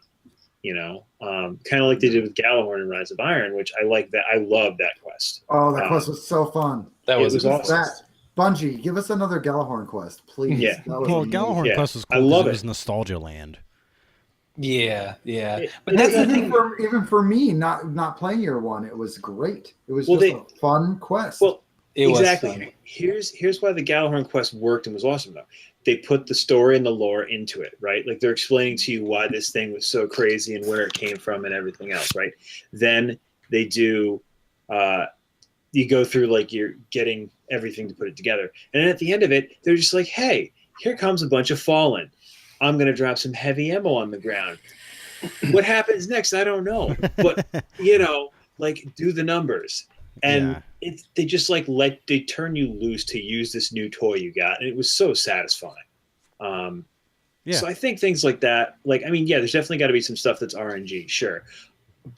you know, kind of like they did with Galahorn and Rise of Iron, which I like that. I love that quest. Oh, that quest was so fun. That was awesome. Bungie, give us another Galahorn quest, please. Yeah. Well, Galahorn quest was cool. I love it. Was Nostalgia Land. Yeah. But that's the thing. Even for me, not playing year one, it was great. It was just a fun quest. Well, exactly. Here's why the Galahorn quest worked and was awesome though. They put the story and the lore into it, right? Like they're explaining to you why this thing was so crazy and where it came from and everything else, right? Then they do you go through like you're getting everything to put it together. And then at the end of it, they're just like, hey, here comes a bunch of Fallen. I'm gonna drop some heavy ammo on the ground. What happens next? I don't know. But you know, like do the numbers. And they just like they turn you loose to use this new toy you got, and it was so satisfying. So I think things like that, like I mean, yeah, there's definitely got to be some stuff that's RNG, sure,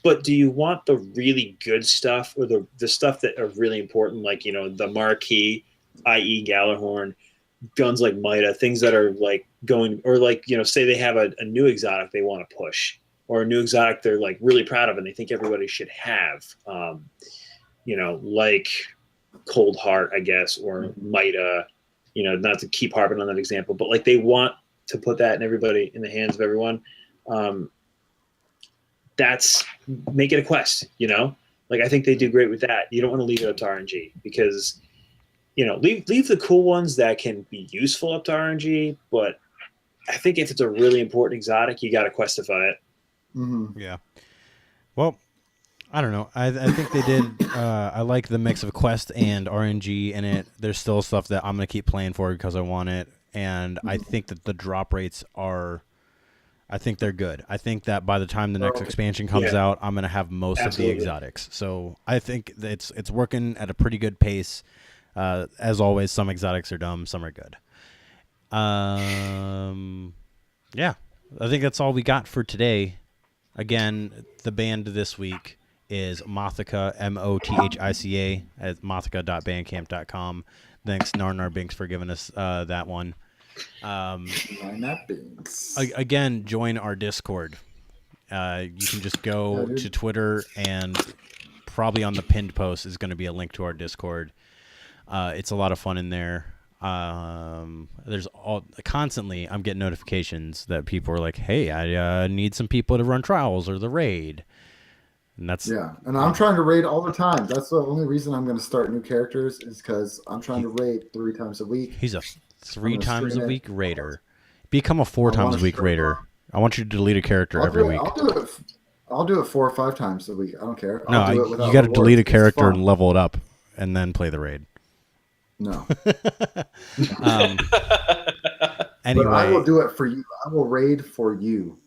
but do you want the really good stuff or the stuff that are really important, like you know the marquee, i.e. Galahorn, guns like Mida, things that are like going, or like you know, say they have a new exotic they want to push, or a new exotic they're like really proud of and they think everybody should have. You know, like Cold Heart, I guess, or Mida, you know, not to keep harping on that example, but like they want to put that in the hands of everyone. That's make it a quest, you know? Like I think they do great with that. You don't want to leave it up to RNG because, you know, leave the cool ones that can be useful up to RNG, but I think if it's a really important exotic, you got to questify it. Mm-hmm. Yeah. Well, I don't know. I think they did. I like the mix of quest and RNG in it. There's still stuff that I'm going to keep playing for because I want it. And I think that the drop rates I think they're good. I think that by the time the next expansion comes out, I'm going to have most of the exotics. So I think that it's working at a pretty good pace. As always, some exotics are dumb, some are good. Yeah, I think that's all we got for today. Again, the band this week is Mothica, Mothica at mothica.bandcamp.com. Thanks, Narnar Binks, for giving us that one. Again, join our Discord. You can just go to Twitter, and probably on the pinned post is going to be a link to our Discord. It's a lot of fun in there. There's constantly I'm getting notifications that people are like, hey, I need some people to run trials or the raid. And that's and I'm trying to raid all the time. That's the only reason I'm going to start new characters is because I'm trying to raid 3 times a week. He's a 3 times a week raider. Become a 4 times a week raider. I want you to delete a character every week. I'll do it 4 or 5 times a week. I don't care. You got to delete a character and level it up, and then play the raid. No. Anyway, but I will do it for you. I will raid for you.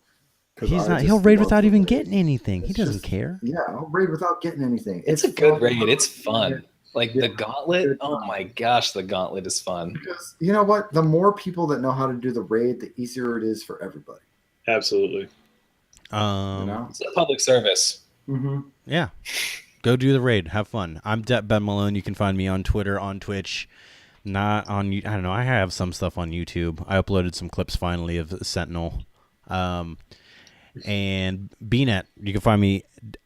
He'll raid without even getting anything. He doesn't care. Yeah, I'll raid without getting anything. It's a good raid. It's fun. Like the gauntlet. Oh my gosh, the gauntlet is fun. Because you know what? The more people that know how to do the raid, the easier it is for everybody. Absolutely. It's a public service. Mm-hmm. Yeah. Go do the raid. Have fun. I'm Ben Malone. You can find me on Twitter, on Twitch. Not on, I don't know. I have some stuff on YouTube. I uploaded some clips finally of Sentinel. And BNet, you can find me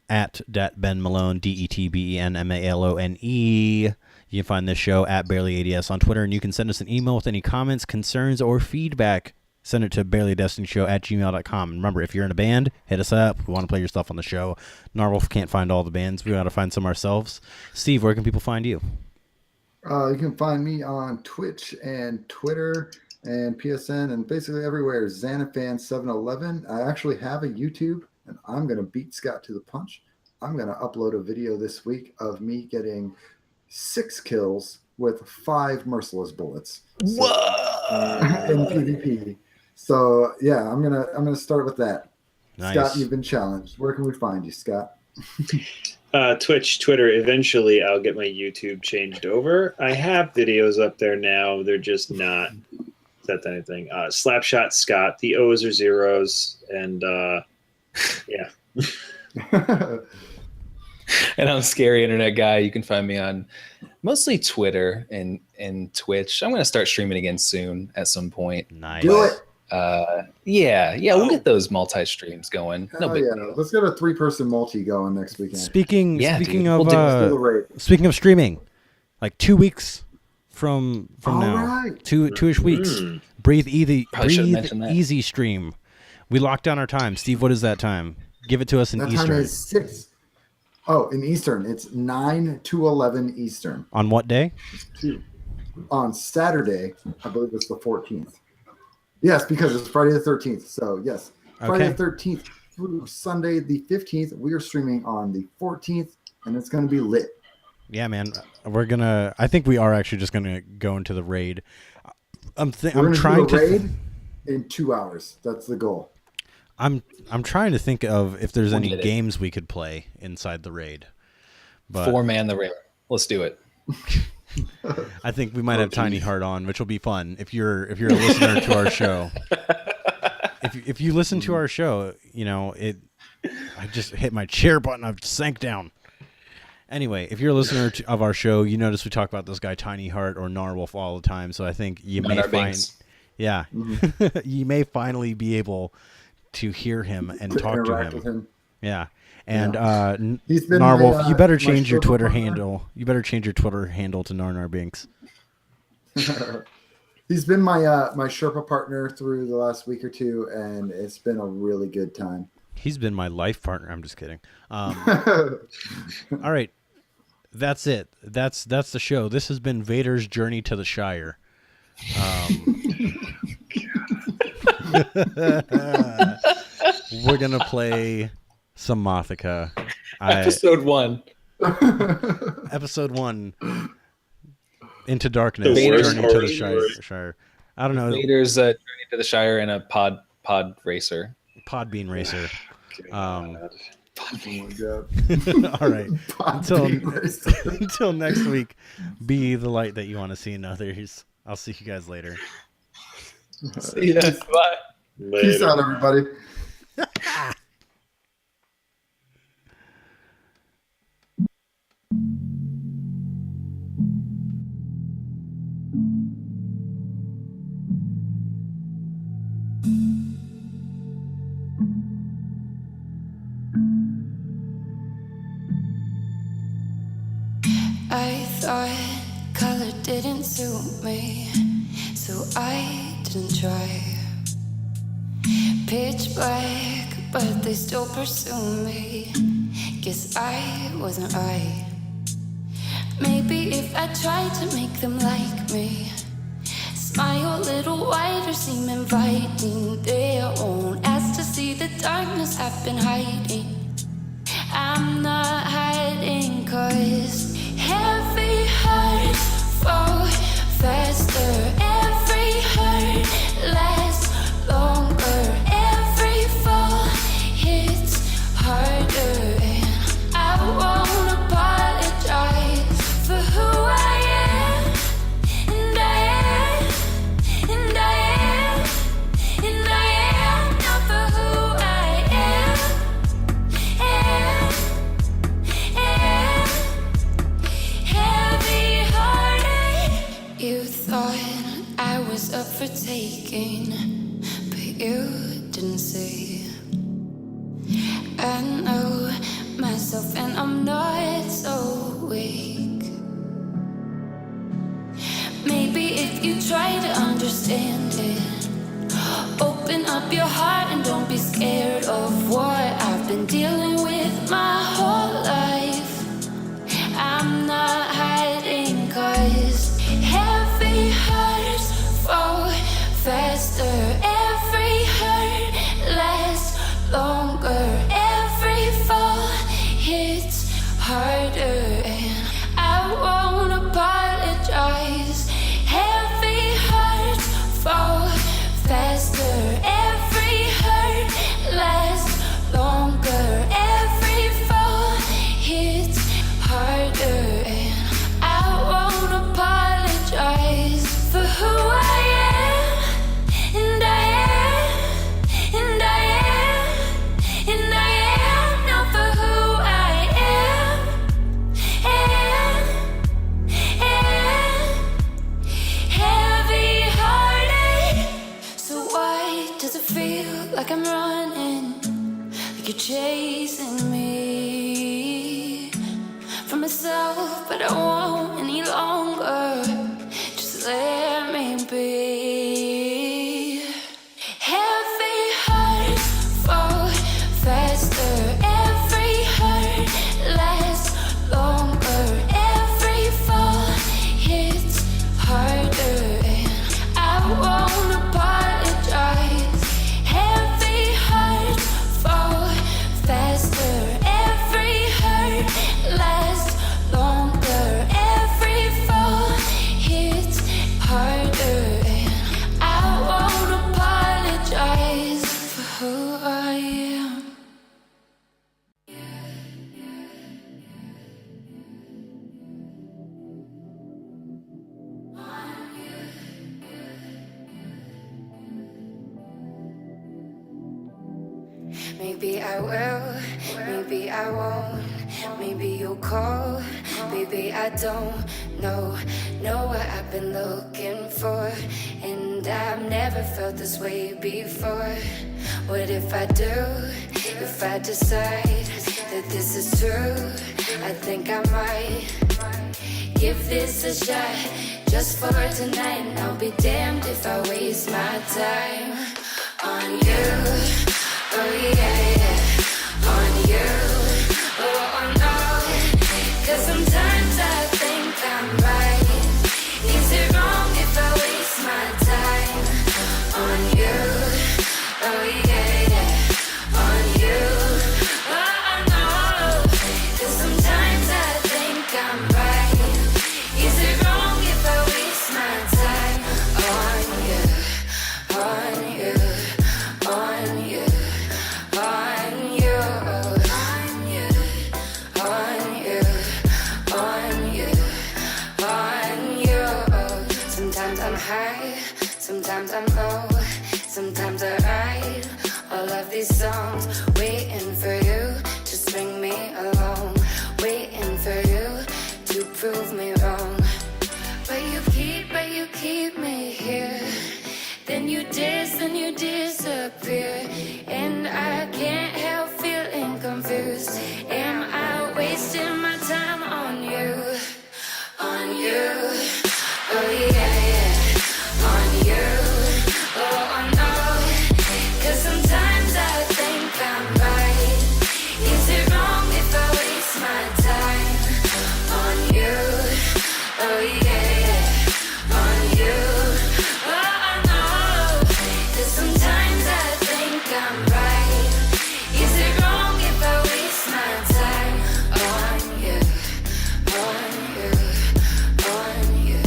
at Ben Malone, DETBENMALONE. You can find this show at BarelyADS on Twitter, and you can send us an email with any comments, concerns, or feedback. Send it to barelydestinyshow@gmail.com. Remember, if you're in a band, hit us up. We want to play your stuff on the show. Narwolf can't find all the bands. We got to find some ourselves. Steve, where can people find you? You can find me on Twitch and Twitter and PSN and basically everywhere. Xanafan711. I actually have a YouTube, and I'm going to beat Scott to the punch. I'm going to upload a video this week of me getting 6 kills with 5 merciless bullets. In PvP. So yeah, I'm gonna start with that. Nice. Scott, you've been challenged. Where can we find you, Scott? Twitch, Twitter. Eventually, I'll get my YouTube changed over. I have videos up there now. They're just not that anything. Slapshot Scott. The O's are zeros, and yeah. And I'm Scary Internet Guy. You can find me on mostly Twitter and Twitch. I'm going to start streaming again soon at some point. Nice. Do it. Yeah, we'll get those multi-streams going. Oh yeah, let's get a 3-person multi going next weekend. Speaking dude. of streaming, like 2 weeks from now, right. two-ish weeks. Breathe easy stream. We locked down our time. Steve, what is that time? Give it to us in that Eastern. Time is 6. Oh, in Eastern, it's 9 to 11 Eastern. On what day? On Saturday, I believe it's the 14th. Yes, because it's Friday the 13th. So yes, Friday the 13th through Sunday the 15th. We are streaming on the 14th, and it's going to be lit. Yeah, man. I think we are actually just gonna go into the raid. I'm trying to raid in 2 hours. That's the goal. I'm trying to think of if there's any games we could play inside the raid. But 4-man the raid. Let's do it. I think we might have Tiny Heart on, which will be fun if you're a listener to our show. If you listen to our show, you know I just hit my chair button. I've sank down. Anyway, if you're a listener of our show, you notice we talk about this guy Tiny Heart or Narwolf all the time. So I think you may find, you may finally be to hear him and talk to him. Yeah. And Narwolf, you better change your Twitter handle. You better change your Twitter handle to Narnarbinks. He's been my Sherpa partner through the last week or two, and it's been a really good time. He's been my life partner. I'm just kidding. All right. That's it. That's the show. This has been Vader's Journey to the Shire. We're going to play some Mothica. Episode 1. Episode 1. Into Darkness. Journey to the Shire. I don't know. Vader's Journey to the Shire and a pod racer. Podbean racer. Oh my God. All right. Until next week, be the light that you want to see in others. I'll see you guys later. See ya. Bye. Later. Peace out, everybody. I thought color didn't suit me, so I didn't try. Pitch black, but they still pursue me. Guess I wasn't right. Maybe if I tried to make them like me, smile a little wider, seem inviting. They won't ask to see the darkness I've been hiding. I'm not hiding, 'cause every heart fall faster, every hurt lasts longer, every fall hits harder. And I won't apologize for who I am, and I am, and I am, and I am not for who I am. thought I was up for taking, but you didn't see. I know myself and I'm not so weak. Maybe if you try to understand it, open up your heart and don't be scared of what I've been dealing with my whole life. I'm not hiding, 'cause heavy hearts fall faster. Every hurt lasts longer. Every fall hits harder, and I won't apologize. Heavy hearts fall faster. Every hurt lasts longer. Every fall hits harder, and I won't apologize for who I am, and I am, and I am, and I am not for who I am, and heavy hearted. So why does it feel like I'm running, like you're chasing me from myself, but I won't any longer. Just let me be. Heavy hearts fall faster. Every hurt lasts longer. Every fall hits harder, and I won't apologize. Heavy hearts fall faster. Every hurt lasts longer. Every fall hits harder, and I won't apologize for who I am. Maybe I will, maybe I won't. Maybe you'll call, baby, I don't know what I've been looking for, and I've never felt this way before. What if I do, if I decide that this is true? I think I might give this a shot, just for tonight, and I'll be damned if I waste my time on you. Oh yeah, yeah, on you. Oh no, 'cause sometimes I think I'm right. Is it wrong if I waste my time on you? Oh yeah, yeah, on you. Oh no, 'cause sometimes I think I'm right. Is it wrong if I waste my time on you, on you, on you? On you, on you, on you, on you, on you. Sometimes I'm high, sometimes I'm low, sometimes I write all of these songs, waiting for you to string me along, waiting for you to prove me wrong. But you keep me here. Then you disappear, and I can't help feeling confused. Am I wasting my time on you? On you? Oh yeah, yeah, on you. Oh no, 'cause sometimes I think I'm right. Is it wrong if I waste my time on you? Oh yeah, yeah, on you. Sometimes I think I'm right. Is it wrong if I waste my time on you, on you, on you,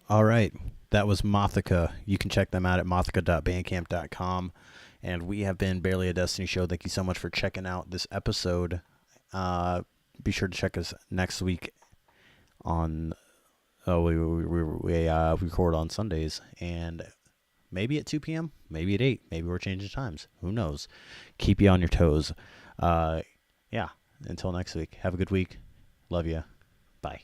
All right. That was Mothica. You can check them out at mothica.bandcamp.com. And we have been Barely a Destiny Show. Thank you so much for checking out this episode. Be sure to check us next week on... we record on Sundays. And maybe at 2 p.m., maybe at 8. Maybe we're changing times. Who knows? Keep you on your toes. Yeah. Until next week. Have a good week. Love you. Bye.